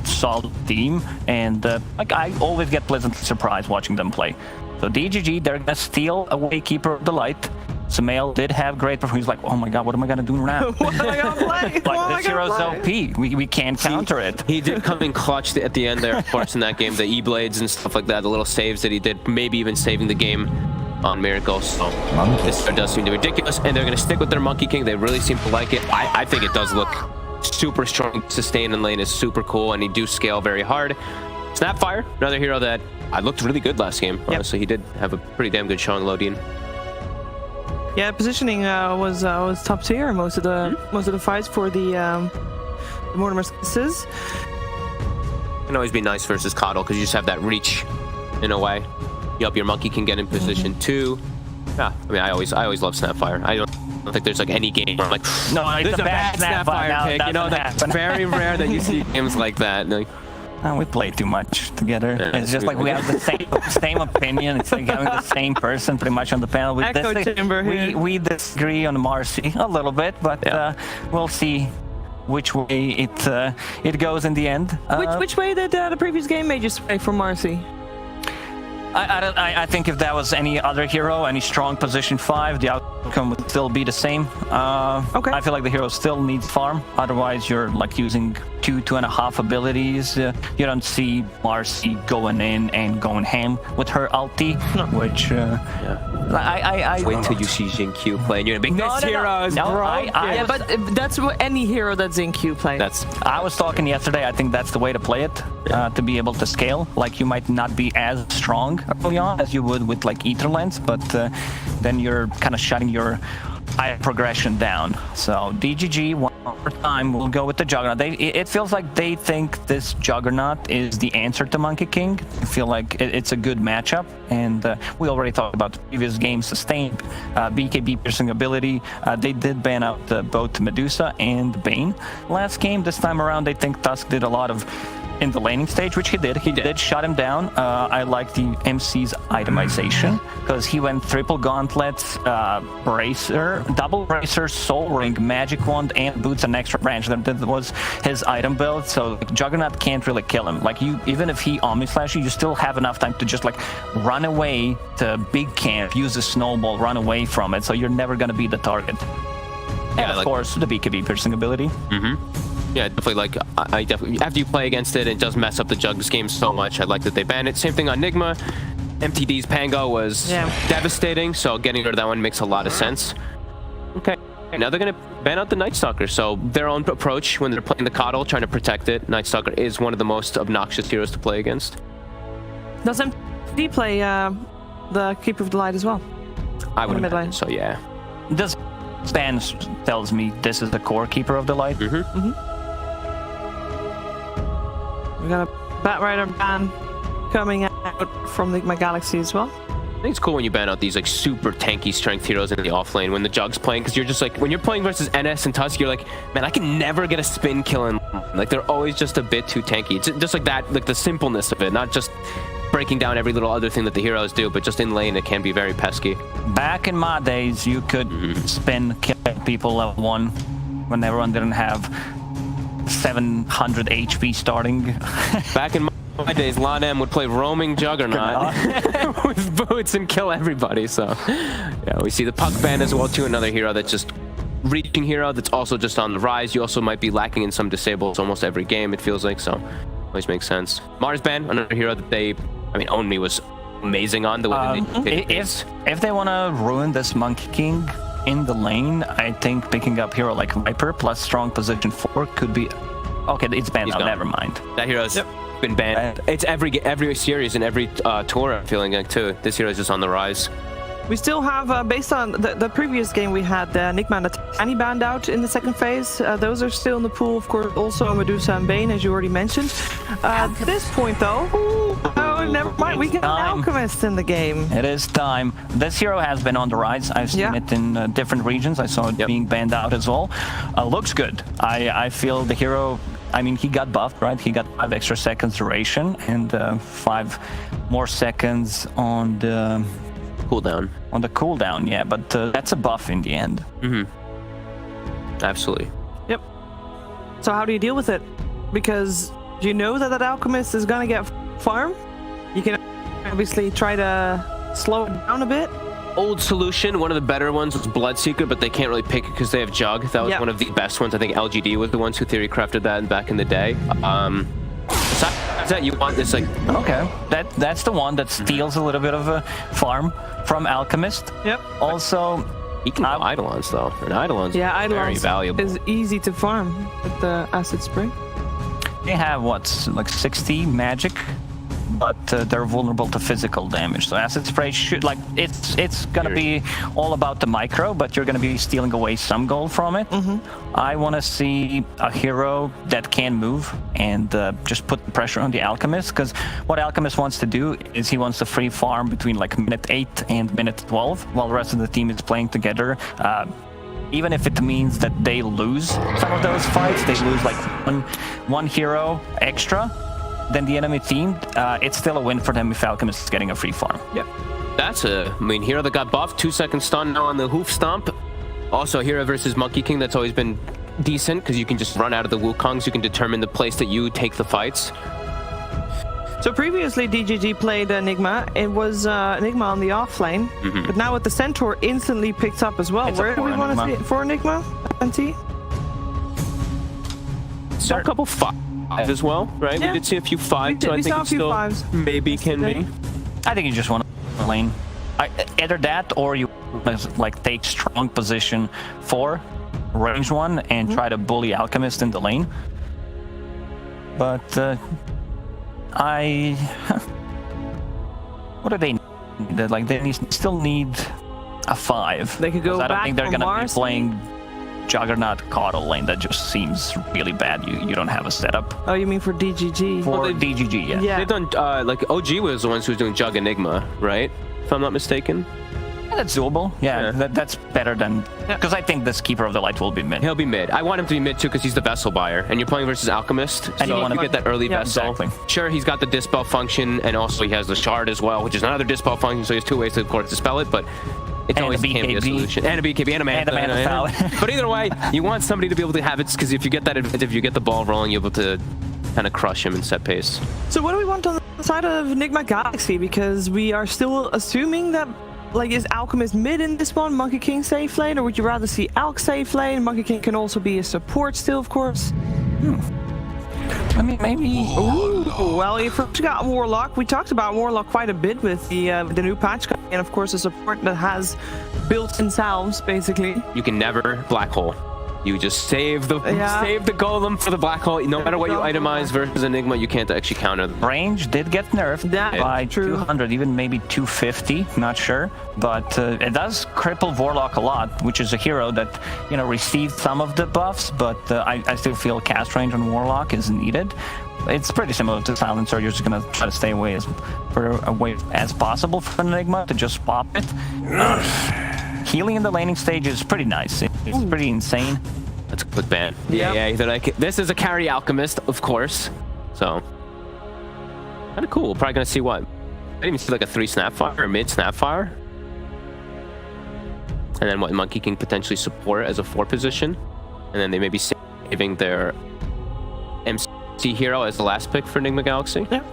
Speaker 7: team, and like, I always get pleasantly surprised watching them play. So DGG, they're gonna steal away Keeper of the Light. Sumail did have great performance. He's like, oh my god, what am I gonna do now?
Speaker 6: What am I gonna play?
Speaker 7: Like, this hero's OP. We can't counter it.
Speaker 8: He did come in clutch at the end there, of course, in that game. The E-Blades and stuff like that, the little saves that he did, maybe even saving the game on Miracle. So this does seem to be ridiculous, and they're gonna stick with their Monkey King. They really seem to like it. I think it does look super strong. Sustain in lane is super cool, and he do scale very hard. Snapfire, another hero that I looked really good last game. Honestly, he did have a pretty damn good showing, Lodin.
Speaker 6: Yeah, positioning was top tier most of the fights for the Mortimer Sisses.
Speaker 8: Can always be nice versus Coddle because you just have that reach in a way. Yup, your Monkey can get in position too. Yeah, I mean, I always love Snapfire. I don't think there's like any game where I'm like,
Speaker 7: no, it's
Speaker 8: this is a bad Snapfire pick. You know, that's very rare that you see games like that. Like,
Speaker 7: we play too much together. Yeah, it's just like we have the same opinion. It's like having the same person pretty much on the panel. We disagree on Marcy a little bit, but we'll see which way it goes in the end.
Speaker 6: Which way did the previous game made you sway for Marcy?
Speaker 7: I think if that was any other hero, any strong position 5, the outcome would still be the same. Okay. I feel like the hero still needs farm. Otherwise, you're like using 2.5 abilities. You don't see Marcy going in and going ham with her ulti, which I
Speaker 8: wait till you see Jin Q play, and you're gonna be this hero is broken.
Speaker 6: Yeah, but that's what any hero that's in Q plays.
Speaker 7: I was talking yesterday. I think that's the way to play it, to be able to scale. Like, you might not be as strong early on as you would with like Etherlens, but then you're kind of shutting your progression down. So DGG one more time will go with the Juggernaut. It feels like they think this Juggernaut is the answer to Monkey King. I feel like it's a good matchup, and we already talked about the previous game. Sustained BKB piercing ability. They did ban out both Medusa and Bane last game. This time around, they think Tusk did a lot of in the laning stage, which he did. He did shut him down. I like the MC's itemization because he went triple gauntlets, bracer, double bracer, soul ring, magic wand, and boots an extra branch. That was his item build. So Juggernaut can't really kill him. Like, you, even if he omni flash you still have enough time to just like run away to big camp, use a snowball, run away from it. So you're never gonna be the target. And of course, the BKB piercing ability.
Speaker 8: Yeah, definitely. Like, I definitely, after you play against it, it does mess up the Jugs game so much. I like that they banned it. Same thing on Nigma. MTD's Pango was devastating, so getting rid of that one makes a lot of sense. Okay, now they're gonna ban out the Night Stalker. So their own approach when they're playing the Coddle, trying to protect it. Night Stalker is one of the most obnoxious heroes to play against.
Speaker 6: Does MTD play the Keeper of the Light as well?
Speaker 8: I would imagine so, yeah.
Speaker 7: This stance tells me this is the core Keeper of the Light.
Speaker 6: We got a Batrider ban coming out from Enigma Galaxy as well.
Speaker 8: I think it's cool when you ban out these like super tanky strength heroes in the off lane when the Jug's playing, because you're just like, when you're playing versus NS and Tusk, you're like, man, I can never get a spin kill in. Like, they're always just a bit too tanky. It's just like that, like the simpleness of it, not just breaking down every little other thing that the heroes do, but just in lane it can be very pesky.
Speaker 7: Back in my days, you could spin kill people level 1 when everyone didn't have 700 HP starting.
Speaker 8: Back in my days, Lanem would play roaming Juggernaut with boots and kill everybody. So yeah, we see the Puck ban as well too, another hero that's just reaching hero that's also just on the rise. You also might be lacking in some disables almost every game, it feels like, so always makes sense. Mars ban, another hero that they, I mean, Only was amazing on the way they
Speaker 7: If they want to ruin this Monkey King in the lane, I think picking up hero like Viper plus strong position 4 could be... Okay, it's banned now, never mind.
Speaker 8: That hero's been banned. It's every series and every tour, I'm feeling like, too. This hero's just on the rise.
Speaker 6: We still have, based on the previous game, we had Nigma and Tiny banned out in the second phase. Those are still in the pool, of course. Also Medusa and Bane, as you already mentioned. At this point, though, never mind. We get an Alchemist in the game.
Speaker 7: It is time. This hero has been on the rise. I've seen it in different regions. I saw it being banned out as well. Looks good. I feel the hero... I mean, he got buffed, right? He got 5 extra seconds duration and 5 more seconds on the...
Speaker 8: cooldown.
Speaker 7: On the cooldown, yeah, but that's a buff in the end.
Speaker 8: Absolutely.
Speaker 6: Yep. So how do you deal with it? Because you know that Alchemist is gonna get farm. You can obviously try to slow it down a bit.
Speaker 8: Old solution, one of the better ones was Bloodseeker, but they can't really pick it because they have Jug. That was one of the best ones. I think LGD was the ones who theory crafted that back in the day. Besides that, you want this like...
Speaker 7: Okay, that's the one that steals a little bit of a farm from Alchemist.
Speaker 6: Yep.
Speaker 7: Also...
Speaker 8: He can have Eidolons, though. And Eidolons
Speaker 6: Eidolons
Speaker 8: very valuable.
Speaker 6: is easy to farm with the Acid Spray.
Speaker 7: They have, like 60 magic, but they're vulnerable to physical damage. So Acid Spray should, like, it's gonna be all about the micro, but you're gonna be stealing away some gold from it. I want to see a hero that can move and just put pressure on the Alchemist, because what Alchemist wants to do is he wants to free farm between like minute 8 and minute 12, while the rest of the team is playing together. Even if it means that they lose some of those fights, they lose like one hero extra than the enemy team, it's still a win for them if Alchemist is getting a free farm.
Speaker 6: Yep.
Speaker 8: That's hero that got buffed, 2-second stun now on the hoof stomp. Also, hero versus Monkey King, that's always been decent because you can just run out of the Wukongs. You can determine the place that you take the fights.
Speaker 6: So previously DGG played Enigma. It was Enigma on the off lane, but now with the Centaur instantly picked up as well.
Speaker 7: It's
Speaker 6: Where do we want to see it for Enigma? NT?
Speaker 8: Saw a couple 5s as well, right?
Speaker 6: Yeah.
Speaker 8: We did see a few 5s, so I
Speaker 6: we
Speaker 8: think
Speaker 6: saw a
Speaker 8: it's
Speaker 6: few
Speaker 8: still
Speaker 6: 5s.
Speaker 8: maybe can be.
Speaker 7: I think you just want to lane. Either that or you like take strong position 4, range 1, and try to bully Alchemist in the lane. But what do they need? Like they still need a 5.
Speaker 6: They could go
Speaker 7: I don't
Speaker 6: back
Speaker 7: think they're
Speaker 6: for
Speaker 7: gonna
Speaker 6: Mars.
Speaker 7: be playing Juggernaut Caudal lane. That just seems really bad. You don't have a setup.
Speaker 6: Oh, you mean for DGG?
Speaker 7: For DGG, yeah.
Speaker 6: Yeah.
Speaker 8: They've done, like, OG was the ones who was doing Jug Enigma, right? If I'm not mistaken.
Speaker 7: Yeah, that's doable. Yeah. That's better than... Because I think this Keeper of the Light will be mid.
Speaker 8: He'll be mid. I want him to be mid too because he's the Vessel buyer, and you're playing versus Alchemist,
Speaker 7: And
Speaker 8: so
Speaker 7: you wanna
Speaker 8: you get that early Vessel.
Speaker 7: Exactly.
Speaker 8: Sure, he's got the Dispel function, and also he has the Shard as well, which is another Dispel function, so he has 2 ways to, of course, dispel it, but it
Speaker 7: And
Speaker 8: always
Speaker 7: a
Speaker 8: can be a
Speaker 7: BKB.
Speaker 8: solution. And a BKB, and a Manta.
Speaker 7: Foul.
Speaker 8: But either way, you want somebody to be able to have it, because if you get that advantage, if you get the ball rolling, you're able to kind of crush him and set pace.
Speaker 6: So what do we want on the side of Enigma Galaxy? Because we are still assuming that, like, is Alchemist mid in this one, Monkey King safe lane, or would you rather see Alch safe lane? Monkey King can also be a support still, of course.
Speaker 7: I mean, maybe...
Speaker 6: Ooh, well, you first got Warlock. We talked about Warlock quite a bit with the new patch, and of course a support that has built-in salves, basically.
Speaker 8: You can never black hole. You just save the golem for the black hole. No matter what you itemize versus Enigma, you can't actually counter them.
Speaker 7: Range did get nerfed by 200, even maybe 250, not sure. But it does cripple Warlock a lot, which is a hero that, you know, received some of the buffs, but I still feel cast range on Warlock is needed. It's pretty similar to Silencer. You're just gonna try to stay away as possible from Enigma to just pop it. Healing in the laning stage is pretty nice. It's pretty insane.
Speaker 8: That's a quick ban. Yeah. They're like, this is a carry Alchemist, of course. So, kind of cool. Probably gonna see what? I didn't even see like a 3 Snapfire or mid Snapfire. And then what Monkey King potentially support as a 4 position. And then they may be saving their MC hero as the last pick for Enigma Galaxy.
Speaker 6: Yeah,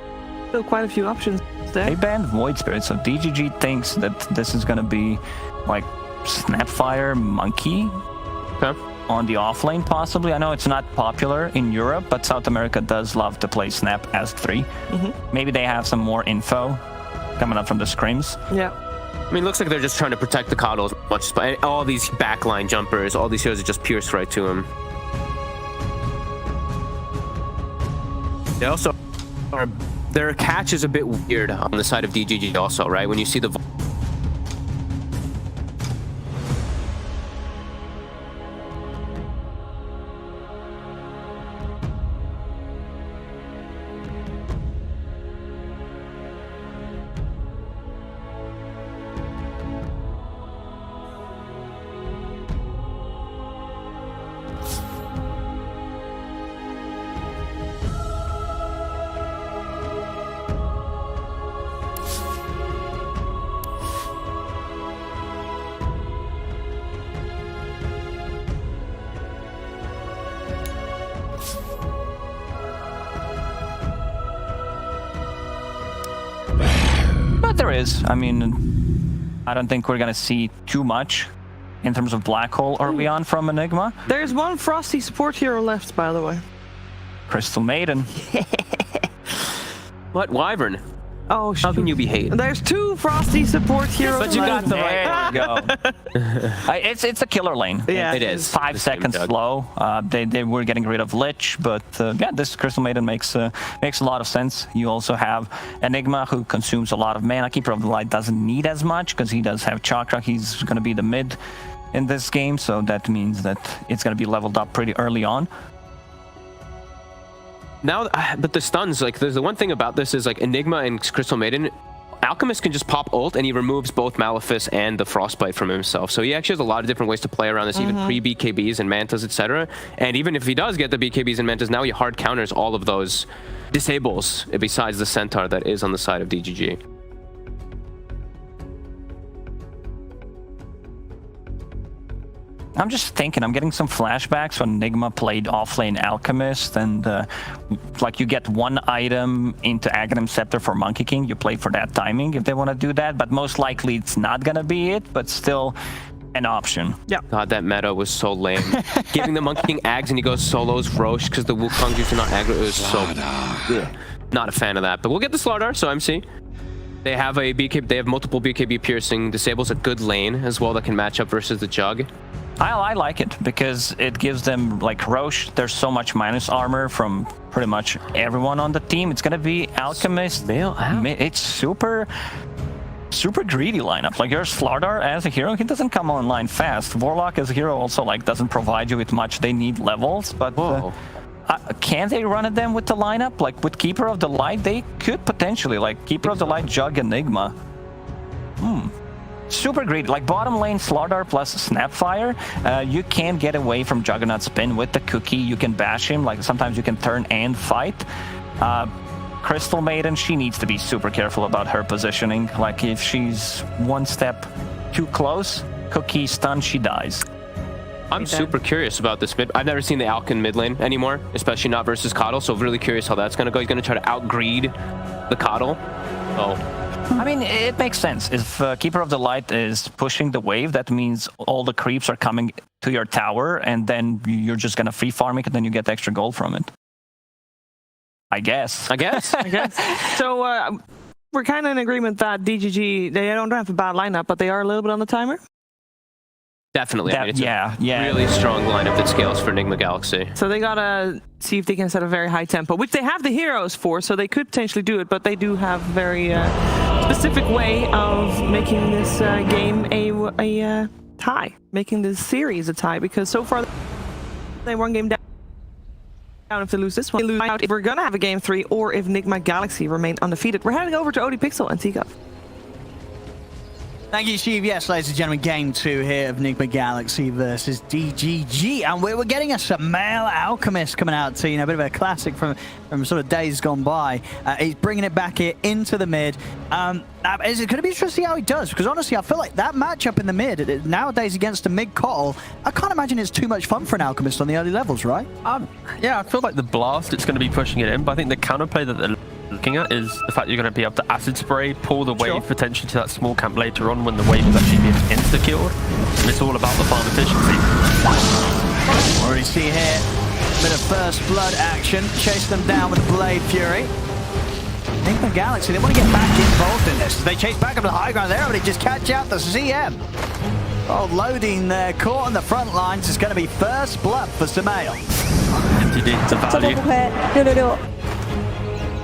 Speaker 6: still quite a few options there.
Speaker 7: They banned Void Spirit, so DGG thinks that this is gonna be like Snapfire Monkey on the offlane possibly. I know it's not popular in Europe, but South America does love to play Snap as 3. Maybe they have some more info coming up from the screams.
Speaker 6: Yeah.
Speaker 8: I mean, it looks like they're just trying to protect the Coddle as much as possible. All these backline jumpers, all these heroes are just pierced right to him. They also are, their catch is a bit weird on the side of DGG also, right? When you see the
Speaker 7: There is. I mean, I don't think we're gonna see too much in terms of Black Hole early on from Enigma.
Speaker 6: There's one Frosty support hero left, by the way.
Speaker 7: Crystal Maiden.
Speaker 8: what? Wyvern?
Speaker 6: Oh,
Speaker 8: how can you be hating?
Speaker 6: There's 2 Frosty support heroes.
Speaker 8: But you got the right.
Speaker 7: There you go. It's a killer lane.
Speaker 6: Yeah,
Speaker 8: it is.
Speaker 7: 5 seconds slow. They were getting rid of Lich, but yeah, this Crystal Maiden makes a lot of sense. You also have Enigma, who consumes a lot of mana. Keeper of the Light doesn't need as much because he does have Chakra. He's going to be the mid in this game, so that means that it's going to be leveled up pretty early on.
Speaker 8: Now, but the stuns, like, there's the one thing about this is, like, Enigma and Crystal Maiden, Alchemist can just pop ult and he removes both Malefice and the Frostbite from himself. So he actually has a lot of different ways to play around this, even pre-BKBs and Mantas, etc. And even if he does get the BKBs and Mantas, now he hard counters all of those disables besides the Centaur that is on the side of DGG.
Speaker 7: I'm just thinking, I'm getting some flashbacks when Enigma played offlane Alchemist, and like you get one item into Aghanim Scepter for Monkey King, you play for that timing if they want to do that, but most likely it's not gonna be it, but still an option.
Speaker 6: Yeah.
Speaker 8: God, that meta was so lame. Giving the Monkey King Ags and he goes solos Roche because the Wukong used to not aggro. It was so... Ugh. Not a fan of that, but we'll get the Slardar, so MC. They have a BKB, they have multiple BKB piercing, disables a good lane as well that can match up versus the Jug.
Speaker 7: I like it because it gives them, like Roche, there's so much minus armor from pretty much everyone on the team. It's gonna be Alchemist. It's super greedy lineup. Like your Slardar as a hero, he doesn't come online fast. Warlock as a hero also like doesn't provide you with much. They need levels, but can they run at them with the lineup? Like with Keeper of the Light, they could potentially, like Keeper of the Light, Jug, Enigma. Super great, like bottom lane Slardar plus Snapfire. You can get away from Juggernaut Spin with the cookie. You can bash him, like sometimes you can turn and fight. Crystal Maiden, she needs to be super careful about her positioning. Like if she's one step too close, cookie stun, she dies.
Speaker 8: I'm super curious about this mid. I've never seen the Alkin mid lane anymore, especially not versus Coddle, so really curious how that's gonna go. He's gonna try to outgreed the Coddle.
Speaker 7: I mean, it makes sense. If Keeper of the Light is pushing the wave, that means all the creeps are coming to your tower, and then you're just gonna free farm it, and then you get extra gold from it. I guess.
Speaker 6: So we're kind of in agreement that DGG, they don't have a bad lineup, but they are a little bit on the timer.
Speaker 8: Definitely. I mean, it's
Speaker 7: a
Speaker 8: really strong lineup that scales for Enigma Galaxy.
Speaker 6: So they gotta see if they can set a very high tempo, which they have the heroes for, so they could potentially do it, but they do have very specific way of making this game a tie, making this series a tie, because so far they one game down. If they lose this one, they lose out if we're gonna have a game 3, or if Enigma Galaxy remain undefeated. We're heading over to OD Pixel and Teacup.
Speaker 9: Thank you, Steve. Yes, ladies and gentlemen, game 2 here of Enigma Galaxy versus DGG, and we're getting a Male Alchemist coming out to, you know, a bit of a classic from sort of days gone by. He's bringing it back here into the mid. Is it going to be interesting how he does? Because honestly, I feel like that matchup in the mid nowadays against a mid Cottle, I can't imagine it's too much fun for an Alchemist on the early levels, right?
Speaker 10: Yeah, I feel like the blast, it's going to be pushing it in, but I think the counterplay that they're looking at is the fact you're going to be able to acid spray, pull the wave potentially to that small camp later on when the wave is actually being insta-killed. And it's all about the farm efficiency.
Speaker 9: Already see here, a bit of first blood action, chase them down with Blade Fury. Enigma Galaxy, they want to get back involved in this. As they chase back up to the high ground there, but they just catch out the CM. Oh, loading there, caught on the front lines. Is going to be first blood for Samael.
Speaker 10: MTD to value.
Speaker 11: 666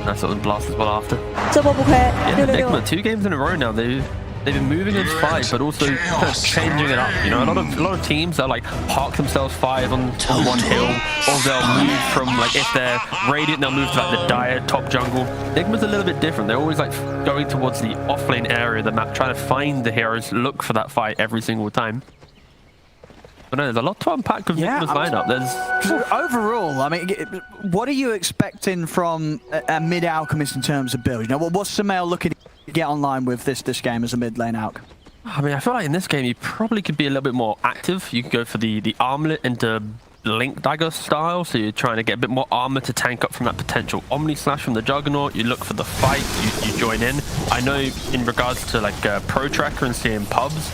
Speaker 10: That's what the blast as well after.
Speaker 11: 666
Speaker 10: Yeah, Enigma, 2 games in a row now. They've been moving in 5, but also kind of changing it up. You know, a lot of teams that like park themselves 5 on one hill, or they'll move from like if they're Radiant, they'll move to like the Dire top jungle. Enigma's a little bit different. They're always like going towards the offlane area of the map, trying to find the heroes, look for that fight every single time. But no, there's a lot to unpack with Enigma's lineup. There's
Speaker 9: overall, I mean, what are you expecting from a mid Alchemist in terms of build? You know, what's Samael looking to get online with this game as a mid lane Alch?
Speaker 10: I mean, I feel like in this game you probably could be a little bit more active. You could go for the armlet into Link Dagger style, so you're trying to get a bit more armor to tank up from that potential Omni Slash from the Juggernaut. You look for the fight, you join in. I know in regards to like Pro Tracker and seeing pubs,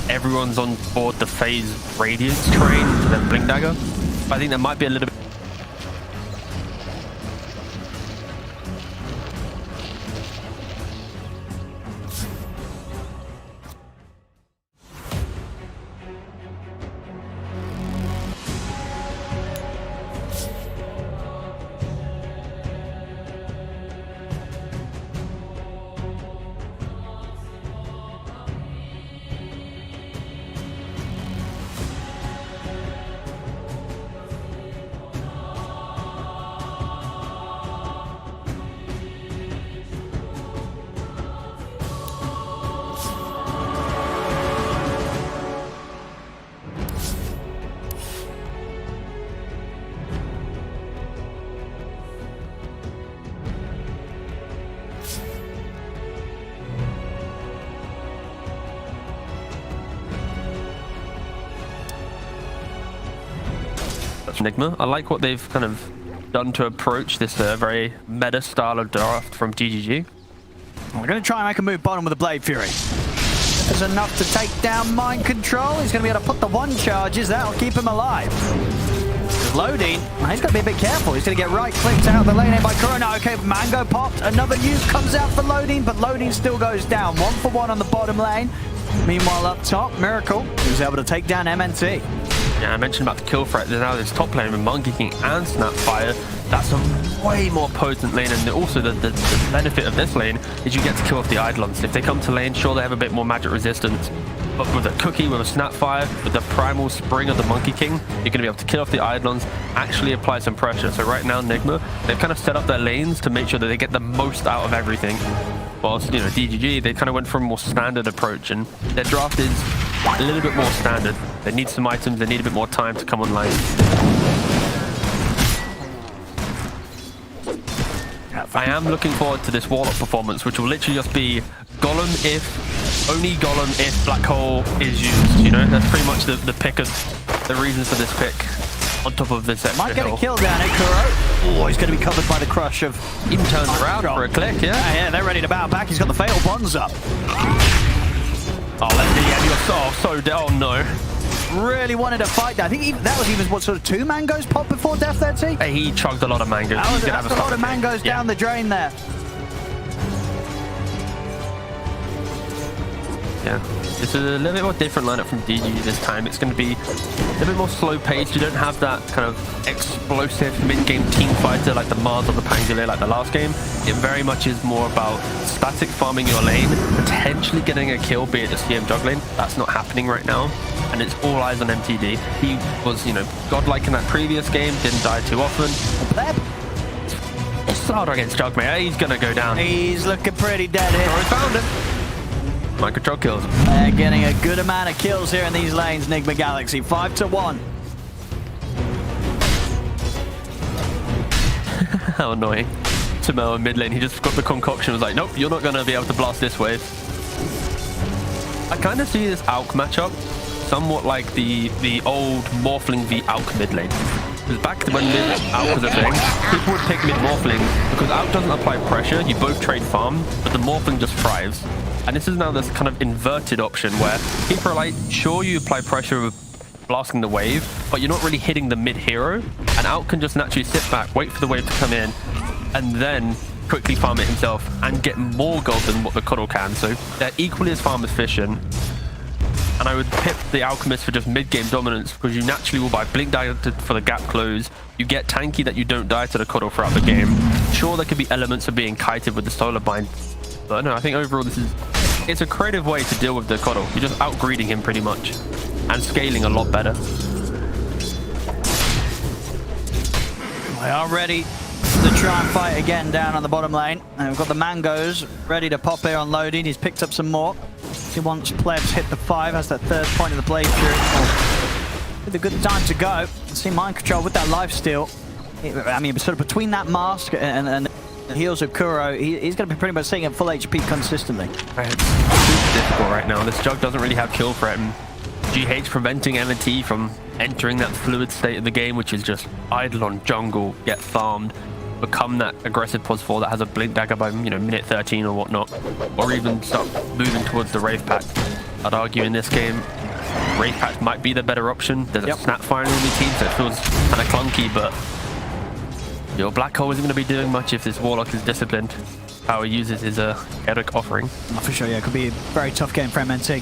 Speaker 10: everyone's on board the phase Radiance train to then Blink Dagger. I think there might be a little bit. Enigma. I like what they've kind of done to approach this very meta style of draft from DGG.
Speaker 9: We're going to try and make a move bottom with the Blade Fury. There's enough to take down Mind Control. He's going to be able to put the 1 charges. That'll keep him alive. Loading. He's got to be a bit careful. He's going to get right clicked out of the lane by Corona. Okay, Mango popped. Another nuke comes out for Loading, but Loading still goes down. 1 for 1 on the bottom lane. Meanwhile, up top, Miracle, who's able to take down MNT.
Speaker 10: Yeah, I mentioned about the kill threat. There's now this top lane with Monkey King and Snapfire. That's a way more potent lane, and also the benefit of this lane is you get to kill off the Eidolons. If they come to lane, sure, they have a bit more magic resistance, but with a Cookie, with a Snapfire, with the Primal Spring of the Monkey King, you're going to be able to kill off the Eidolons, actually apply some pressure. So right now, Enigma, they've kind of set up their lanes to make sure that they get the most out of everything. Whilst, you know, DGG, they kind of went for a more standard approach, and their draft is a little bit more standard. They need some items, they need a bit more time to come online. I am looking forward to this Warlock performance, which will literally just be Golem only Golem if Black Hole is used, you know? That's pretty much the pick of the reasons for this pick. On top of this extra
Speaker 9: might get a kill down here, Kuro. Oh, he's going to be covered by the crush of...
Speaker 10: Even turns around for a click,
Speaker 9: yeah, they're ready to bow back. He's got the Fatal Bonds up.
Speaker 10: Oh, let's see, and you're so no.
Speaker 9: Really wanted to fight that. I think that was even, what, sort of 2 mangoes popped before death there, T?
Speaker 10: Hey, he chugged a lot of mangoes.
Speaker 9: That's a lot of mangoes down the drain there.
Speaker 10: Yeah, it's a little bit more different lineup from DG this time. It's going to be a little bit more slow paced. You don't have that kind of explosive mid-game team fighter like the Mars or the Pangolier like the last game. It very much is more about static farming your lane, potentially getting a kill, be it the CM jug lane. That's not happening right now, and it's all eyes on MTD. He was, you know, godlike in that previous game, didn't die too often. It's harder against Jug, mate. He's going to go down.
Speaker 9: He's looking pretty dead here.
Speaker 10: Already found him. Mind Control kills him.
Speaker 9: They're getting a good amount of kills here in these lanes, Enigma Galaxy. 5-1.
Speaker 10: How annoying. Samael in mid lane, he just got the concoction, was like, nope, you're not going to be able to blast this wave. I kind of see this Alch matchup somewhat like the old Morphling v Alch mid lane. Because back when Alch was a thing, people would pick mid Morphling because Alch doesn't apply pressure, you both trade farm, but the Morphling just thrives. And this is now this kind of inverted option where people are like, sure, you apply pressure with blasting the wave, but you're not really hitting the mid hero. And Alch can just naturally sit back, wait for the wave to come in, and then quickly farm it himself and get more gold than what the Cuddle can. So they're equally as farm efficient. And I would pip the Alchemist for just mid-game dominance because you naturally will buy Blink Dagger for the gap close. You get tanky that you don't die to the Cuddle throughout the game. Sure, there could be elements of being kited with the Solar Bind, but no, I think overall it's a creative way to deal with the Cuddle. You're just out-greeding him pretty much and scaling a lot better.
Speaker 9: They are ready to try and fight again down on the bottom lane. And we've got the Mangoes ready to pop here on loading. He's picked up some more. He wants Plebs hit the 5, has that third point of the Blade Fury. With a good time to go. See Mind Control with that lifesteal. I mean, sort of between that mask and the heals of Kuro, he's going to be pretty much sitting at full HP consistently.
Speaker 10: It's difficult right now. This Jug doesn't really have kill threat. And GH preventing M&T from entering that fluid state of the game, which is just idle on jungle, get farmed, become that aggressive pos 4 that has a Blink Dagger by, you know, minute 13 or whatnot, or even start moving towards the Wraith Pact. I'd argue in this game, Wraith Pact might be the better option. There's a Snap Fire in the team, so it feels kind of clunky, but your Black Hole isn't going to be doing much if this Warlock is disciplined. How he uses his Eric offering.
Speaker 9: Oh, for sure, yeah, it could be a very tough game for MNT.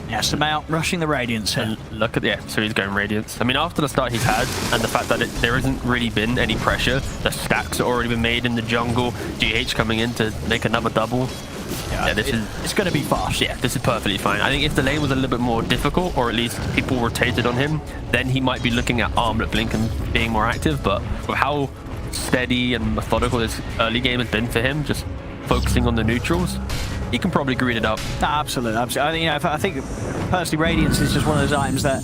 Speaker 9: Yeah, Samao rushing the Radiance here.
Speaker 10: Look at, so he's going Radiance. I mean, after the start he's had, and the fact that there hasn't really been any pressure, the stacks have already been made in the jungle, GH coming in to make another double. Yeah, it's going to be fast. Yeah, this is perfectly fine. I think if the lane was a little bit more difficult, or at least people rotated on him, then he might be looking at Armlet Blink and being more active, but with how steady and methodical this early game has been for him, just focusing on the neutrals, he can probably greed it up.
Speaker 9: Absolutely, absolutely. I think personally, Radiance is just one of those items that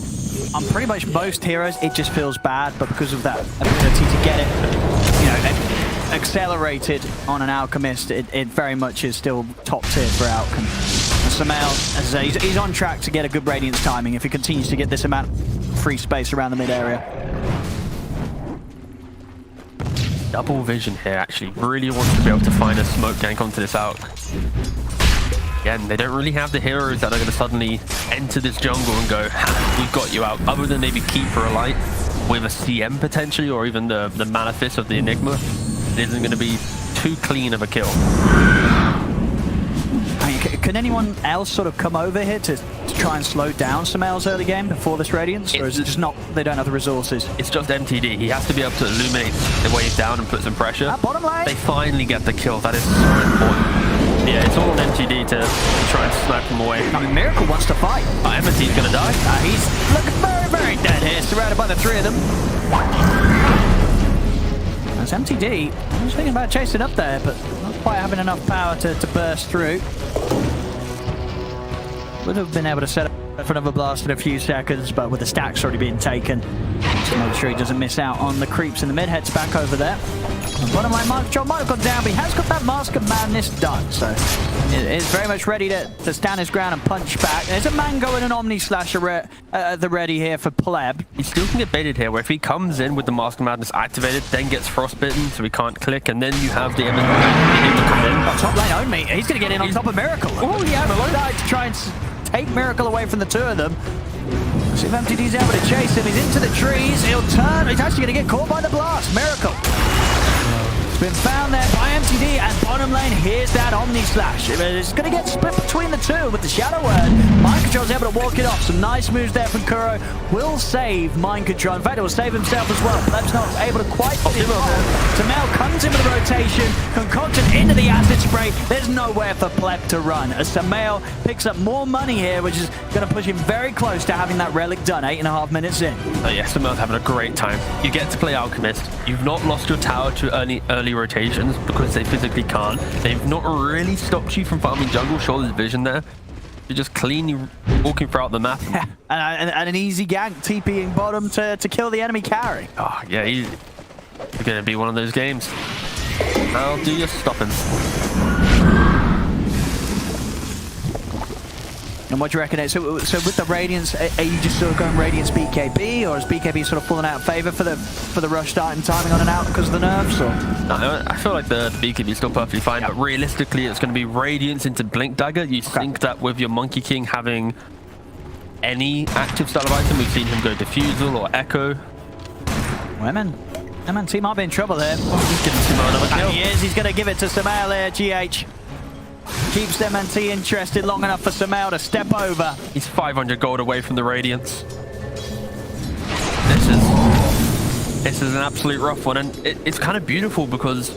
Speaker 9: on pretty much most heroes it just feels bad, but because of that ability to get it, you know, accelerated on an Alchemist, it very much is still top tier for Alchem. And Samel, as I say, he's on track to get a good Radiance timing if he continues to get this amount of free space around the mid area.
Speaker 10: Double vision here, actually. Really wants to be able to find a smoke gank onto this Alch. Again, they don't really have the heroes that are going to suddenly enter this jungle and go, ha, we've got you out. Other than maybe Keeper Alight with a CM potentially, or even the Manifest of the Enigma. It isn't going to be too clean of a kill.
Speaker 9: I mean, can anyone else sort of come over here to try and slow down Samel's early game before this Radiance? Or is it just not, they don't have the resources?
Speaker 10: It's just MTD. He has to be able to illuminate the wave down and put some pressure.
Speaker 9: At bottom lane.
Speaker 10: They finally get the kill. That is so important. Yeah, it's all on MTD to try and snipe him away.
Speaker 9: I mean, Miracle wants to fight.
Speaker 10: MTD's going to die.
Speaker 9: He's looking very, very dead here, surrounded by the three of them. That's MTD. I was thinking about chasing up there, but not quite having enough power to burst through. Would have been able to set up for another blast in a few seconds, but with the stacks already being taken, to make sure he doesn't miss out on the creeps in the mid. Heads back over there. The bottom line, Mind Control might have gone down, but he has got that Mask of Madness done, so it is very much ready to stand his ground and punch back. There's a Mango and an Omni Slasher at the ready here for Pleb.
Speaker 10: He still can get baited here, where if he comes in with the Mask of Madness activated, then gets frostbitten, so he can't click, and then you have the Enigma come in.
Speaker 9: Oh, top lane only. He's going to get in on top of Miracle. Oh, yeah, died to try and take Miracle away from the two of them. See if MTD's able to chase him. He's into the trees. He'll turn. He's actually going to get caught by the blast. Miracle. It's been found there by MTD, and bottom lane, here's that Omni Slash. It's going to get split between the two with the Shadow Word. Mind Control's able to walk it off. Some nice moves there from Kuro. Will save Mind Control. In fact, it will save himself as well. Pleb's not able to quite put it on. Tamel comes in with the rotation, concocted into the acid spray. There's nowhere for Pleb to run, as Tamel picks up more money here, which is going to push him very close to having that relic done 8.5 minutes in.
Speaker 10: Oh yeah, Tamel's having a great time. You get to play Alchemist. You've not lost your tower to early rotations because they physically can't. They've not really stopped you from farming jungle. Sure, there's vision there. You're just cleanly walking throughout the map.
Speaker 9: Yeah, and an easy gank, TPing bottom to kill the enemy carry.
Speaker 10: Oh, yeah, he's going to be one of those games. How do you stop him?
Speaker 9: And what do you reckon? So with the Radiance, are you just sort of going Radiance BKB, or is BKB sort of falling out of favor for the rush starting timing on and out because of the nerfs? Or?
Speaker 10: No, I feel like the BKB is still perfectly fine, but realistically it's going to be Radiance into Blink Dagger. You think that with your Monkey King having any active style of item, we've seen him go Diffusal or Echo.
Speaker 9: Women. MNT might be in trouble here.
Speaker 10: Just giving Sumail another kill.
Speaker 9: He is. He's going to give it to Sumail here, GH. Keeps MNT interested long enough for Sumail to step over.
Speaker 10: He's 500 gold away from the Radiance. This is an absolute rough one, and it's kind of beautiful because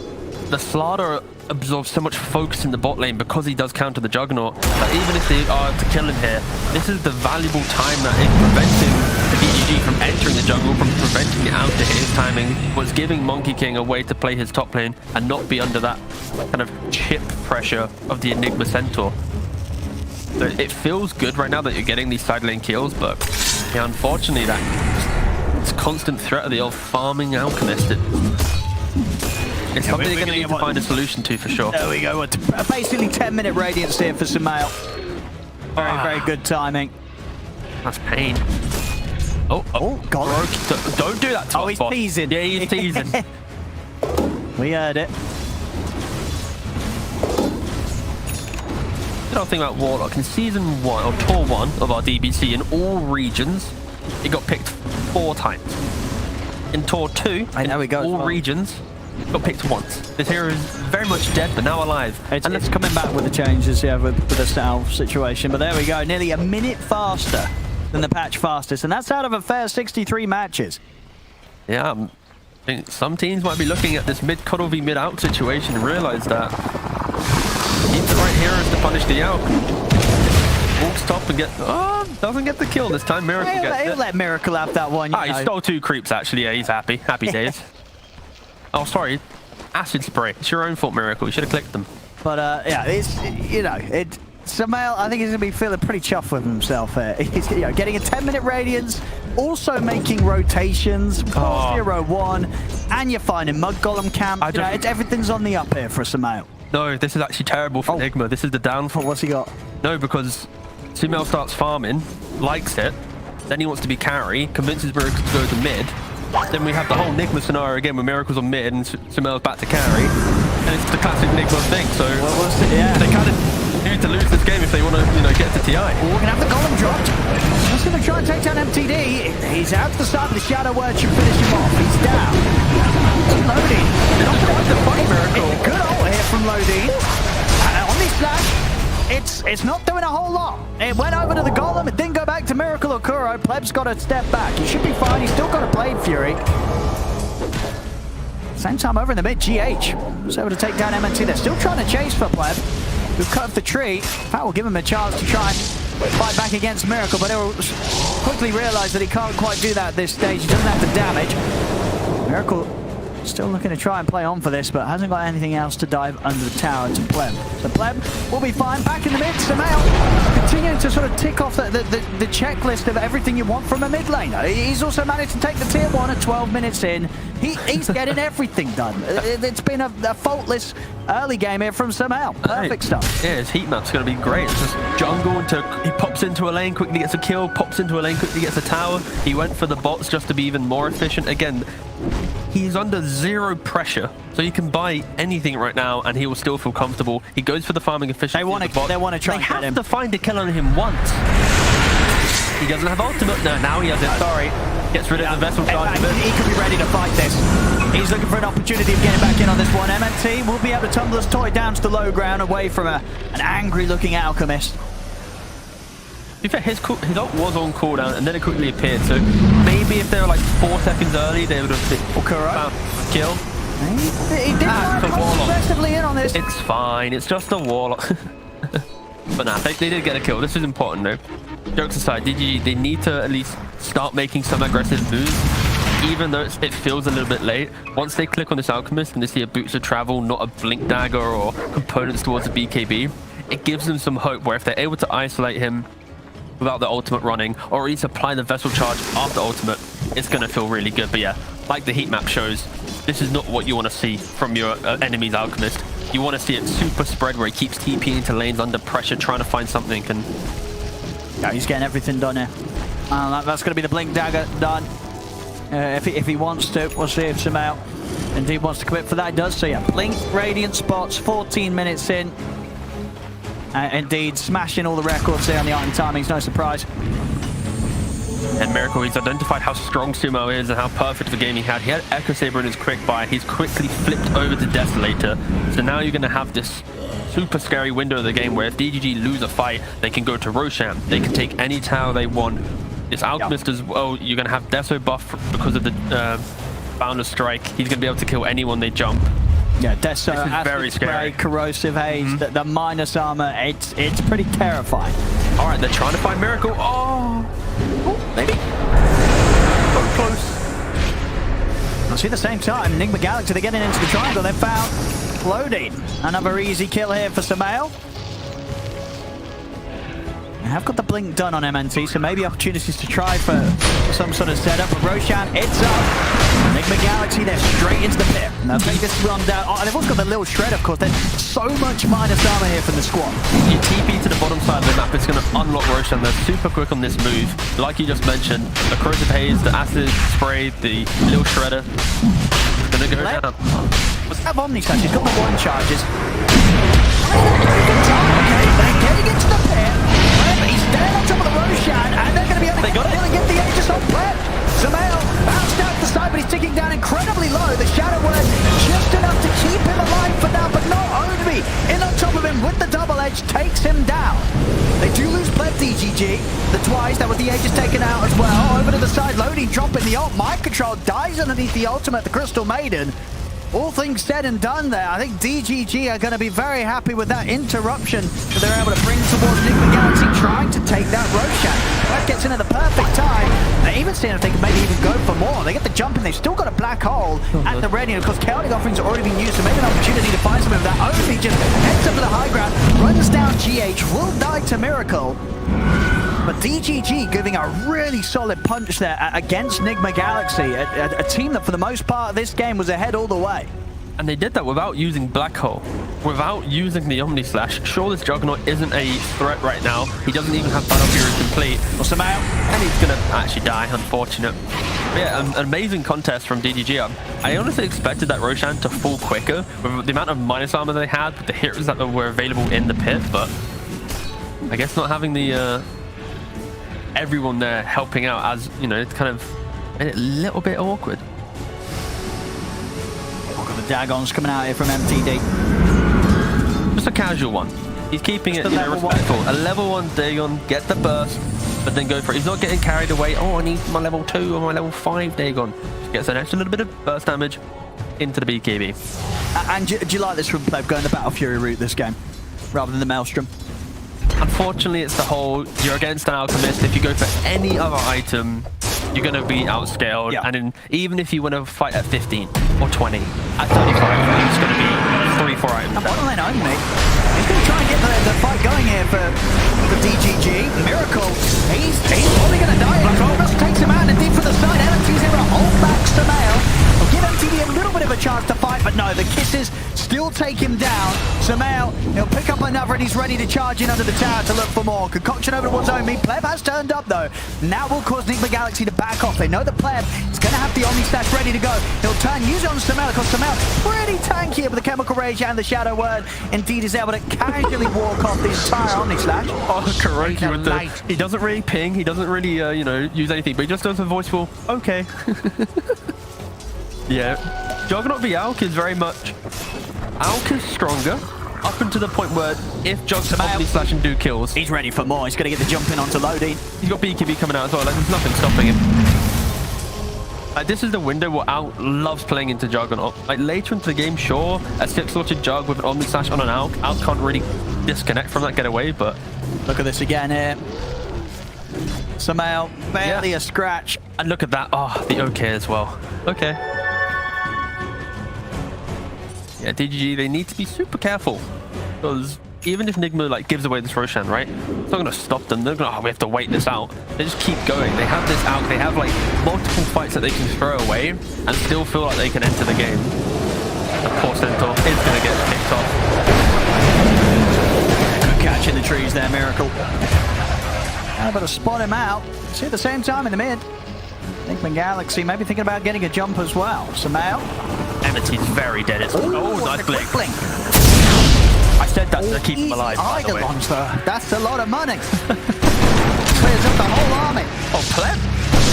Speaker 10: the Slardar absorbs so much focus in the bot lane because he does counter the Juggernaut. But even if they are to kill him here, this is the valuable time that is preventing the DGG from entering the jungle, from preventing it out to hit his timing, was giving Monkey King a way to play his top lane and not be under that kind of chip pressure of the Enigma Centaur. So it feels good right now that you're getting these side lane kills, but yeah, unfortunately it's constant threat of the old farming alchemist. It's something they're going to need to find a solution to for sure.
Speaker 9: There we go. Basically 10-minute Radiance here for Sumail. Very good timing.
Speaker 10: That's pain. Oh,
Speaker 9: God.
Speaker 10: Don't do that to us,
Speaker 9: he's
Speaker 10: boss.
Speaker 9: teasing.
Speaker 10: Yeah, he's teasing.
Speaker 9: We heard it.
Speaker 10: You know, thing about Warlock in season 1 or tour 1 of our DBC in all regions, it got picked 4 times. In tour 2, in all regions, got picked once. This hero is very much dead, but now alive.
Speaker 9: It's coming back with the changes, yeah, with the Salve situation. But there we go, nearly a minute faster than the patch fastest, and that's out of a fair 63 matches.
Speaker 10: Yeah, I think some teams might be looking at this mid-cuddle v mid-out situation and realize that keep the right heroes to punish the out. Walks top and doesn't get the kill this time. Miracle gets it.
Speaker 9: He'll let Miracle have that one.
Speaker 10: He stole 2 creeps actually. Yeah, he's happy. Happy days. Oh, sorry. Acid spray. It's your own fault, Miracle. You should have clicked them.
Speaker 9: But yeah, it's Sumail, I think he's going to be feeling pretty chuffed with himself here. He's getting a 10-minute Radiance, also making rotations, 0-1, and you're finding Mud Golem camp. Everything's on the up here for Sumail.
Speaker 10: No, this is actually terrible for Enigma. This is the downfall.
Speaker 9: What's he got?
Speaker 10: No, because Sumail starts farming, likes it, then he wants to be carry, convinces Miracle to go to mid. Then we have the whole Enigma scenario again where Miracle's on mid and Sumail's back to carry. And it's the classic Enigma thing, so they kind of need to lose this game if they want to, get to TI.
Speaker 9: We're going to have the Golem dropped. He's going to try and take down MTD. He's out to the side of the Shadow Word should finish him off. He's down. Lodine. Not quite the fight, Miracle. Good ult here from Lodine. On this flash, it's not doing a whole lot. It went over to the Golem. It didn't go back to Miracle or Kuro. Pleb's got to step back. He should be fine. He's still got a Blade Fury. Same time over in the mid, GH was able to take down MNT. They're still trying to chase for Pleb, who cut off the tree. That will give him a chance to try and fight back against Miracle, but he'll quickly realize that he can't quite do that at this stage. He doesn't have the damage. Miracle still looking to try and play on for this, but hasn't got anything else to dive under the tower to Pleb. So Pleb will be fine. Back in the mid, Sumail continuing to sort of tick off the checklist of everything you want from a mid laner. He's also managed to take the tier 1 at 12 minutes in. He's getting everything done. It's been a faultless early game here from Sumail. Perfect stuff.
Speaker 10: Yeah, his heat map's going to be great. It's just jungle he pops into a lane, quickly gets a kill, pops into a lane, quickly gets a tower. He went for the bots just to be even more efficient. Again, he's under 0 pressure, so you can buy anything right now and he will still feel comfortable. He goes for the farming efficiency. They want to try and get him. They have to find a kill on him once. He doesn't have ultimate. No, now he has it. Sorry. Gets rid of the vessel charge.
Speaker 9: He could be ready to fight this. He's looking for an opportunity of getting back in on this one. MNT will be able to tumble his toy down to the low ground away from an angry-looking alchemist.
Speaker 10: To be fair, his ult was on cooldown and then it quickly appeared, so maybe if they were like 4 seconds early, they would have found a kill.
Speaker 9: He did aggressively in on this.
Speaker 10: It's fine, it's just a Warlock. But nah, they did get a kill. This is important though. Jokes aside, DGG, they need to at least start making some aggressive moves, even though it feels a little bit late. Once they click on this Alchemist and they see a Boots of Travel, not a Blink Dagger or components towards a BKB, it gives them some hope where if they're able to isolate him without the ultimate running, or at least apply the Vessel Charge after ultimate, it's going to feel really good. But yeah, like the heat map shows, this is not what you want to see from your enemy's Alchemist. You want to see it super spread where he keeps TPing into lanes under pressure, trying to find something. And
Speaker 9: yeah, he's getting everything done here. That's going to be the Blink Dagger done. If he wants to, we'll see if Sumail indeed wants to commit for that. He does. So yeah, Blink, Radiant spots, 14 minutes in. Indeed, smashing all the records there on the item timings, no surprise.
Speaker 10: And Miracle, he's identified how strong Sumo is and how perfect the game he had. He had Echo Saber in his quick buy. He's quickly flipped over to Desolator. So now you're going to have this super scary window of the game where if DGG lose a fight, they can go to Roshan. They can take any tower they want. This Alchemist as well, you're going to have Deso buff because of the Founder Strike. He's going to be able to kill anyone they jump.
Speaker 9: Yeah, Deso,
Speaker 10: this is very scary.
Speaker 9: Corrosive Haze, the minus armor, it's pretty terrifying.
Speaker 10: All right, they're trying to find Miracle. Oh, maybe. So close.
Speaker 9: See, at the same time, Enigma Galaxy, they're getting into the triangle. They've found Loading. Another easy kill here for Samael. They have got the blink done on MNT, so maybe opportunities to try for some sort of setup. But Roshan, it's up. Enigma Galaxy, they're straight into the pit. And they'll take this run down. Oh, they've also got the little shred, of course. There's so much minus armor here from the squad.
Speaker 10: You TP to the bottom side of the map, it's going to unlock Roshan. They're super quick on this move. Like you just mentioned, the Corrosive Haze, the Acid Spray, the little shredder. It's going to go down.
Speaker 9: What's that Omni Slash? He's got the one charges. Okay, they're getting into the pit. He's staying on top of the Roshan, and they're going to be able to get the Aegis on Pleb. Samael bounced out the side, but he's ticking down incredibly low. The Shadow Word just enough to keep him alive for now, but not only. In on top of him with the double edge, takes him down. They do lose Pleb DGG. The twice, that was the Aegis taken out as well. Over to the side, Lodi dropping the ult. Mind Control dies underneath the ultimate, the Crystal Maiden. All things said and done there, I think DGG are going to be very happy with that interruption that they're able to bring towards Enigma Galaxy, trying to take that Roshan. That gets in at the perfect time. They're even seeing if they can maybe even go for more. They get the jump in, they've still got a black hole at the ready. And of course, chaotic offerings are already been used, so maybe an opportunity to find some of that. Ovi just heads up to the high ground, runs down GH, will die to Miracle. But DGG giving a really solid punch there against Enigma Galaxy, a team that for the most part of this game was ahead all the way.
Speaker 10: And they did that without using Black Hole, without using the Omni Slash. Sure, this Juggernaut isn't a threat right now. He doesn't even have Battle Fury complete.
Speaker 9: Well, Samael,
Speaker 10: and he's going to actually die, unfortunate. But yeah, an amazing contest from DGG. I honestly expected that Roshan to fall quicker with the amount of minus armor they had, with the heroes that were available in the pit, but I guess not having the everyone there helping out, as you know, it's kind of made it a little bit awkward.
Speaker 9: Look at the Dagons coming out here from MTD.
Speaker 10: Just a casual one. He's keeping it, you know, respectful. A level 1 Dagon, get the burst, but then go for it. He's not getting carried away. Oh, I need my level 2 or my level 5 Dagon. Just gets an extra little bit of burst damage into the BKB.
Speaker 9: And do you like this from Pleb going the Battle Fury route this game, rather than the Maelstrom?
Speaker 10: Unfortunately, it's the whole, you're against an Alchemist. If you go for any other item, you're going to be outscaled. Yeah. And even if you want to fight at 15 or 20, at 35, it's going to be 3-4 items.
Speaker 9: And bottom lane only. He's going to try and get the fight going here for DGG. Miracle, he's probably going to die. Almost takes him out, and indeed for the side, MT's able to hold back Samael. Will give MTD a little bit of a chance to fight, but no, the kisses still take him down. Samael, he'll pick up another, and he's ready to charge in under the tower to look for more. Concoction over towards Omi. Pleb has turned up though. Now will cause Enigma Galaxy to back off. They know the Pleb is going to have the Omni Slash ready to go. He'll turn, use it on Samael, because Samael pretty tanky with the Chemical Rage and the Shadow Word. Indeed is able to casually walk off the entire Omni Slash.
Speaker 10: Oh, correct. He doesn't really ping. He doesn't really, you know, use anything, but he just does a voiceful, okay. Yeah. Juggernaut v Alk is very much... Alk is stronger, up until the point where if Juggernaut Omni Slash and do kills...
Speaker 9: He's ready for more. He's going to get the jump in onto Lodi.
Speaker 10: He's got BKB coming out as well. Like, there's nothing stopping him. This is the window where Alk loves playing into Juggernaut. Like, later into the game, sure, a 6-slotted Jug with an Omni Slash on an Alk. Alk can't really disconnect from that getaway, but...
Speaker 9: Look at this again here. Samael, barely a scratch.
Speaker 10: And look at that. Oh, the OK as well. Okay. Yeah, DGG, they need to be super careful, because even if Nigma like gives away this Roshan, right, it's not going to stop them. They're going to, oh, we have to wait this out. They just keep going. They have this out. They have like multiple fights that they can throw away and still feel like they can enter the game. The poor Centaur is going to get picked off.
Speaker 9: Good catch in the trees there, Miracle. Able to spot him out. See at the same time in the mid. Enigma Galaxy maybe thinking about getting a jump as well. Samael.
Speaker 10: Emity's very dead. It's nice blink. I said that to keep him alive, by the way.
Speaker 9: That's a lot of money. Clears up the whole army.
Speaker 10: Oh, Pleb?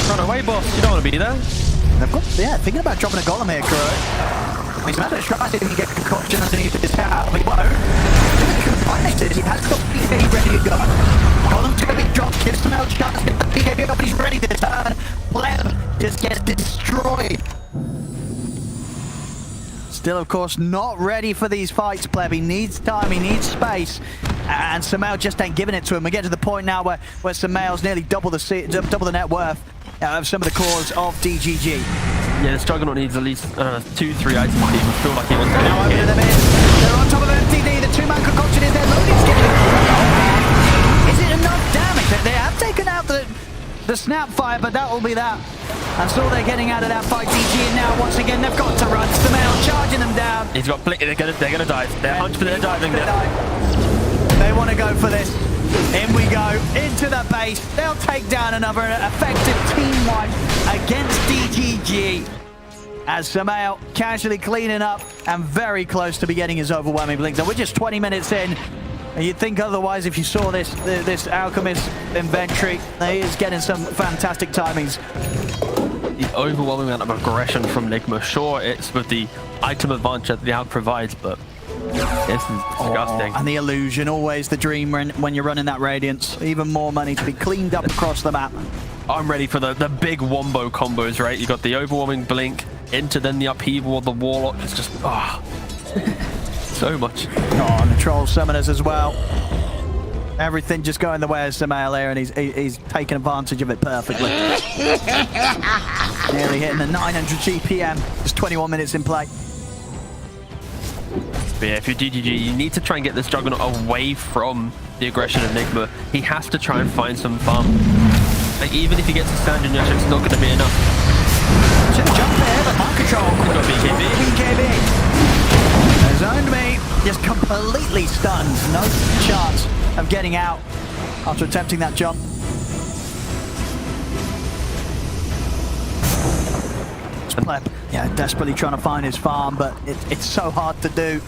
Speaker 10: Run away, boss. You don't want to be there.
Speaker 9: They've got, yeah, thinking about dropping a golem here, Kuro. He's about to try to get concoction underneath his hat. He won't. He has got PK ready to go. Golem's going to be dropped. Gives him out chance. Get the PK up. He's ready to turn. Pleb just gets destroyed. Still, of course, not ready for these fights, Pleb. He needs time, he needs space, and Sumail just ain't giving it to him. We get to the point now where Sumail's nearly double the net worth of some of the cores of DGG.
Speaker 10: Yeah, the Juggernaut needs at least 2-3 items to even feel like he wants to
Speaker 9: now over to them in. They're on top of MTD. The two-man concoction is there. Loading's getting... Is it enough damage? They have taken out the Snapfire, but that will be that. That's all they're getting out of that fight. DG, and now once again they've got to run. Sumail charging them down.
Speaker 10: He's got they're gonna dive. They're 100% diving there.
Speaker 9: They want to go for this. In we go into the base. They'll take down another effective team wipe against DGG. As Sumail casually cleaning up and very close to be getting his overwhelming blink. So we're just 20 minutes in. And you'd think otherwise if you saw this Alchemist inventory. He is getting some fantastic timings.
Speaker 10: The overwhelming amount of aggression from Nigma. Sure, it's with the item advantage that the Alp provides, but this is disgusting.
Speaker 9: And the illusion, always the dream when you're running that Radiance. Even more money to be cleaned up across the map.
Speaker 10: I'm ready for the big wombo combos, right? You got the overwhelming blink into then the upheaval of the Warlock. It's just, so much.
Speaker 9: Oh, and the Troll Summoners as well. Everything just going the way of Sumail here, and he's taking advantage of it perfectly. Nearly hitting the 900 GPM. Just 21 minutes in play.
Speaker 10: But yeah, if you're DGG, you need to try and get this Juggernaut away from the aggression of Nigma. He has to try and find some farm. Like, even if he gets a stand in it's not going to be enough.
Speaker 9: Should have jumped there, but mind control.
Speaker 10: He's got BKB.
Speaker 9: Has owned me. Just completely stunned. No chance of getting out after attempting that jump. Pleb, yeah, desperately trying to find his farm, but it's so hard to do.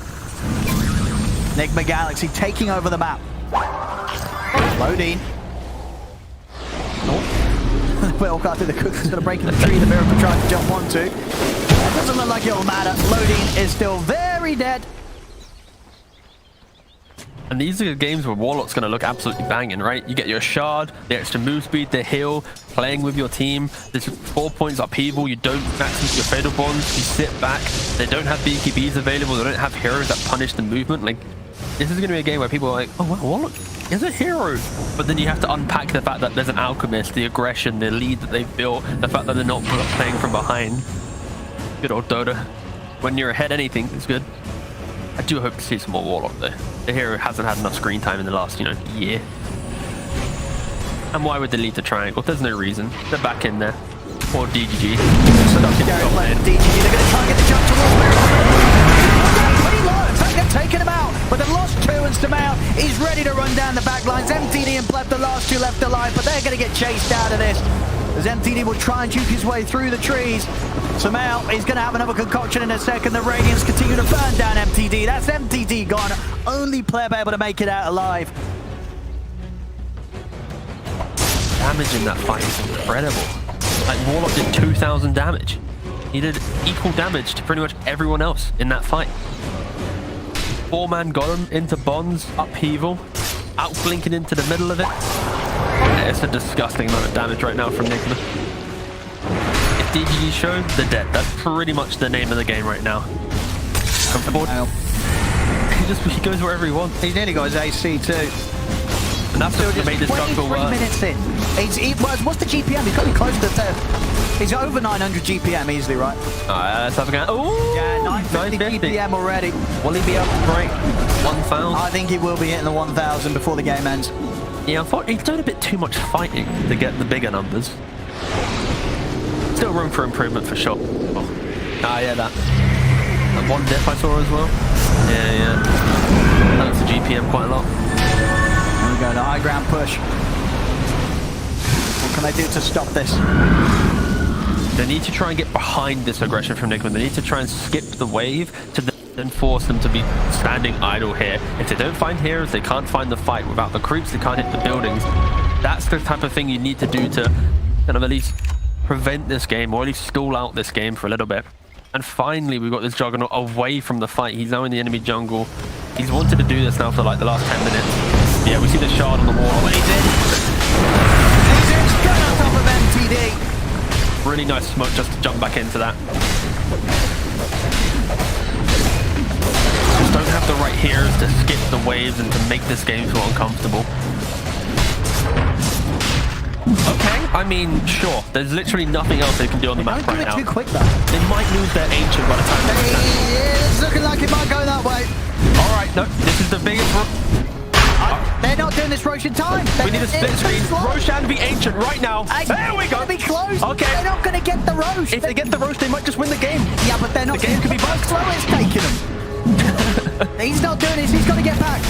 Speaker 9: Enigma Galaxy taking over the map. Loading. Oh. Well, got through the cook is going to break in the tree. The Miracle trying to jump onto. That doesn't look like it'll matter. Loading is still very dead.
Speaker 10: And these are the games where Warlock's going to look absolutely banging, right? You get your shard, the extra move speed, the heal, playing with your team. There's 4 points upheaval. You don't max into your fatal bonds. You sit back. They don't have BKBs available. They don't have heroes that punish the movement. Like, this is going to be a game where people are like, oh, wow, Warlock is a hero. But then you have to unpack the fact that there's an Alchemist, the aggression, the lead that they've built, the fact that they're not playing from behind. Good old Dota. When you're ahead, anything is good. I do hope to see some more Warlock though. The hero hasn't had enough screen time in the last, year. And why would they lead the triangle? There's no reason. They're back in there. Or DGG.
Speaker 9: So DGG, they're going to try and get the jump towards Miracle. Pretty low. In fact, they've taken him out. But they've lost two and Sumail. He's ready to run down the back lines. MTD and Pleb, the last two left alive, but they're going to get chased out of this. As MTD will try and juke his way through the trees. Sumail is going to have another concoction in a second. The Radiants continue to burn down MTD. That's MTD gone. Only Pleb able to make it out alive.
Speaker 10: Damage in that fight is incredible. Like, Warlock did 2,000 damage. He did equal damage to pretty much everyone else in that fight. 4-man got him into bonds, upheaval, outblinking into the middle of it. Yeah, it's a disgusting amount of damage right now from Nigma. If DGG show, they're dead. That's pretty much the name of the game right now. Come forward. He goes wherever he wants.
Speaker 9: He's nearly got his AC too.
Speaker 10: And that's what made this jungle work.
Speaker 9: 23 minutes in. What's the GPM? He's got to be close to the third. He's over 900 GPM easily, right?
Speaker 10: Let's have a go. Oh,
Speaker 9: yeah, 950 GPM already.
Speaker 10: Will he be able to break 1,000?
Speaker 9: I think he will be hitting the 1,000 before the game ends.
Speaker 10: Yeah, unfortunately, he's done a bit too much fighting to get the bigger numbers. Still room for improvement for sure. Yeah, that one diff I saw as well. Yeah. That was the GPM quite a lot.
Speaker 9: There we go, the high ground push. What can they do to stop this?
Speaker 10: They need to try and get behind this aggression from Nigma. They need to try and skip the wave to then force them to be standing idle here. If they don't find heroes, they can't find the fight. Without the creeps, they can't hit the buildings. That's the type of thing you need to do to kind of at least prevent this game, or at least stall out this game for a little bit. And finally, we've got this Juggernaut away from the fight. He's now in the enemy jungle. He's wanted to do this now for like the last 10 minutes. Yeah, we see the shard on the wall.
Speaker 9: But he's in. He's in straight on top of MTD.
Speaker 10: Really nice smoke just to jump back into that. Just don't have the right heroes to skip the waves and to make this game so uncomfortable. Okay, I mean, sure. There's literally nothing else they can do on the map right now.
Speaker 9: Too quick though.
Speaker 10: They might lose their ancient by the time they get
Speaker 9: It's looking like it might go that way.
Speaker 10: All right, no, this is the biggest.
Speaker 9: They're not doing this Roshan time.
Speaker 10: We need a split screen. Roshan be ancient right now. There we go.
Speaker 9: Be close.
Speaker 10: Okay.
Speaker 9: They're not going to get the Rosh.
Speaker 10: If they get the Rosh, they might just win the game.
Speaker 9: Yeah, but they're not.
Speaker 10: The game could be bugged.
Speaker 9: Slow is taking them. He's not doing this. He's got to get back.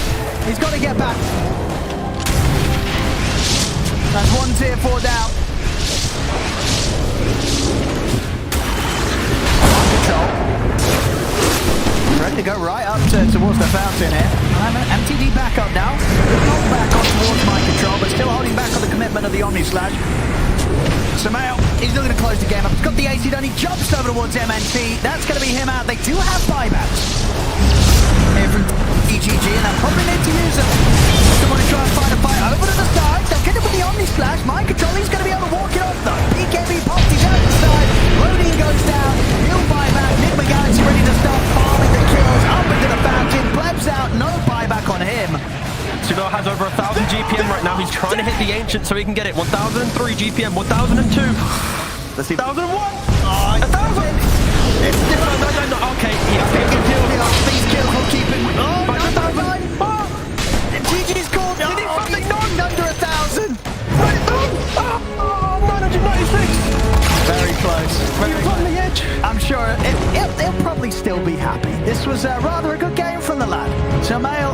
Speaker 9: He's got to get back. That's one tier 4 down. Control. Ready to go right up towards the fountain here. MTD back up now. Hold back on towards mind control, but still holding back on the commitment of the Omni Slash. Samael, he's looking to close the game up. He's got the AC done. He jumps over towards MNT. That's going to be him out. They do have buybacks here from DGG, and they'll probably need to use them. They want to try and find a fight over to the side. They'll get him with the Omni Slash. Mind control, he's going to be able to walk it off though. BKB pops, he's out the side. Loading goes down. He'll buy back. Nigma Galaxy ready to start farming the kills. Up into the fountain. Plebs out. No buyback on him.
Speaker 10: Sugo has over 1,000 GPM right now. He's trying to hit the Ancient so he can get it. 1,003 GPM, 1,002.
Speaker 9: Let's see.
Speaker 10: 1,001.
Speaker 9: 1,000.
Speaker 10: It's different. No. Okay, he has to get some kills.
Speaker 9: These kills will keep it. Oh, 999. GG's called.
Speaker 10: Did he fucking none?
Speaker 9: Under 1,000.
Speaker 10: 996.
Speaker 9: Very close.
Speaker 10: He was on the edge.
Speaker 9: I'm sure he'll probably still be happy. This was rather a good game from the lad. Samael